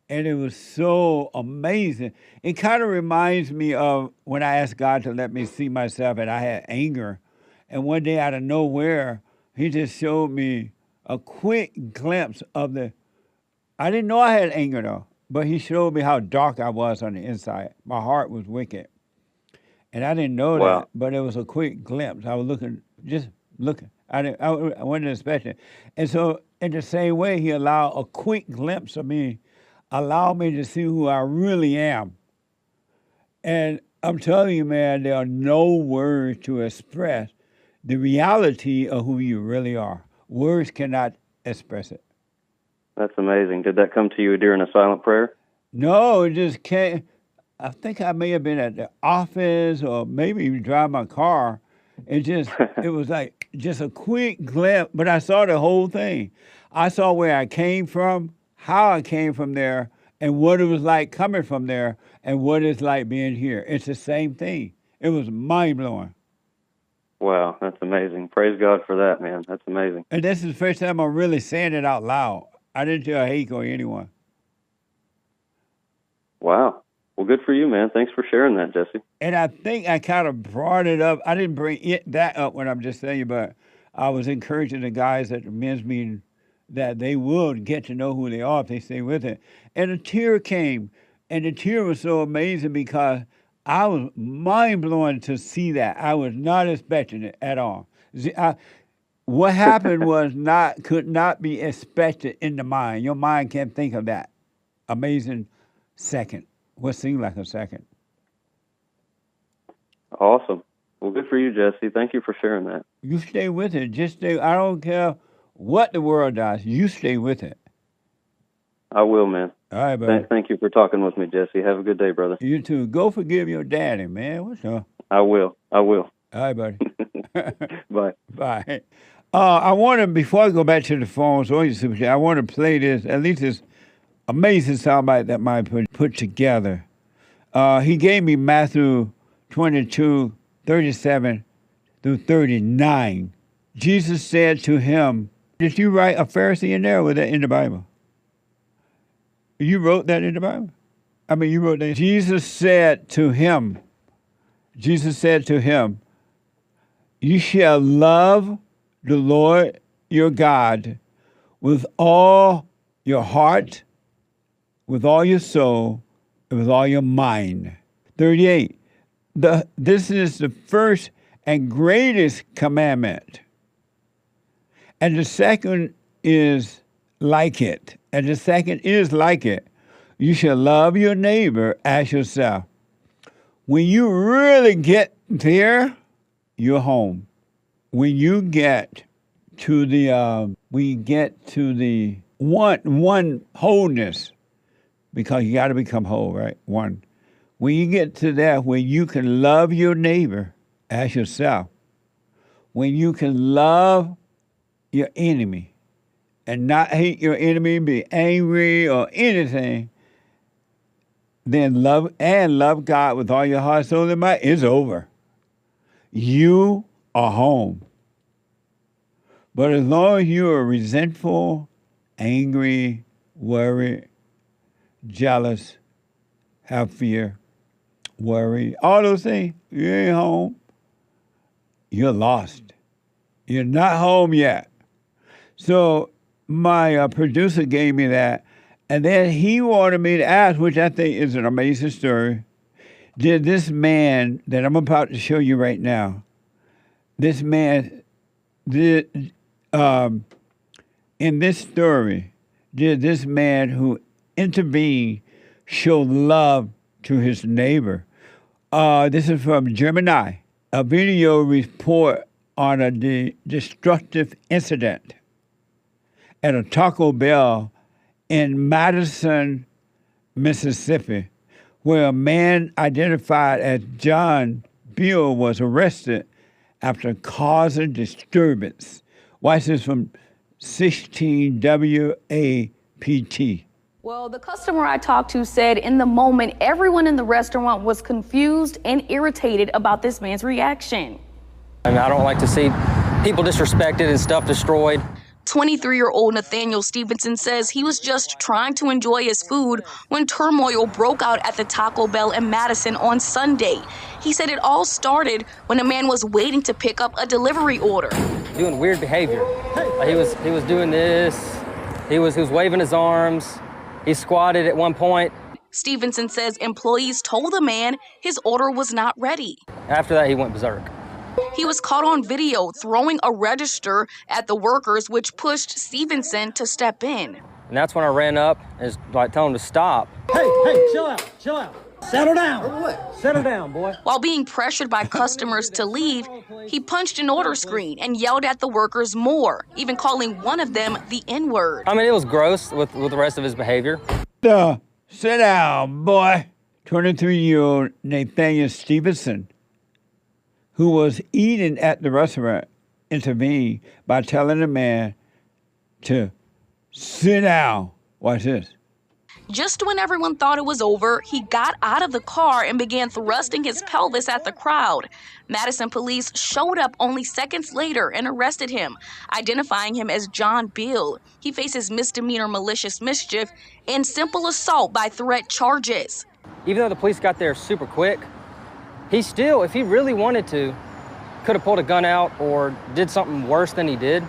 And it was so amazing. It kind of reminds me of when I asked God to let me see myself and I had anger. And one day out of nowhere, he just showed me a quick glimpse of I didn't know I had anger though, but he showed me how dark I was on the inside. My heart was wicked. And I didn't know that, but it was a quick glimpse. I was just looking. I wasn't expecting. And so in the same way, he allowed a quick glimpse of me, allowed me to see who I really am. And I'm telling you, man, there are no words to express the reality of who you really are. Words cannot express it. That's amazing. Did that come to you during a silent prayer? No, it just came. I think I may have been at the office or maybe even driving my car, It was like just a quick glimpse, but I saw the whole thing. I saw where I came from, how I came from there, and what it was like coming from there, and what it's like being here. It's the same thing. It was mind-blowing. Wow, that's amazing. Praise God for that, man. That's amazing. And this is the first time I'm really saying it out loud. I didn't tell Hake or anyone. Wow. Well, good for you, man. Thanks for sharing that, Jesse. And I think I kind of brought it up. I didn't bring that up when I'm just telling you, but I was encouraging the guys at the men's meeting that they would get to know who they are if they stay with it. And a tear came. And the tear was so amazing because I was mind-blowing to see that. I was not expecting it at all. What happened could not be expected in the mind. Your mind can't think of that amazing second. What seemed like a second. Awesome. Well, good for you, Jesse. Thank you for sharing that. You stay with it. Just stay. I don't care what the world does. You stay with it. I will, man. All right, buddy. Thank you for talking with me, Jesse. Have a good day, brother. You too. Go forgive your daddy, man. What's up? I will. All right, buddy. Bye. Bye. I want to, before I go back to the phones, I want to play this, at least this amazing soundbite that Mike put together. He gave me Matthew 22, 37 through 39. Jesus said to him, did you write a Pharisee in there or was that in the Bible? You wrote that in the Bible? I mean, you wrote that. Jesus said to him, you shall love the Lord your God with all your heart, with all your soul, and with all your mind. 38. This is the first and greatest commandment. And the second is like it. You shall love your neighbor as yourself. When you really get there, you're home. When you get to the one wholeness, because you got to become whole, right? One. When you get to that, where you can love your neighbor as yourself, when you can love your enemy and not hate your enemy, be angry or anything, then love God with all your heart, soul, and mind, it's over. You are home. But as long as you are resentful, angry, worried, jealous, have fear, worry, all those things, you ain't home. You're lost. You're not home yet. So my producer gave me that, and then he wanted me to ask, which I think is an amazing story, did this man that I'm about to show you right now, this man did, in this story, did this man who intervened show love to his neighbor? This is from Gemini, a video report on a destructive incident at a Taco Bell in Madison, Mississippi, where a man identified as John Bill was arrested after causing disturbance. Watch this from 16 WAPT. Well, the customer I talked to said in the moment, everyone in the restaurant was confused and irritated about this man's reaction. I mean, I don't like to see people disrespected and stuff destroyed. 23-year-old Nathaniel Stevenson says he was just trying to enjoy his food when turmoil broke out at the Taco Bell in Madison on Sunday. He said it all started when a man was waiting to pick up a delivery order. Doing weird behavior. He was doing this. He was waving his arms. He squatted at one point. Stevenson says employees told the man his order was not ready. After that, he went berserk. He was caught on video throwing a register at the workers, which pushed Stevenson to step in. And that's when I ran up and like told him to stop. Hey, chill out. Settle down. Settle down, boy. While being pressured by customers to leave, he punched an order screen and yelled at the workers more, even calling one of them the N-word. I mean, it was gross with the rest of his behavior. Sit down, boy. 23-year-old Nathaniel Stevenson, who was eating at the restaurant intervened by telling the man to sit down. Watch this. Just when everyone thought it was over, he got out of the car and began thrusting his pelvis at the crowd. Madison police showed up only seconds later and arrested him, identifying him as John Beal. He faces misdemeanor malicious mischief and simple assault by threat charges. Even though the police got there super quick, he still, if he really wanted to, could have pulled a gun out or did something worse than he did.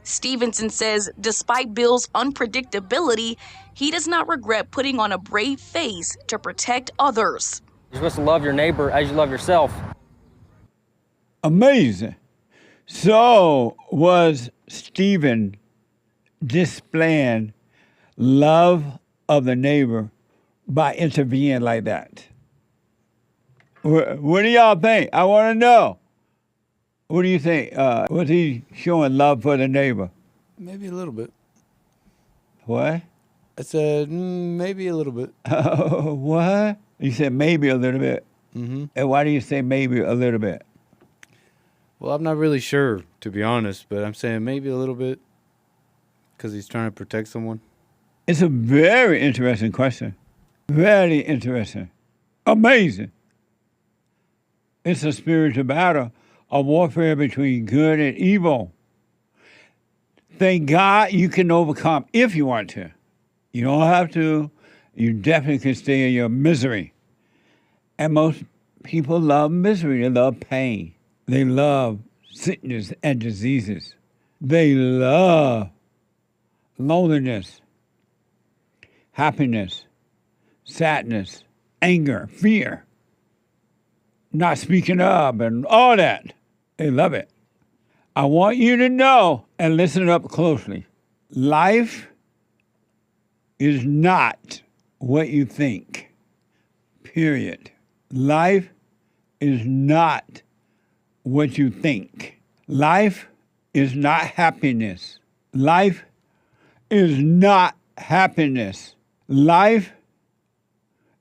Stevenson says despite Bill's unpredictability, he does not regret putting on a brave face to protect others. You're supposed to love your neighbor as you love yourself. Amazing. So was Stephen displaying love of the neighbor by intervening like that? What do y'all think? I want to know. What do you think? Was he showing love for the neighbor? Maybe a little bit. What? I said maybe a little bit. What? You said maybe a little bit. Mm-hmm. And why do you say maybe a little bit? Well, I'm not really sure, to be honest, but I'm saying maybe a little bit because he's trying to protect someone. It's a very interesting question. Very interesting. Amazing. It's a spiritual battle, a warfare between good and evil. Thank God you can overcome if you want to. You don't have to. You definitely can stay in your misery. And most people love misery. They love pain. They love sickness and diseases. They love loneliness, happiness, sadness, anger, fear, not speaking up, and all that. They love it. I want you to know, and listen up closely, life is not what you think, period. Life is not what you think. Life is not happiness. Life is not happiness. Life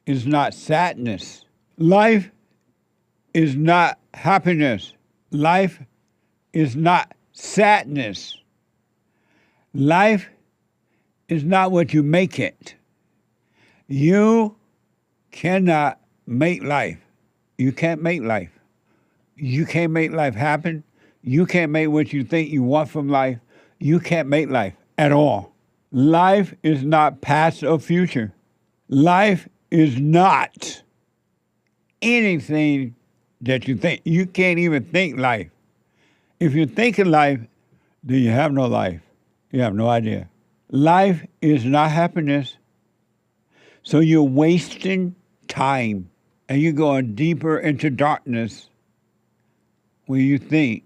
is not sadness. Life is not happiness. Life is not sadness. Life is not what you make it. You cannot make life. You can't make life. You can't make life happen. You can't make what you think you want from life. You can't make life at all. Life is not past or future. Life is not anything that you think. You can't even think life. If you think of life, then you have no life. You have no idea. Life is not happiness. So you're wasting time and you're going deeper into darkness when you think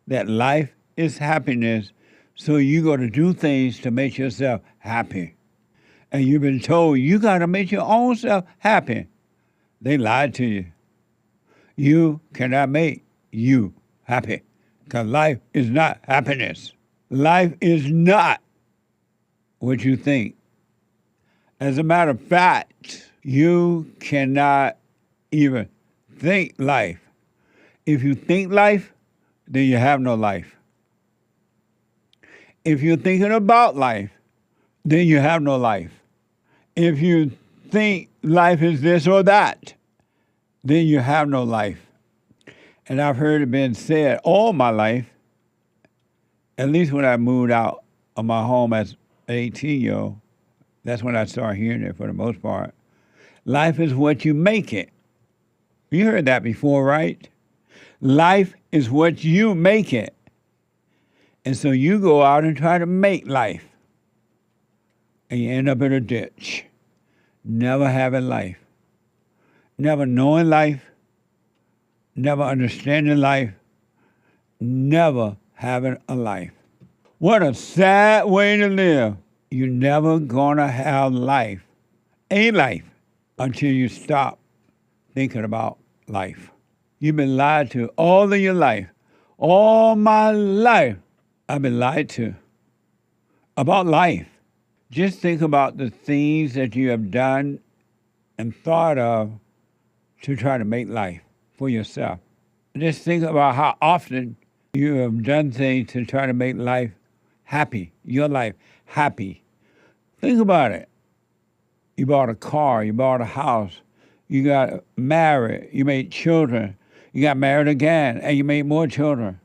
that life is happiness. So you got to do things to make yourself happy. And you've been told you got to make your own self happy. They lied to you. You cannot make you happy because life is not happiness. Life is not what you think. As a matter of fact, you cannot even think life. If you think life, then you have no life. If you're thinking about life, then you have no life. If you think life is this or that, then you have no life. And I've heard it been said all my life, at least when I moved out of my home as an 18-year-old, that's when I started hearing it for the most part. Life is what you make it. You heard that before, right? Life is what you make it. And so you go out and try to make life. And you end up in a ditch. Never having life. Never knowing life. Never understanding life. Never having a life. What a sad way to live. You're never gonna have life, a life, until you stop thinking about life. You've been lied to all of your life. All my life, I've been lied to about life. Just think about the things that you have done and thought of to try to make life for yourself. Just think about how often you have done things to try to make life happy, your life happy. Think about it. You bought a car, you bought a house, you got married, you made children, you got married again, and you made more children.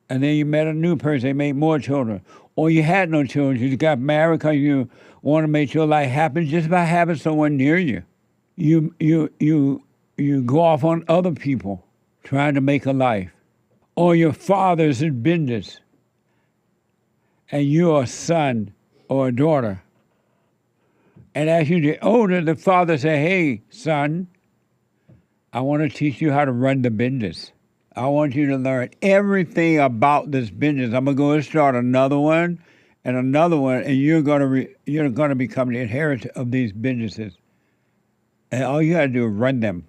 And then you met a new person, they made more children. Or you had no children, you got married because you want to make your life happen just by having someone near you. You go off on other people trying to make a life. Or your father's in business, and you're a son or a daughter. And as you get older, the father said, hey, son, I want to teach you how to run the business. I want you to learn everything about this business. I'm going to go and start another one, and you're going to become the inheritor of these businesses. And all you got to do is run them.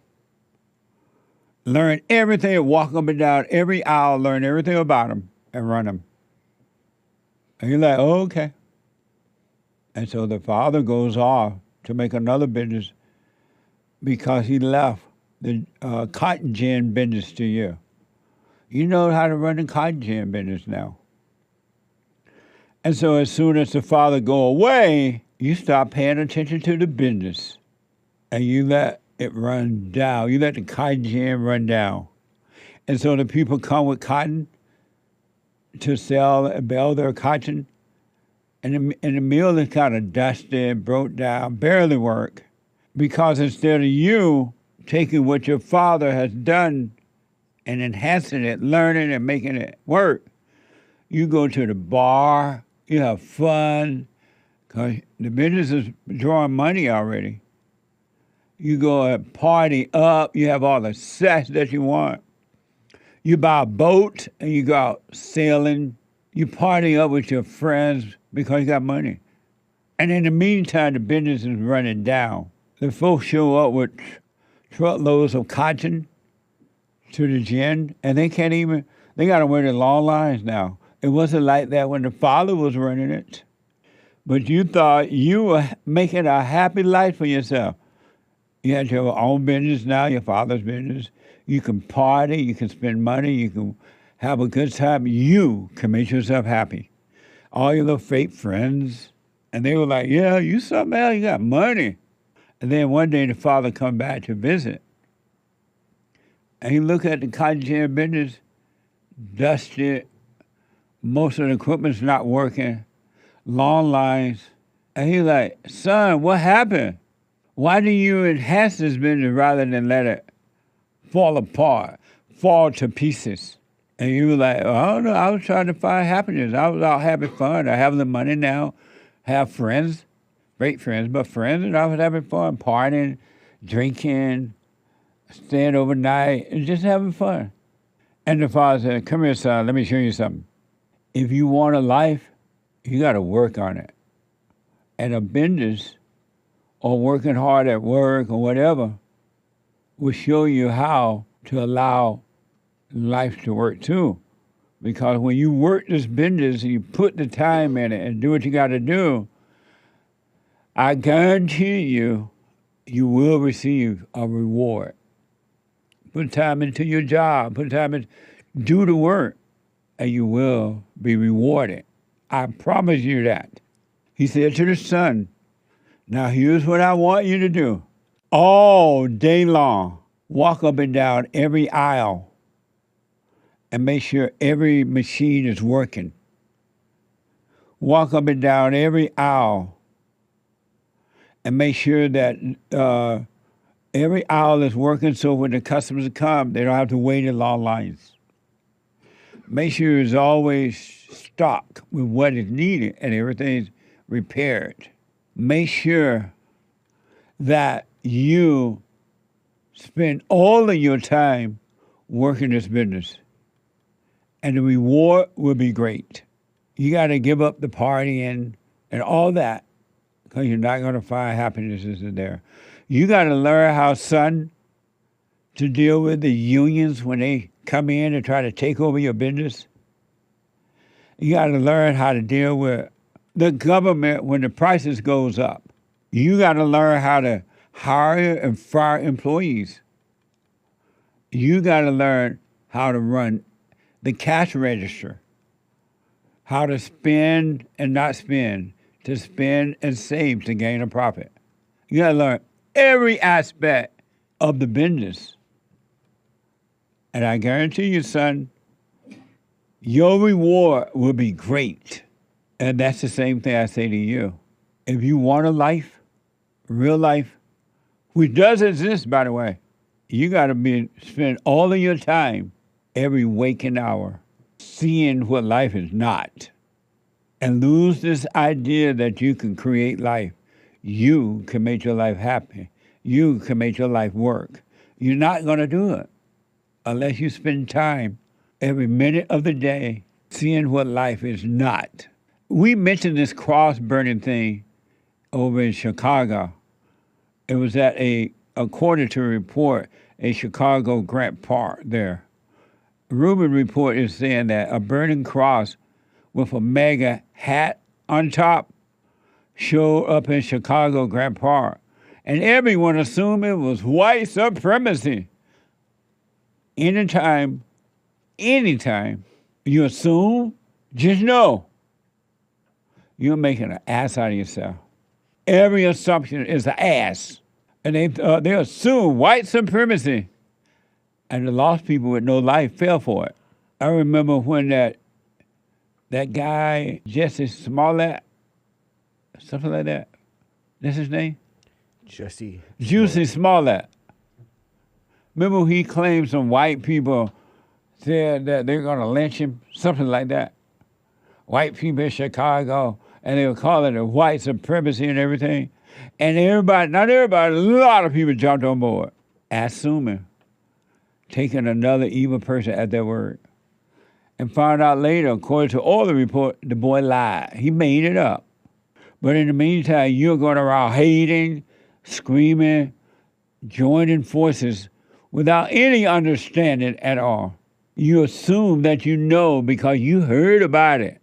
Learn everything, walk up and down every aisle, learn everything about them, and run them. And you're like, oh, okay. And so the father goes off to make another business because he left the cotton gin business to you. You know how to run the cotton gin business now. And so as soon as the father go away, you stop paying attention to the business. And you let it run down. You let the cotton gin run down. And so the people come with cotton to sell and bale their cotton. And the mill is kind of dusted, broke down, barely work. Because instead of you taking what your father has done and enhancing it, learning and making it work, you go to the bar, you have fun, because the business is drawing money already. You go and party up, you have all the sex that you want. You buy a boat and you go out sailing. You party up with your friends because you got money. And in the meantime, the business is running down. The folks show up with truckloads of cotton to the gin, and they got to wait in long lines now. It wasn't like that when the father was running it. But you thought you were making a happy life for yourself. You had your own business now, your father's business. You can party, you can spend money, you can have a good time. You can make yourself happy. All your little fake friends, and they were like, yeah, you something else, you got money. And then one day the father come back to visit. And he looked at the cotton gin business, dusted, most of the equipment's not working, long lines. And he's like, son, what happened? Why do you enhance this business rather than let it fall apart, fall to pieces? And you were like, I don't know, I was trying to find happiness. I was out having fun. I have the money now, have friends, great friends, but friends, and I was having fun, partying, drinking, staying overnight, and just having fun. And the father said, come here, son, let me show you something. If you want a life, you got to work on it. And a business or working hard at work or whatever will show you how to allow life to work too. Because when you work this business and you put the time in it and do what you got to do, I guarantee you, you will receive a reward. Put time into your job, put time in, do the work, and you will be rewarded. I promise you that. He said to the son, now here's what I want you to do. All day long, walk up and down every aisle and make sure every machine is working. Walk up and down every aisle and make sure that every aisle is working so when the customers come, they don't have to wait in long lines. Make sure it's always stocked with what is needed and everything's repaired. Make sure that you spend all of your time working this business, and the reward will be great. You got to give up the partying and all that because you're not going to find happiness in there. You got to learn how, son, to deal with the unions when they come in and try to take over your business. You got to learn how to deal with the government when the prices goes up. You got to learn how to hire and fire employees. You got to learn how to run the cash register, how to spend and not spend, to spend and save to gain a profit. You gotta learn every aspect of the business. And I guarantee you, son, your reward will be great. And that's the same thing I say to you. If you want a life, real life, which does exist, by the way, you got to spend all of your time, every waking hour, seeing what life is not. And lose this idea that you can create life. You can make your life happy. You can make your life work. You're not going to do it unless you spend time every minute of the day seeing what life is not. We mentioned this cross-burning thing over in Chicago. It was at according to a report, a Chicago Grant Park there. Rubin report is saying that a burning cross with a mega hat on top showed up in Chicago Grant Park. And everyone assumed it was white supremacy. Anytime you assume, just know you're making an ass out of yourself. Every assumption is an ass. And they assume white supremacy. And the lost people with no life fell for it. I remember when that guy, Jesse Smollett, something like that. That's his name? Juicy Smollett. Remember he claimed some white people said that they're going to lynch him, something like that. White people in Chicago, and they were calling it white supremacy and everything. And everybody, not everybody, a lot of people jumped on board, assuming, taking another evil person at their word. And found out later, according to all the report, the boy lied. He made it up. But in the meantime, you're going around hating, screaming, joining forces without any understanding at all. You assume that you know because you heard about it.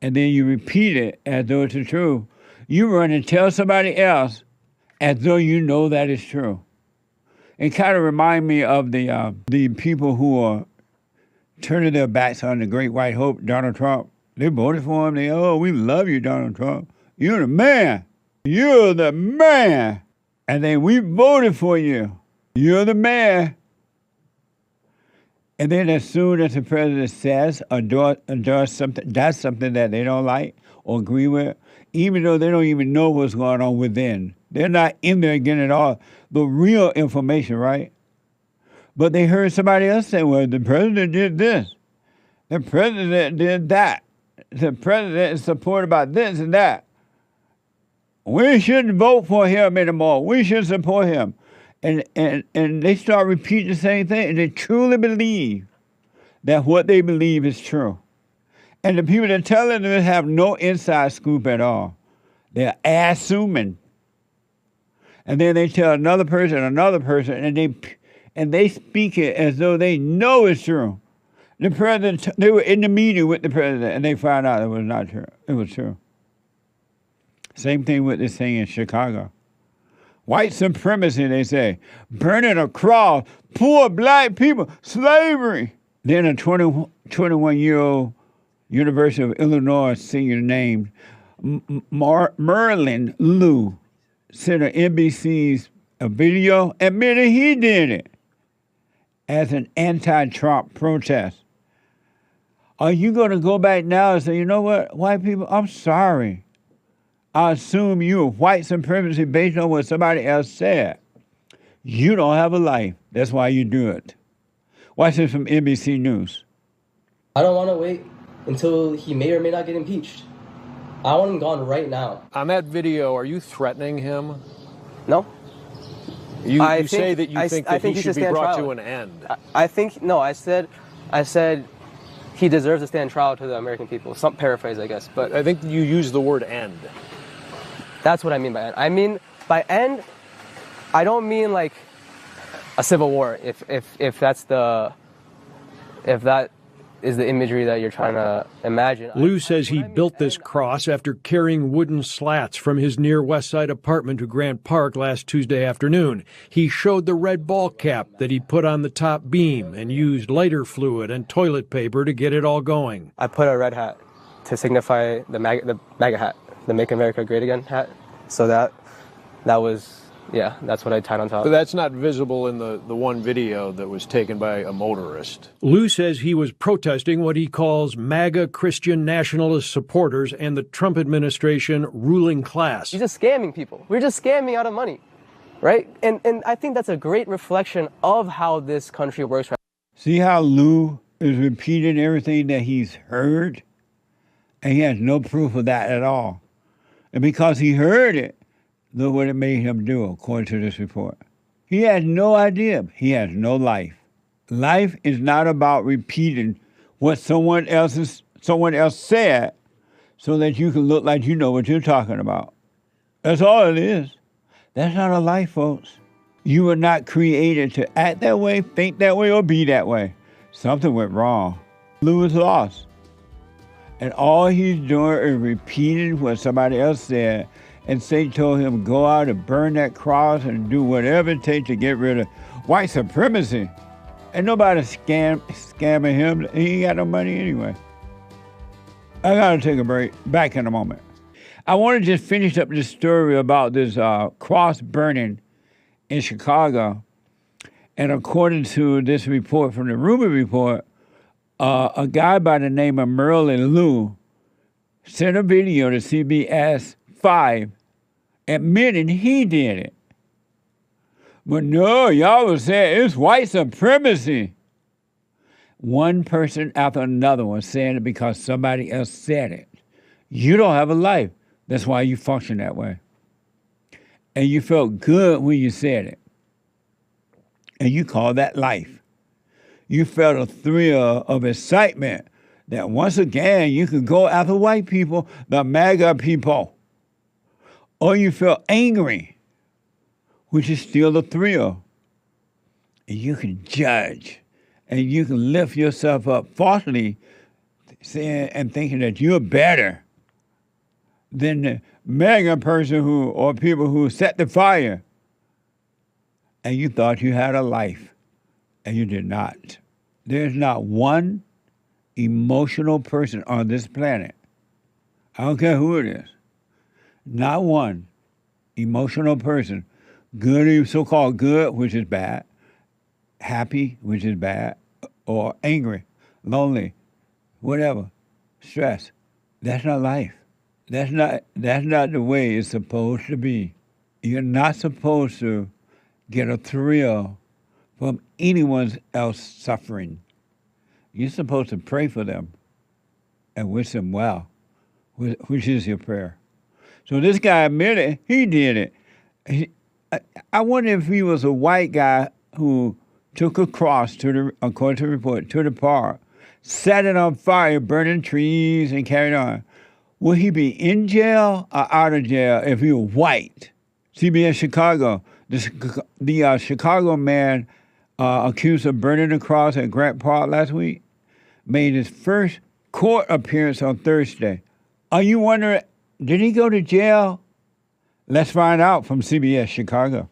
And then you repeat it as though it's the truth. You run and tell somebody else as though you know that it's true. It kind of reminds me of the people who are turning their backs on the great white hope, Donald Trump. They voted for him. We love you, Donald Trump. You're the man. You're the man. And then we voted for you. You're the man. And then as soon as the president says or does something that they don't like or agree with, even though they don't even know what's going on within, they're not in there getting all the real information, right? But they heard somebody else say, well, the president did this. The president did that. The president is supported about this and that. We shouldn't vote for him anymore. We should support him. And they start repeating the same thing, and they truly believe that what they believe is true. And the people that tell them this have no inside scoop at all. They're assuming. And then they tell another person, and they speak it as though they know it's true. The president, they were in the meeting with the president, and they found out it was not true. It was true. Same thing with this thing in Chicago. White supremacy, they say. Burning a cross, poor black people, slavery. Then a 21-year-old University of Illinois senior named Mullin sent an NBC's a video admitting he did it as an anti-Trump protest. Are you going to go back now and say, you know what, white people, I'm sorry. I assume you're white supremacy based on what somebody else said. You don't have a life. That's why you do it. Watch this from NBC News. I don't want to wait until he may or may not get impeached. I want him gone right now. On that video, are you threatening him? No. You say that you think that he should be brought to an end. I said he deserves to stand trial to the American people. Some paraphrase, I guess. But I think you use the word end. That's what I mean by end. I mean, by end, I don't mean like a civil war, if that is the imagery that you're trying to imagine. Lou says he built this cross after carrying wooden slats from his near West Side apartment to Grant Park last Tuesday afternoon. He showed the red ball cap that he put on the top beam and used lighter fluid and toilet paper to get it all going. I put a red hat to signify the MAGA hat, the Make America Great Again hat. So that was, yeah, that's what I tied on top. But that's not visible in the one video that was taken by a motorist. Lou says he was protesting what he calls MAGA Christian nationalist supporters and the Trump administration ruling class. He's just scamming people. We're just scamming out of money, right? And I think that's a great reflection of how this country works. See how Lou is repeating everything that he's heard? And he has no proof of that at all. And because he heard it, look what it made him do, according to this report. He has no idea. He has no life. Life is not about repeating what someone else said so that you can look like you know what you're talking about. That's all it is. That's not a life, folks. You were not created to act that way, think that way, or be that way. Something went wrong. Lou is lost. And all he's doing is repeating what somebody else said. And Satan told him, go out and burn that cross and do whatever it takes to get rid of white supremacy. And nobody scamming him. He ain't got no money anyway. I gotta take a break. Back in a moment. I want to just finish up this story about this cross burning in Chicago. And according to this report from the Rumor Report, a guy by the name of Mullin Lou sent a video to CBS 5 admitting he did it. But no, y'all was saying it's white supremacy. One person after another was saying it because somebody else said it. You don't have a life. That's why you function that way. And you felt good when you said it. And you call that life. You felt a thrill of excitement that once again you could go after white people, the MAGA people. Or you felt angry, which is still a thrill. And you can judge, and you can lift yourself up falsely, saying and thinking that you're better than the MAGA person or people who set the fire. And you thought you had a life, and you did not. There's not one emotional person on this planet, I don't care who it is, not one emotional person, good, so-called good, which is bad, happy, which is bad, or angry, lonely, whatever, stress. That's not life. That's not the way it's supposed to be. You're not supposed to get a thrill from anyone else suffering. You're supposed to pray for them and wish them well, which is your prayer. So this guy admitted he did it. I wonder if he was a white guy who took a cross according to the report, to the park, set it on fire, burning trees, and carried on. Would he be in jail or out of jail if he was white? CBS Chicago, the Chicago man accused of burning the cross at Grant Park last week made his first court appearance on Thursday. Are you wondering, did he go to jail? Let's find out from CBS Chicago.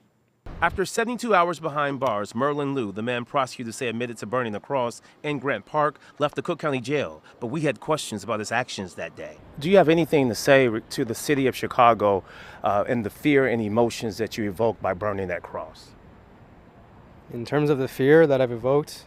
After 72 hours behind bars, Mullin Lou, the man prosecutors say admitted to burning the cross in Grant Park, left the Cook County Jail. But we had questions about his actions that day. Do you have anything to say to the city of Chicago and the fear and emotions that you evoked by burning that cross? In terms of the fear that I've evoked,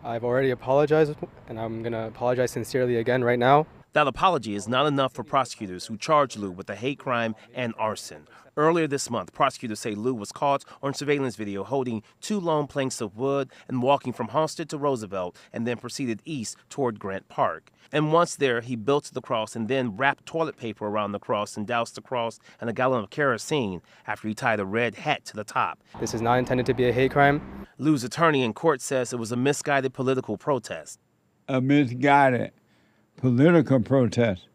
I've already apologized, and I'm going to apologize sincerely again right now. That apology is not enough for prosecutors who charged Lou with a hate crime and arson. Earlier this month, prosecutors say Lou was caught on surveillance video holding 2 long planks of wood and walking from Halsted to Roosevelt and then proceeded east toward Grant Park. And once there, he built the cross and then wrapped toilet paper around the cross and doused the cross in a gallon of kerosene after he tied a red hat to the top. This is not intended to be a hate crime. Lou's attorney in court says it was a misguided political protest. A misguided political protest.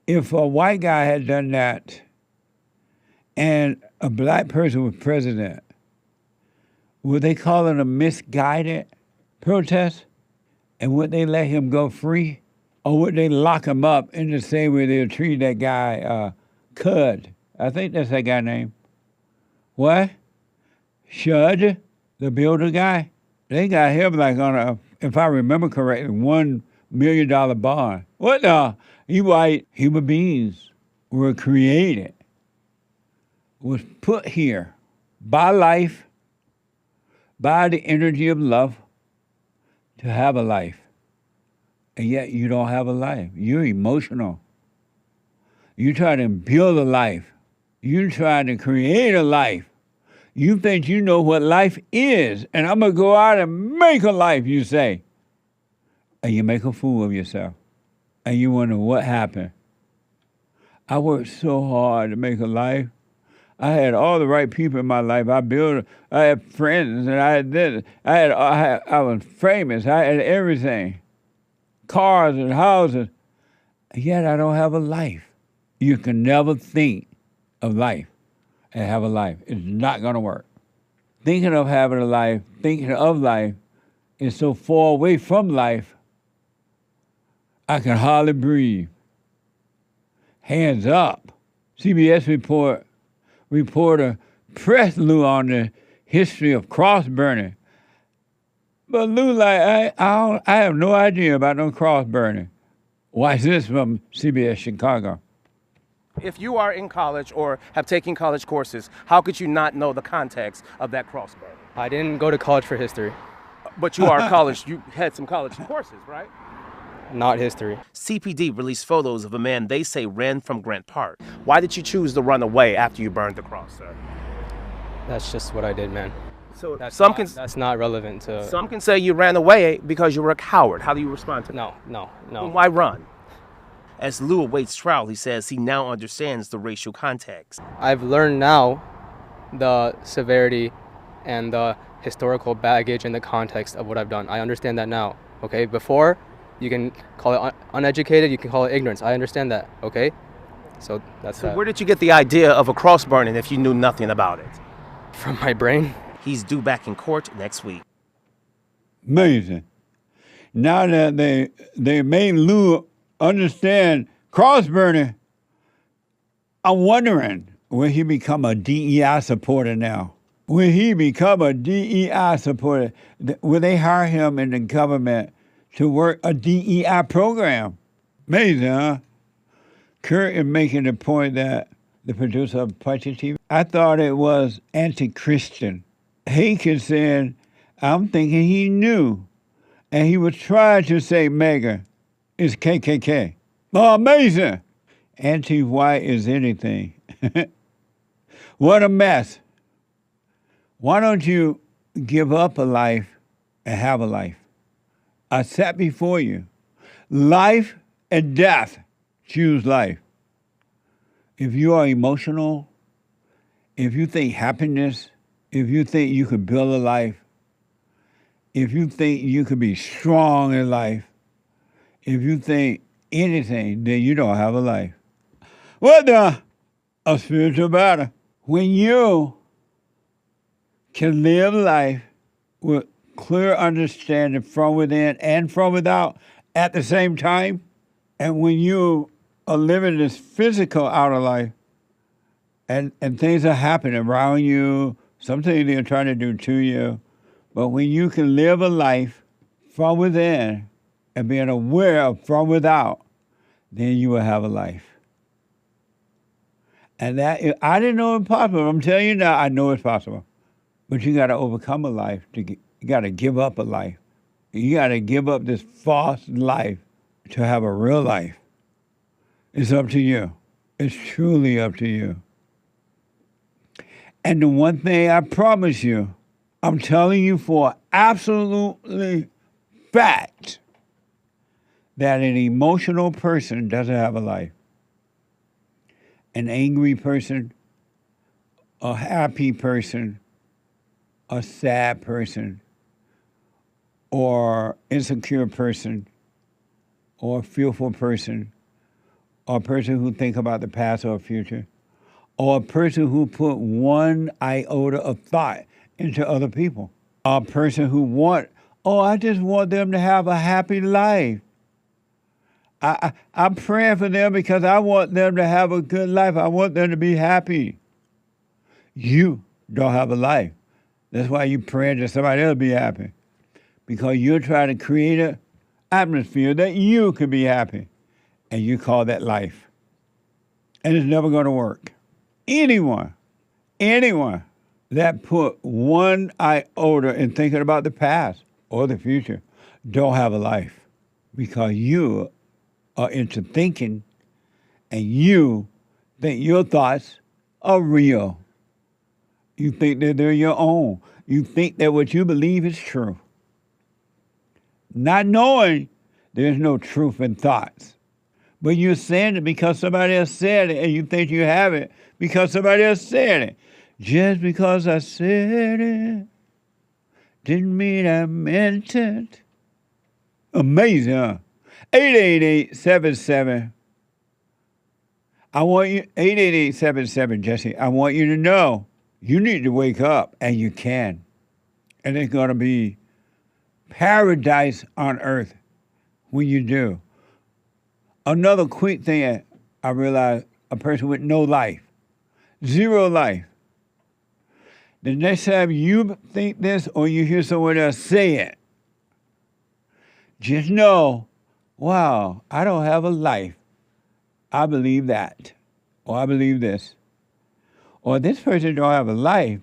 If a white guy had done that and a black person was president, would they call it a misguided protest? And would they let him go free? Or would they lock him up in the same way they'll treat that guy, Cud? I think that's that guy's name. What? Shud, the builder guy? They got him like on a, if I remember correctly, $1 million bond. What the? You white human beings were created, was put here by life, by the energy of love, to have a life. And yet you don't have a life. You're emotional. You try to build a life. You try to create a life. You think you know what life is, and I'm going to go out and make a life, you say. And you make a fool of yourself. And you wonder what happened. I worked so hard to make a life. I had all the right people in my life. I had friends, and I had this. I was famous. I had everything. Cars and houses. And yet I don't have a life. You can never think of life and have a life. It's not going to work. Thinking of having a life, thinking of life, is so far away from life, I can hardly breathe. Hands up. CBS reporter pressed Lou on the history of cross burning. But Lou, like, I have no idea about no cross burning. Watch this from CBS Chicago. If you are in college or have taken college courses, how could you not know the context of that cross burning? I didn't go to college for history. But you are college. You had some college courses, right? Not history. CPD released photos of a man they say ran from Grant Park. Why did you choose to run away after you burned the cross, sir? That's just what I did, man. So that's not relevant to... Some can say you ran away because you were a coward. How do you respond to that? No. Then why run? As Lou awaits trial, he says he now understands the racial context. I've learned now the severity and the historical baggage and the context of what I've done. I understand that now, okay? Before, you can call it uneducated, you can call it ignorance. I understand that, okay? So that's that. Where did you get the idea of a cross burning if you knew nothing about it? From my brain. He's due back in court next week. Amazing. Now that they made Lou understand cross burning, I'm wondering, will he become a DEI supporter now? Will he become a DEI supporter? Will they hire him in the government to work a DEI program? Amazing, huh? Kurt is making the point that the producer of Punchy TV, I thought it was anti-Christian. He said, I'm thinking he knew. And he was trying to say MAGA is KKK. Oh, amazing. Anti-white is anything. What a mess. Why don't you give up a life and have a life? I sat before you. Life and death, choose life. If you are emotional, if you think happiness, if you think you could build a life, if you think you could be strong in life, if you think anything, then you don't have a life. What the? A spiritual battle. When you can live life with clear understanding from within and from without at the same time, and when you are living this physical outer life, and things are happening around you, something they're trying to do to you, but when you can live a life from within and being aware of from without, then you will have a life. And that, I didn't know it was possible. I'm telling you now, I know it's possible. But you got to overcome a life. You got to give up a life. You got to give up this false life to have a real life. It's up to you. It's truly up to you. And the one thing I promise you, I'm telling you for absolutely fact, that an emotional person doesn't have a life. An angry person, a happy person, a sad person, or insecure person, or a fearful person, or a person who thinks about the past or future, or a person who put one iota of thought into other people, a person who wants Oh, I just want them to have a happy life. I'm praying for them because I want them to have a good life. I want them to be happy. You don't have a life. That's why you praying that somebody else be happy. Because you're trying to create an atmosphere that you can be happy. And you call that life. And it's never going to work. Anyone that put one iota in thinking about the past or the future don't have a life. Because you are into thinking and you think your thoughts are real. You think that they're your own. You think that what you believe is true. Not knowing there's no truth in thoughts. But you're saying it because somebody else said it, and you think you have it because somebody else said it. Just because I said it didn't mean I meant it. Amazing, huh? 888-77. I want you, 888-77, Jesse. I want you to know you need to wake up, and you can. And it's going to be paradise on earth when you do. Another quick thing I realized, a person with no life, zero life. The next time you think this or you hear someone else say it, just know, wow, I don't have a life. I believe that. Or I believe this. Or this person don't have a life.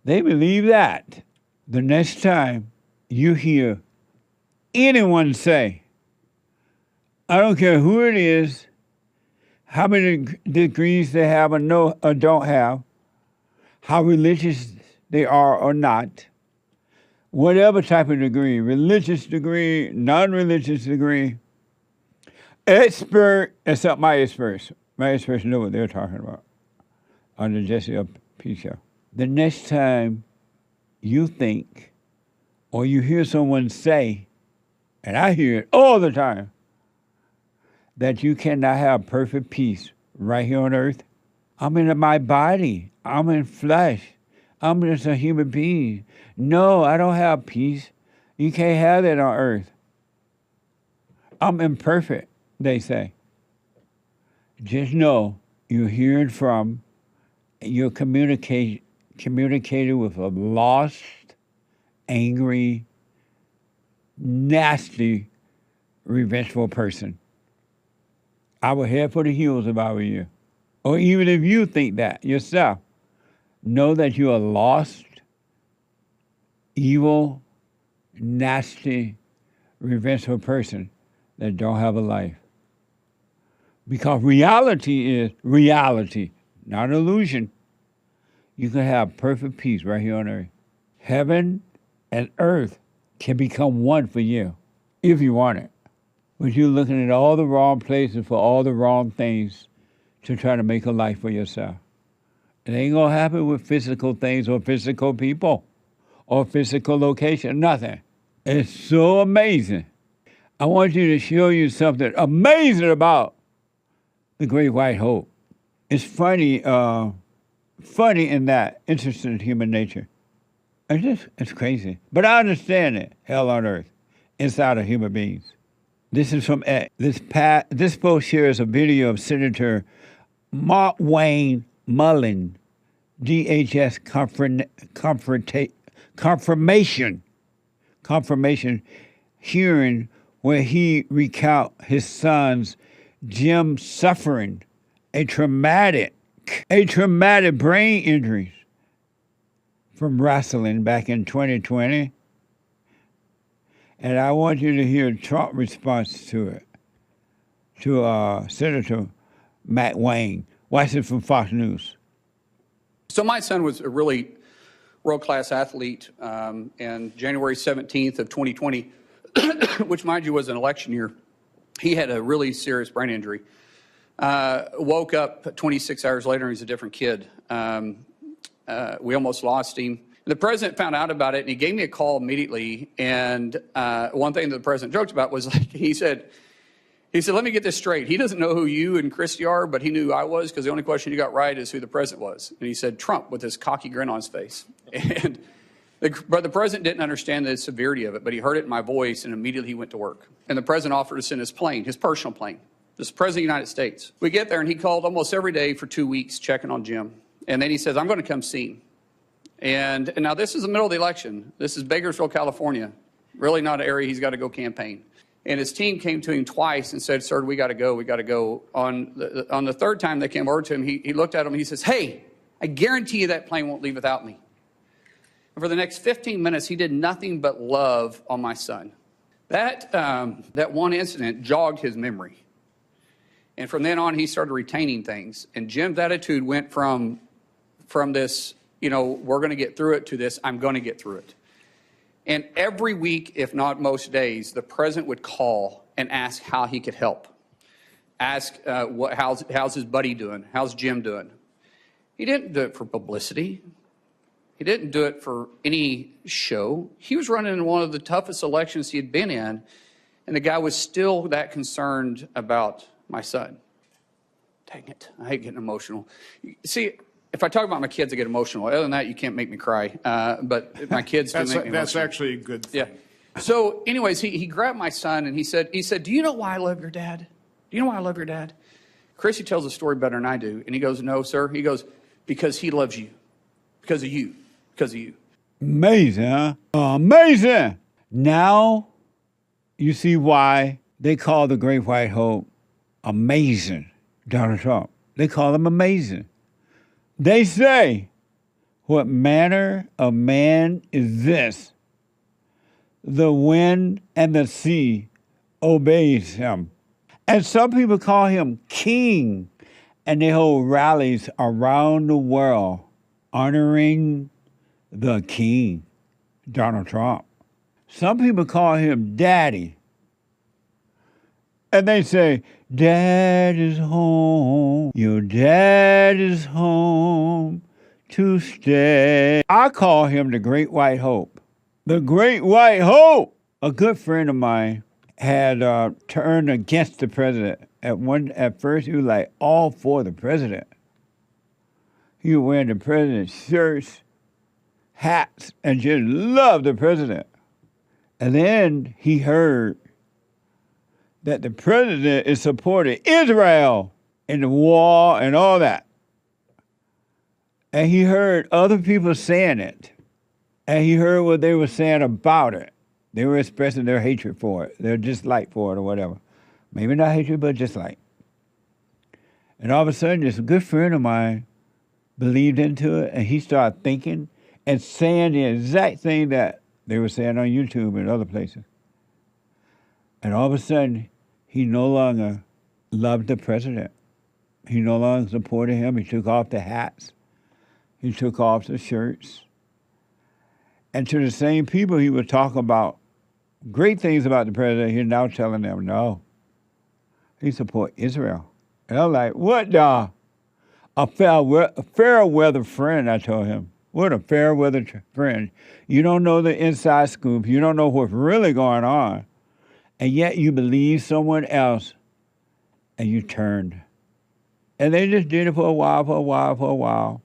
They believe that. The next time you hear anyone say, I don't care who it is, how many degrees they have or don't have, how religious they are or not, whatever type of degree, religious degree, non-religious degree, expert, except my experts. My experts know what they're talking about on the Jesse P. Show. The next time you think or you hear someone say, and I hear it all the time, that you cannot have perfect peace right here on earth. I'm in my body. I'm in flesh. I'm just a human being. No, I don't have peace. You can't have that on earth. I'm imperfect, they say. Just know you're hearing from, you're communicating with a lost, angry, nasty, revengeful person. I would head for the hills if I were you. Or even if you think that yourself, know that you are lost, evil, nasty, revengeful person that don't have a life. Because reality is reality, not illusion. You can have perfect peace right here on earth. Heaven and earth can become one for you if you want it. But you're looking at all the wrong places for all the wrong things to try to make a life for yourself. It ain't gonna happen with physical things or physical people or physical location, nothing. It's so amazing. I want you to show you something amazing about the Great White Hope. It's funny in that, interested in human nature. It's crazy. But I understand it, hell on earth, inside of human beings. This is from this post shares a video of Senator Markwayne Mullin, DHS confirmation hearing where he recount his son's Jim suffering a traumatic brain injuries from wrestling back in 2020. And I want you to hear Trump's response to it, to Senator Markwayne. Watch it from Fox News. So my son was a really world-class athlete, and January 17th of 2020, which mind you was an election year, he had a really serious brain injury. Woke up 26 hours later and he's a different kid. We almost lost him. The president found out about it and he gave me a call immediately. And one thing that the president joked about was like, he said, let me get this straight. He doesn't know who you and Christy are, but he knew who I was because the only question you got right is who the president was. And he said, Trump, with this cocky grin on his face. And But the president didn't understand the severity of it, but he heard it in my voice, and immediately he went to work. And the president offered to send his plane, his personal plane. This is the president of the United States. We get there, and he called almost every day for 2 weeks checking on Jim. And then he says, I'm going to come see him. And now this is the middle of the election. This is Bakersfield, California. Really not an area he's got to go campaign. And his team came to him twice and said, sir, we got to go, we got to go. On the third time they came over to him, he looked at him and he says, hey, I guarantee you that plane won't leave without me. And for the next 15 minutes, he did nothing but love on my son. That one incident jogged his memory. And from then on, he started retaining things. And Jim's attitude went from this, we're going to get through it, to this, I'm going to get through it. And every week, if not most days, the president would call and ask how he could help. Ask how's his buddy doing? How's Jim doing? He didn't do it for publicity. He didn't do it for any show. He was running in one of the toughest elections he had been in, and the guy was still that concerned about my son. Dang it, I hate getting emotional. See, if I talk about my kids, I get emotional. Other than that, you can't make me cry. But my kids do make me emotional. That's actually a good thing. Yeah. So anyways, he grabbed my son, and he said, do you know why I love your dad? Do you know why I love your dad? Chrissy tells the story better than I do. And he goes, no, sir. He goes, because he loves you. Because of you. Because of you. Amazing, huh? Amazing. Now you see why they call the Great White Hope amazing, Donald Trump. They call him amazing. They say, what manner of man is this? The wind and the sea obeys him. And some people call him king, and they hold rallies around the world honoring the king, Donald Trump. Some people call him daddy. And they say, Dad is home. Your dad is home to stay. I call him the Great White Hope. The Great White Hope! A good friend of mine had turned against the president. At first, he was like all for the president. He was wearing the president's shirts, hats, and just loved the president. And then he heard that the president is supporting Israel in the war and all that. And he heard other people saying it. And he heard what they were saying about it. They were expressing their hatred for it, their dislike for it or whatever. Maybe not hatred, but dislike. And all of a sudden, this good friend of mine believed into it, and he started thinking and saying the exact thing that they were saying on YouTube and other places. And all of a sudden, he no longer loved the president. He no longer supported him. He took off the hats. He took off the shirts. And to the same people he would talk about great things about the president, he's now telling them, no, he support Israel. And I'm like, what the? A fair weather friend, I told him. What a fair weather friend. You don't know the inside scoop. You don't know what's really going on. And yet you believe someone else, and you turned. And they just did it for a while.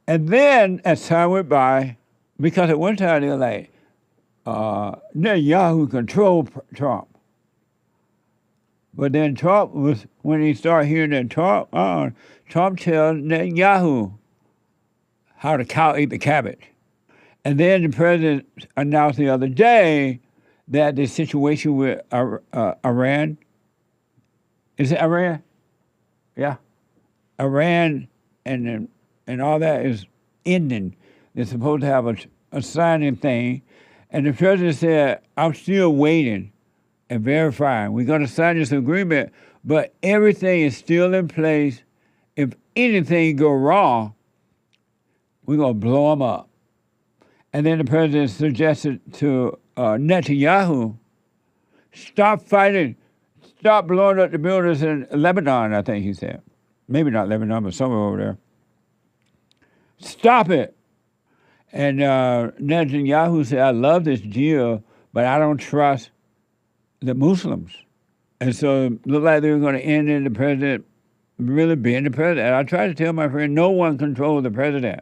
And then, as time went by, because at one time they were like, Netanyahu controlled Trump. But then Trump was, when he started hearing that Trump tells Netanyahu how the cow ate the cabbage. And then the president announced the other day that the situation with Iran, is it Iran? Yeah. Iran and all that is ending. They're supposed to have a signing thing. And the president said, I'm still waiting and verifying. We're going to sign this agreement, but everything is still in place. If anything go wrong, we're going to blow them up. And then the president suggested to Netanyahu, stop fighting, stop blowing up the buildings in Lebanon, I think he said. Maybe not Lebanon, but somewhere over there. Stop it. And Netanyahu said, I love this deal, but I don't trust the Muslims. And so it looked like they were going to end in the president really being the president. And I tried to tell my friend, no one controls the president.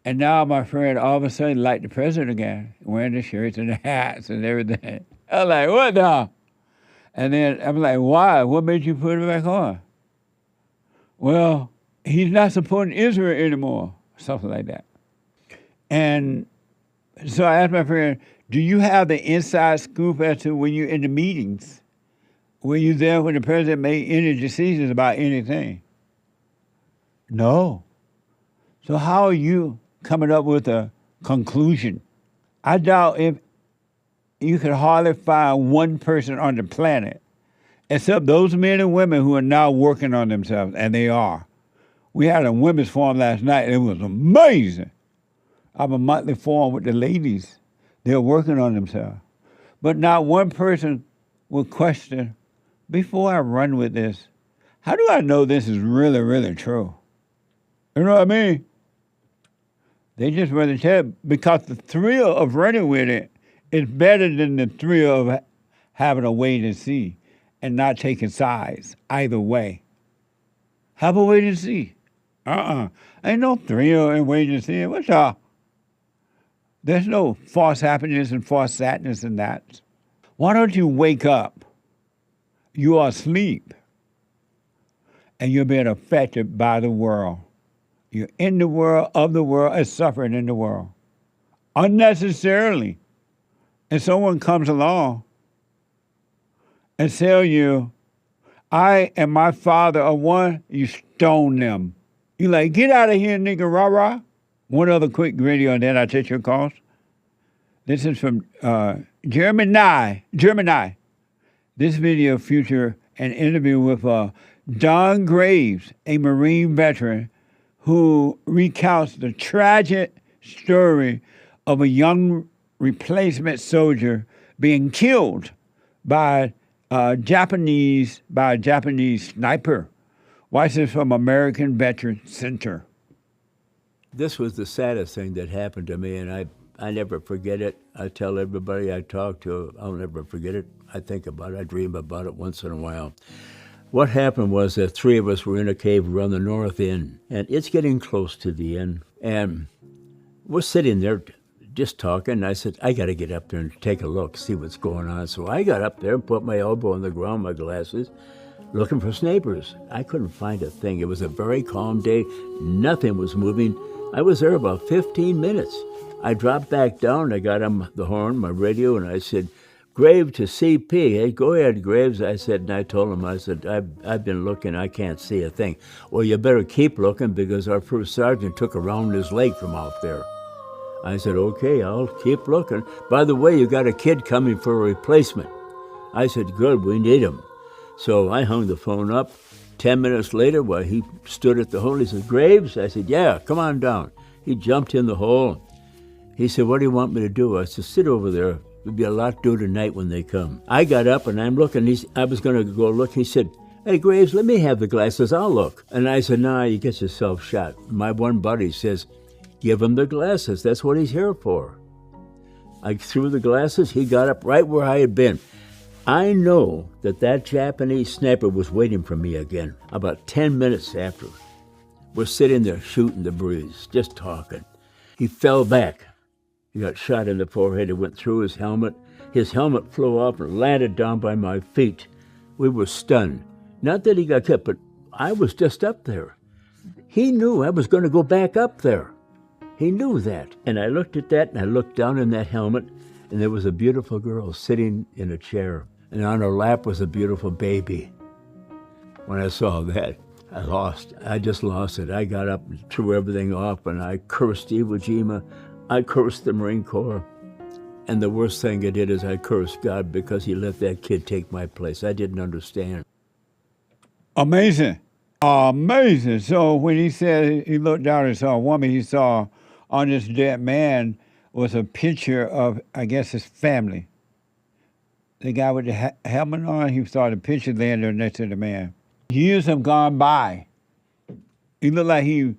And now my friend all of a sudden like the president again, wearing the shirts and the hats and everything. I'm like, what now? And then I'm like, why? What made you put it back on? Well, he's not supporting Israel anymore, something like that. And so I asked my friend, do you have the inside scoop as to when you're in the meetings? Were you there when the president made any decisions about anything? No. So how are you coming up with a conclusion? I doubt if you could hardly find one person on the planet, except those men and women who are now working on themselves, and they are. We had a women's forum last night, and it was amazing. I have a monthly forum with the ladies. They're working on themselves. But not one person would question, before I run with this, how do I know this is really, really true? You know what I mean? They just rather tell, because the thrill of running with it is better than the thrill of having to wait and see and not taking sides either way. Have a wait and see. Ain't no thrill in wait and see. What's up? There's no false happiness and false sadness in that. Why don't you wake up? You are asleep, and you're being affected by the world. You're in the world, of the world, and suffering in the world. Unnecessarily. And someone comes along and tell you, I and my Father are one, you stone them. You like, get out of here, nigga, rah-rah. One other quick video, and then I'll take your calls. This is from Gemini. This video features an interview with Don Graves, a Marine veteran, who recounts the tragic story of a young replacement soldier being killed by a Japanese sniper. Watch this from American Veteran Center. This was the saddest thing that happened to me, and I never forget it. I tell everybody I talk to, I'll never forget it. I think about it, I dream about it once in a while. What happened was that three of us were in a cave around the north end, and it's getting close to the end. And we're sitting there just talking. I said, I got to get up there and take a look, see what's going on. So I got up there and put my elbow on the ground, my glasses, looking for snipers. I couldn't find a thing. It was a very calm day. Nothing was moving. I was there about 15 minutes. I dropped back down. I got on the horn, my radio, and I said, Graves to CP. Hey, go ahead, Graves. I said, and I told him, I said, I've been looking. I can't see a thing. Well, you better keep looking because our first sergeant took a round his leg from out there. I said, okay, I'll keep looking. By the way, you got a kid coming for a replacement. I said, good, we need him. So I hung the phone up. 10 minutes later, while he stood at the hole, he said, Graves? I said, yeah, come on down. He jumped in the hole. He said, what do you want me to do? I said, sit over there. There'll be a lot due tonight when they come. I got up and I'm looking. I was going to go look. He said, hey, Graves, let me have the glasses. I'll look. And I said, nah, you get yourself shot. My one buddy says, give him the glasses. That's what he's here for. I threw the glasses. He got up right where I had been. I know that Japanese sniper was waiting for me again about 10 minutes after. We're sitting there shooting the breeze, just talking. He fell back. He got shot in the forehead. It went through his helmet. His helmet flew off and landed down by my feet. We were stunned. Not that he got cut, but I was just up there. He knew I was going to go back up there. He knew that. And I looked at that, and I looked down in that helmet, and there was a beautiful girl sitting in a chair, and on her lap was a beautiful baby. When I saw that, I just lost it. I got up and threw everything off, and I cursed Iwo Jima. I cursed the Marine Corps. And the worst thing I did is I cursed God because he let that kid take my place. I didn't understand. Amazing. Amazing. So when he said he looked down and saw a woman, he saw on this dead man was a picture of, I guess, his family. The guy with the helmet on, he saw the picture laying there next to the man. Years have gone by. He looked like he,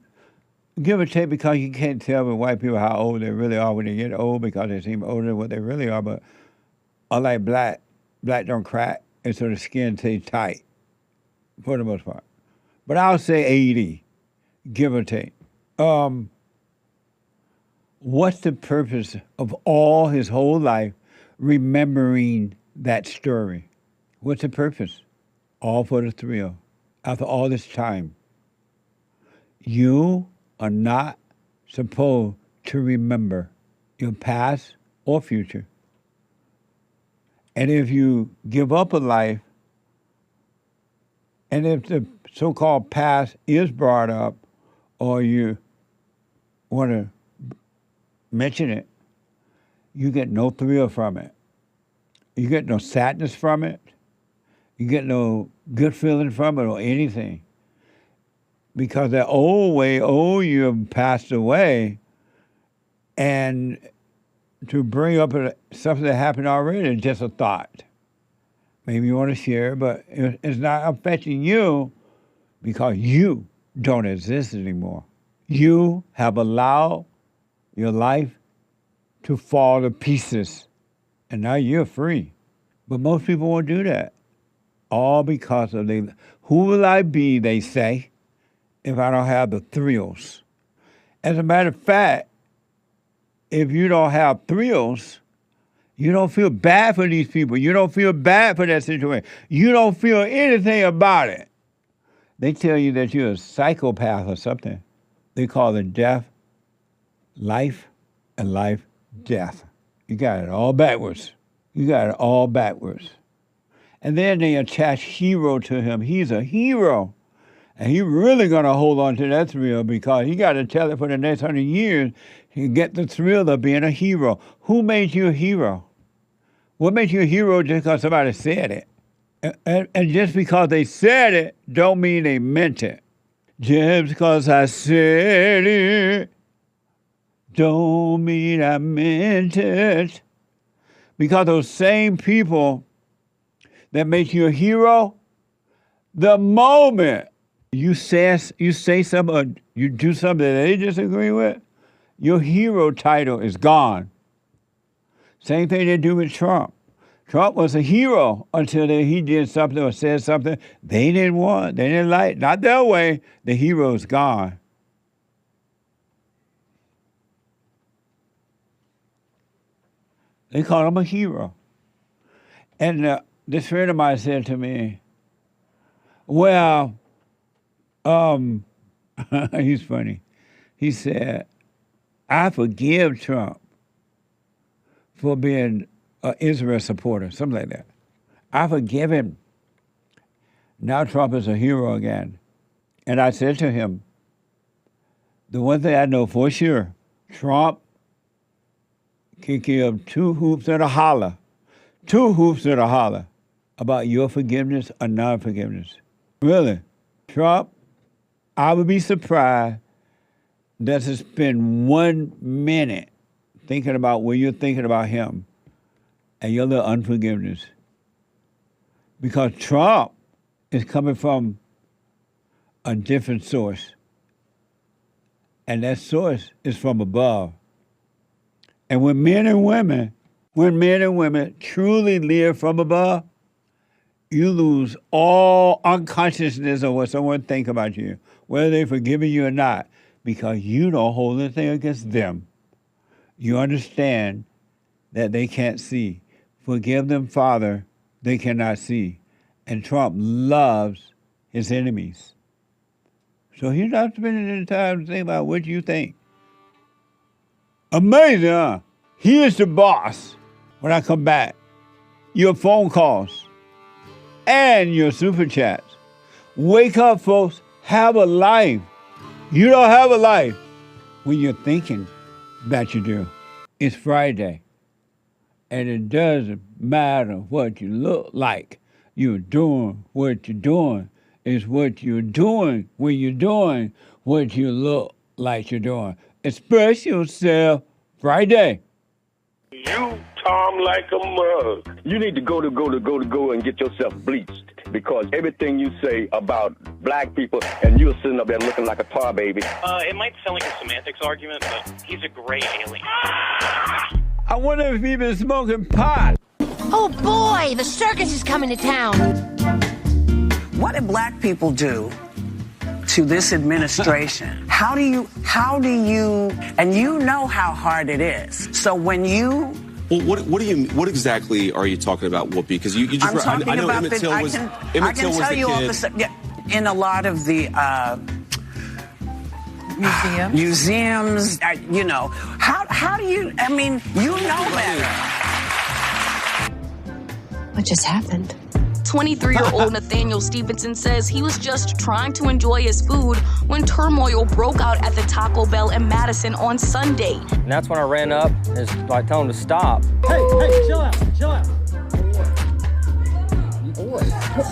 give or take, because you can't tell with white people how old they really are when they get old because they seem older than what they really are, but unlike black don't crack, and so the skin stays tight for the most part. But I'll say 80, give or take. What's the purpose of all his whole life remembering that story? What's the purpose? All for the thrill. After all this time, you are not supposed to remember your past or future. And if you give up a life, and if the so-called past is brought up, or you want to mention it, you get no thrill from it. You get no sadness from it. You get no good feeling from it or anything. Because that old way, you have passed away, and to bring up something that happened already is just a thought. Maybe you want to share, but it's not affecting you because you don't exist anymore. You have allowed your life to fall to pieces, and now you're free. But most people won't do that. All because of who will I be, they say, if I don't have the thrills. As a matter of fact, if you don't have thrills, you don't feel bad for these people. You don't feel bad for that situation. You don't feel anything about it. They tell you that you're a psychopath or something. They call it death, life, and life, death. You got it all backwards. You got it all backwards. And then they attach hero to him. He's a hero. And he's really going to hold on to that thrill because he got to tell it for the next 100 years to get the thrill of being a hero. Who made you a hero? What makes you a hero just because somebody said it? And just because they said it don't mean they meant it. Just because I said it don't mean I meant it. Because those same people that make you a hero, the moment you say something or you do something that they disagree with, your hero title is gone. Same thing they do with Trump. Trump was a hero until he did something or said something they didn't want, they didn't like. Not their way, the hero's gone. They call him a hero. And this friend of mine said to me, well, he's funny. He said, I forgive Trump for being an Israel supporter, something like that. I forgive him. Now Trump is a hero again. And I said to him, the one thing I know for sure, Trump can give two hoops and a holler about your forgiveness or non-forgiveness. Really. Trump, I would be surprised that to spend 1 minute thinking about when you're thinking about him and your little unforgiveness. Because Trump is coming from a different source. And that source is from above. And when men and women truly live from above, you lose all unconsciousness of what someone thinks about you, whether they've forgiven you or not, because you don't hold anything against them. You understand that they can't see. Forgive them, Father, they cannot see. And Trump loves his enemies. So he's not spending any time to think about what you think. Amazing, huh? He is the boss. When I come back, your phone calls and your super chats. Wake up, folks. Have a life. You don't have a life when you're thinking that you do. It's Friday, and it doesn't matter what you look like. You're doing what you're doing. It's what you're doing when you're doing what you look like you're doing. Express yourself Friday. You Tom like a mug. You need to go and get yourself bleached because everything you say about black people and you're sitting up there looking like a tar baby. It might sound like a semantics argument, but he's a gray alien. I wonder if he's been smoking pot. Oh boy, the circus is coming to town. What do black people do to this administration. How do you, and you know how hard it is. So when you... Well, what do you, what exactly are you talking about, Whoopi? Because you just, I'm talking I know about Emmett Till was, I can tell you all the yeah, in a lot of the museums, you know, how do you, I mean, you know better. What just happened? 23-year-old Nathaniel Stevenson says he was just trying to enjoy his food when turmoil broke out at the Taco Bell in Madison on Sunday. And that's when I ran up and like told him to stop. Hey, chill out, chill out.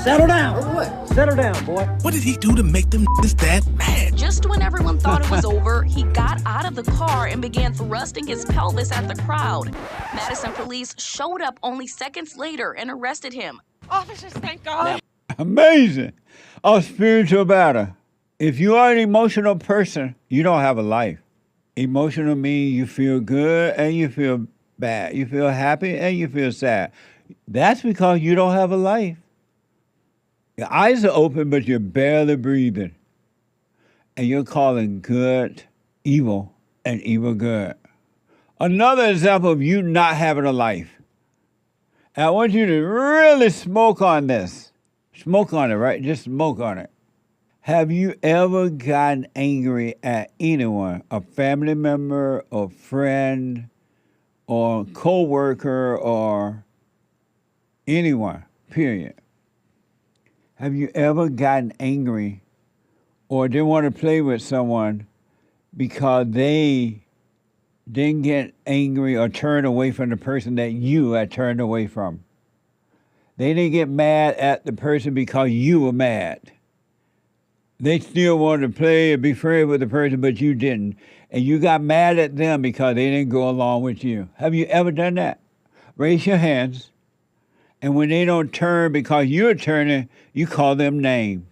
Settle down. Settle down, boy. What did he do to make them that mad? Just when everyone thought it was over, he got out of the car and began thrusting his pelvis at the crowd. Madison police showed up only seconds later and arrested him. Officers, thank God. Amazing. A spiritual battle. If you are an emotional person, you don't have a life. Emotional means you feel good and you feel bad. You feel happy and you feel sad. That's because you don't have a life. Your eyes are open, but you're barely breathing. And you're calling good evil and evil good. Another example of you not having a life. And I want you to really smoke on this. Smoke on it, right? Just smoke on it. Have you ever gotten angry at anyone, a family member, or friend, or co-worker, or anyone, period? Have you ever gotten angry or didn't want to play with someone because they didn't get angry or turn away from the person that you had turned away from? They didn't get mad at the person because you were mad. They still wanted to play and be friends with the person, but you didn't. And you got mad at them because they didn't go along with you. Have you ever done that? Raise your hands. And when they don't turn because you're turning, you call them names.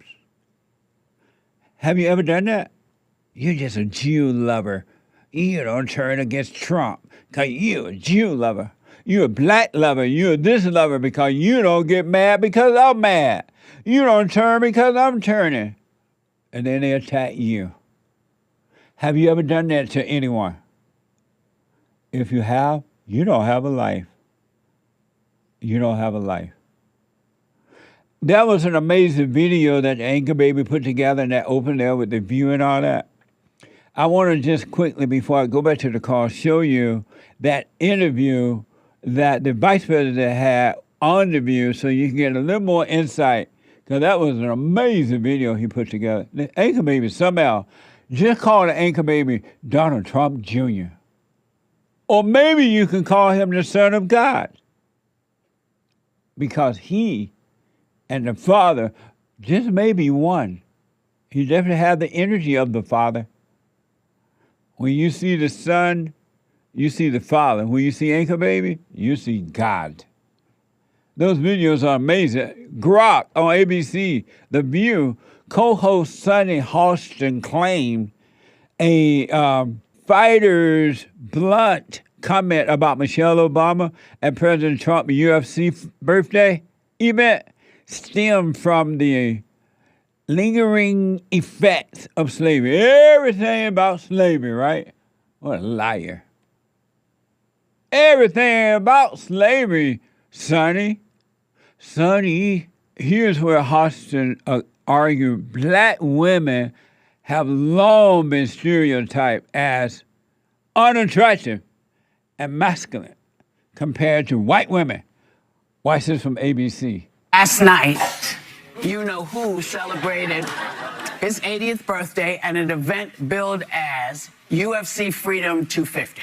Have you ever done that? You're just a Jew lover. You don't turn against Trump because you're a Jew lover. You're a black lover. You're this lover because you don't get mad because I'm mad. You don't turn because I'm turning. And then they attack you. Have you ever done that to anyone? If you have, you don't have a life. You don't have a life. That was an amazing video that the Anchor Baby put together in that open there with the view and all that. I want to just quickly, before I go back to the call, show you that interview that the Vice President had on the View so you can get a little more insight, because that was an amazing video he put together. The Anchor Baby somehow just call the Anchor Baby Donald Trump Jr. Or maybe you can call him the Son of God, because he and the Father just may be one. He definitely had the energy of the Father. When you see the Son, you see the Father. When you see Anchor Baby, you see God. Those videos are amazing. Grok on ABC, The View, co-host Sonny Halston claimed a fighter's blunt comment about Michelle Obama and President Trump's UFC birthday event stemmed from the lingering effects of slavery. Everything about slavery, right? What a liar. Everything about slavery, Sonny. Sonny, here's where Hostin argued black women have long been stereotyped as unattractive and masculine compared to white women. Watch this from ABC. Last night, you know who celebrated his 80th birthday at an event billed as UFC Freedom 250,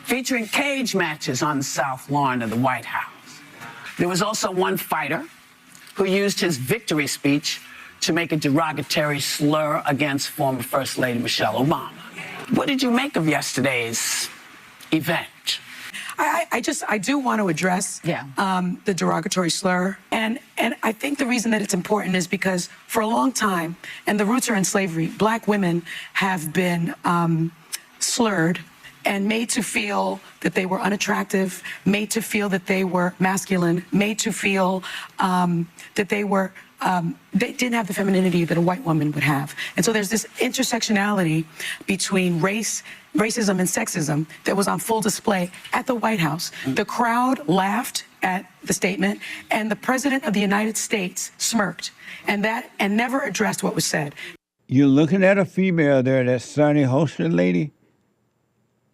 featuring cage matches on the South Lawn of the White House. There was also one fighter who used his victory speech to make a derogatory slur against former First Lady Michelle Obama. What did you make of yesterday's event? I do want to address the derogatory slur. And I think the reason that it's important is because for a long time, and the roots are in slavery, black women have been slurred and made to feel that they were unattractive, made to feel that they were masculine, made to feel that they were they didn't have the femininity that a white woman would have. And so there's this intersectionality between racism and sexism that was on full display at the White House. The crowd laughed at the statement, and the President of the United States smirked, and never addressed what was said. You're looking at a female there, that Sunny Hostin lady,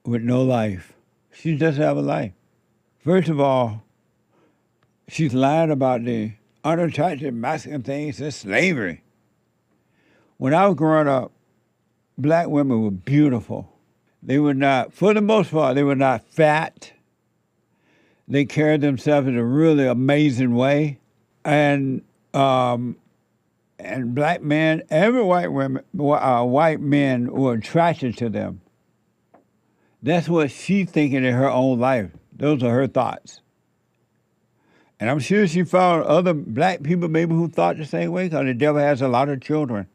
with no life. She doesn't have a life. First of all, she's lying about the unattractive masculine things and slavery. When I was growing up, black women were beautiful. They were not, for the most part, they were not fat. They carried themselves in a really amazing way. And black men, every white men were attracted to them. That's what she's thinking in her own life. Those are her thoughts. And I'm sure she found other black people maybe who thought the same way, because the devil has a lot of children.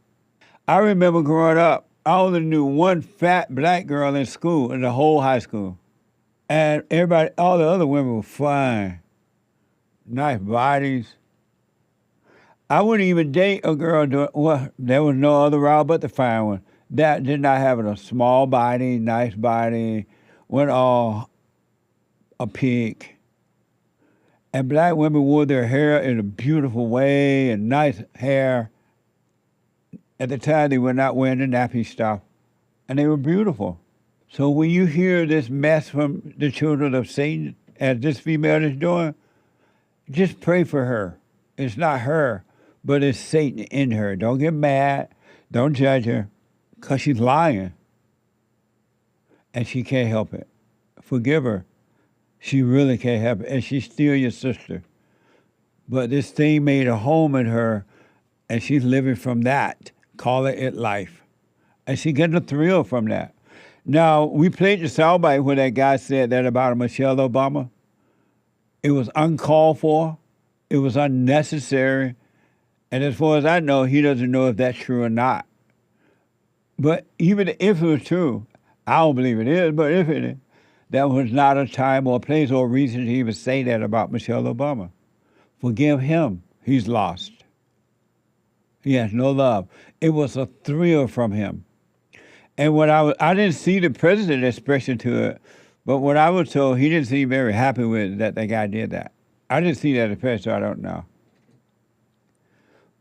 I remember growing up, I only knew one fat black girl in school, in the whole high school. And everybody, all the other women were fine, nice bodies. I wouldn't even date a girl, there was no other route but to find one. That did not have a small body, nice body, went all a pig. And black women wore their hair in a beautiful way and nice hair. At the time, they were not wearing the nappy stuff, and they were beautiful. So when you hear this mess from the children of Satan, as this female is doing, just pray for her. It's not her, but it's Satan in her. Don't get mad. Don't judge her, because she's lying, and she can't help it. Forgive her. She really can't help it, and she's still your sister. But this thing made a home in her, and she's living from that, calling it life. And she getting a thrill from that. Now, we played the soundbite where that guy said that about Michelle Obama. It was uncalled for. It was unnecessary. And as far as I know, he doesn't know if that's true or not. But even if it was true, I don't believe it is, but if it is, that was not a time or place or reason to even say that about Michelle Obama. Forgive him. He's lost. He has no love. It was a thrill from him. And when I didn't see the president expression to it, but what I was told, he didn't seem very happy with that the guy did that. I didn't see that expression, so I don't know.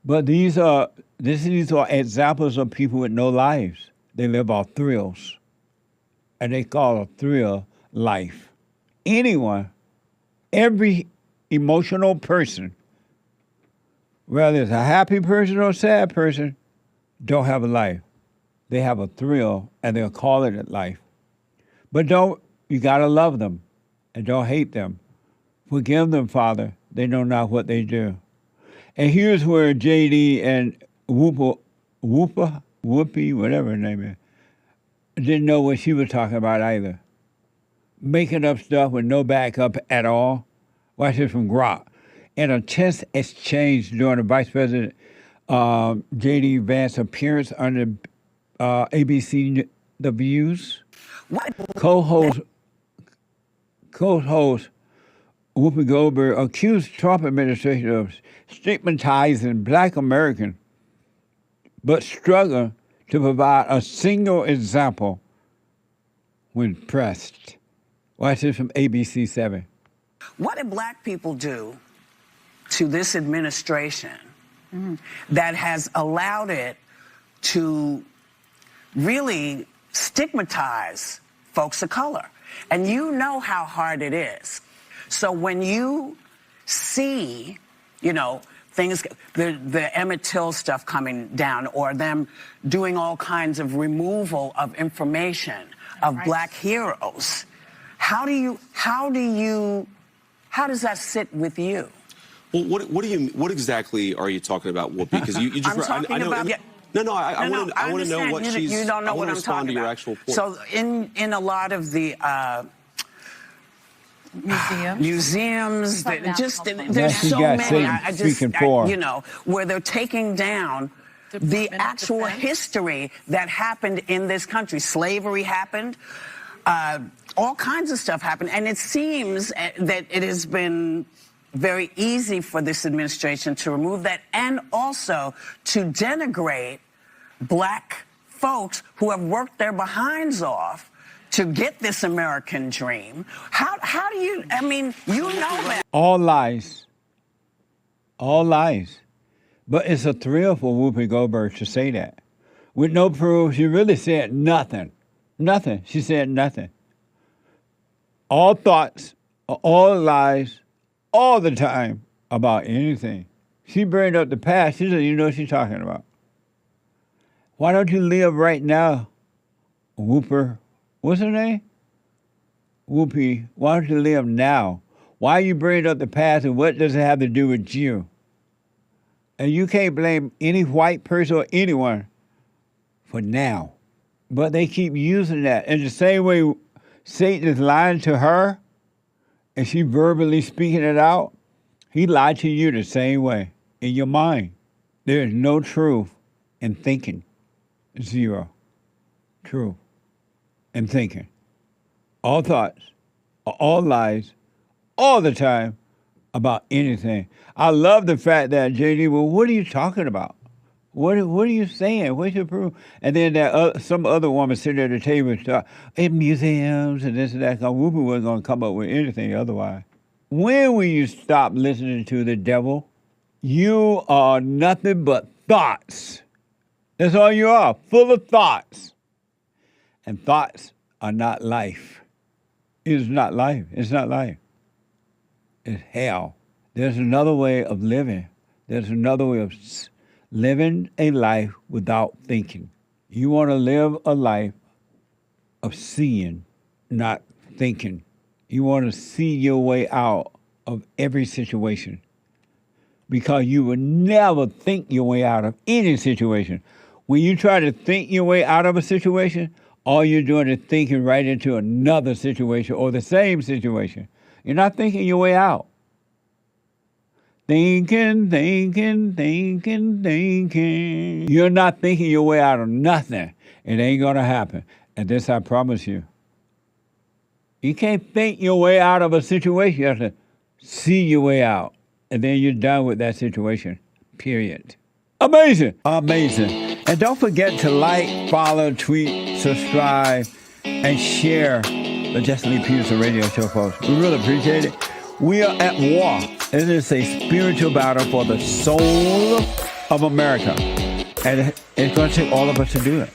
But these are examples of people with no lives. They live off thrills. And they call a thrill life. Anyone, every emotional person, whether it's a happy person or a sad person, don't have a life. They have a thrill, and they'll call it life. But you gotta love them, and don't hate them. Forgive them, Father. They know not what they do. And here's where JD and Whoopi, whatever her name is, didn't know what she was talking about either. Making up stuff with no backup at all. Watch this from Grok. In a tense exchange during the Vice President J.D. Vance appearance on the ABC The Views, co-host Whoopi Goldberg accused Trump administration of stigmatizing black Americans, but struggled to provide a single example when pressed. Watch this from ABC 7. What did black people do to this administration that has allowed it to really stigmatize folks of color? And you know how hard it is. So when you see, things, the Emmett Till stuff coming down, or them doing all kinds of removal of information of black heroes, how does that sit with with Well, what exactly are you talking about, Whoopi? Because you just I'm talking about. I want to know what she's. You don't know what I'm talking to your about. actual point. So in a lot of the museums, there's so many. Where they're taking down the actual history that happened in this country. Slavery happened. All kinds of stuff happened, and it seems that it has been very easy for this administration to remove that and also to denigrate black folks who have worked their behinds off to get this American dream. How do you, I mean, you know that. All lies. All lies. But it's a thrill for Whoopi Goldberg to say that. With no proof, she really said nothing. Nothing. She said nothing. All thoughts, all lies, all the time about anything. She burned up the past. She doesn't even know what she's talking about. Why don't you live right now, Whooper? What's her name? Whoopi. Why don't you live now? Why you bring up the past and what does it have to do with you? And you can't blame any white person or anyone for now. But they keep using that. In the same way Satan is lying to her and she verbally speaking it out, he lied to you the same way in your mind. There is no truth in thinking. Zero. Truth in thinking. All thoughts, all lies, all the time about anything. I love the fact that JD, well, what are you talking about? What are you saying? What's your proof? And then that some other woman sitting at the table in museums and this and that. Whoopi wasn't going to come up with anything otherwise. When will you stop listening to the devil? You are nothing but thoughts. That's all you are, full of thoughts. And thoughts are not life. It is not life. It's not life. It's hell. There's another way of living. There's another way of living a life without thinking. You want to live a life of seeing, not thinking. You want to see your way out of every situation because you will never think your way out of any situation. When you try to think your way out of a situation, all you're doing is thinking right into another situation or the same situation. You're not thinking your way out. Thinking. You're not thinking your way out of nothing. It ain't going to happen. And this I promise you. You can't think your way out of a situation. You have to see your way out. And then you're done with that situation. Period. Amazing. Amazing. And don't forget to like, follow, tweet, subscribe, and share the Jesse Lee Peterson radio show, folks. We really appreciate it. We are at war. It is a spiritual battle for the soul of America. And it's going to take all of us to do it.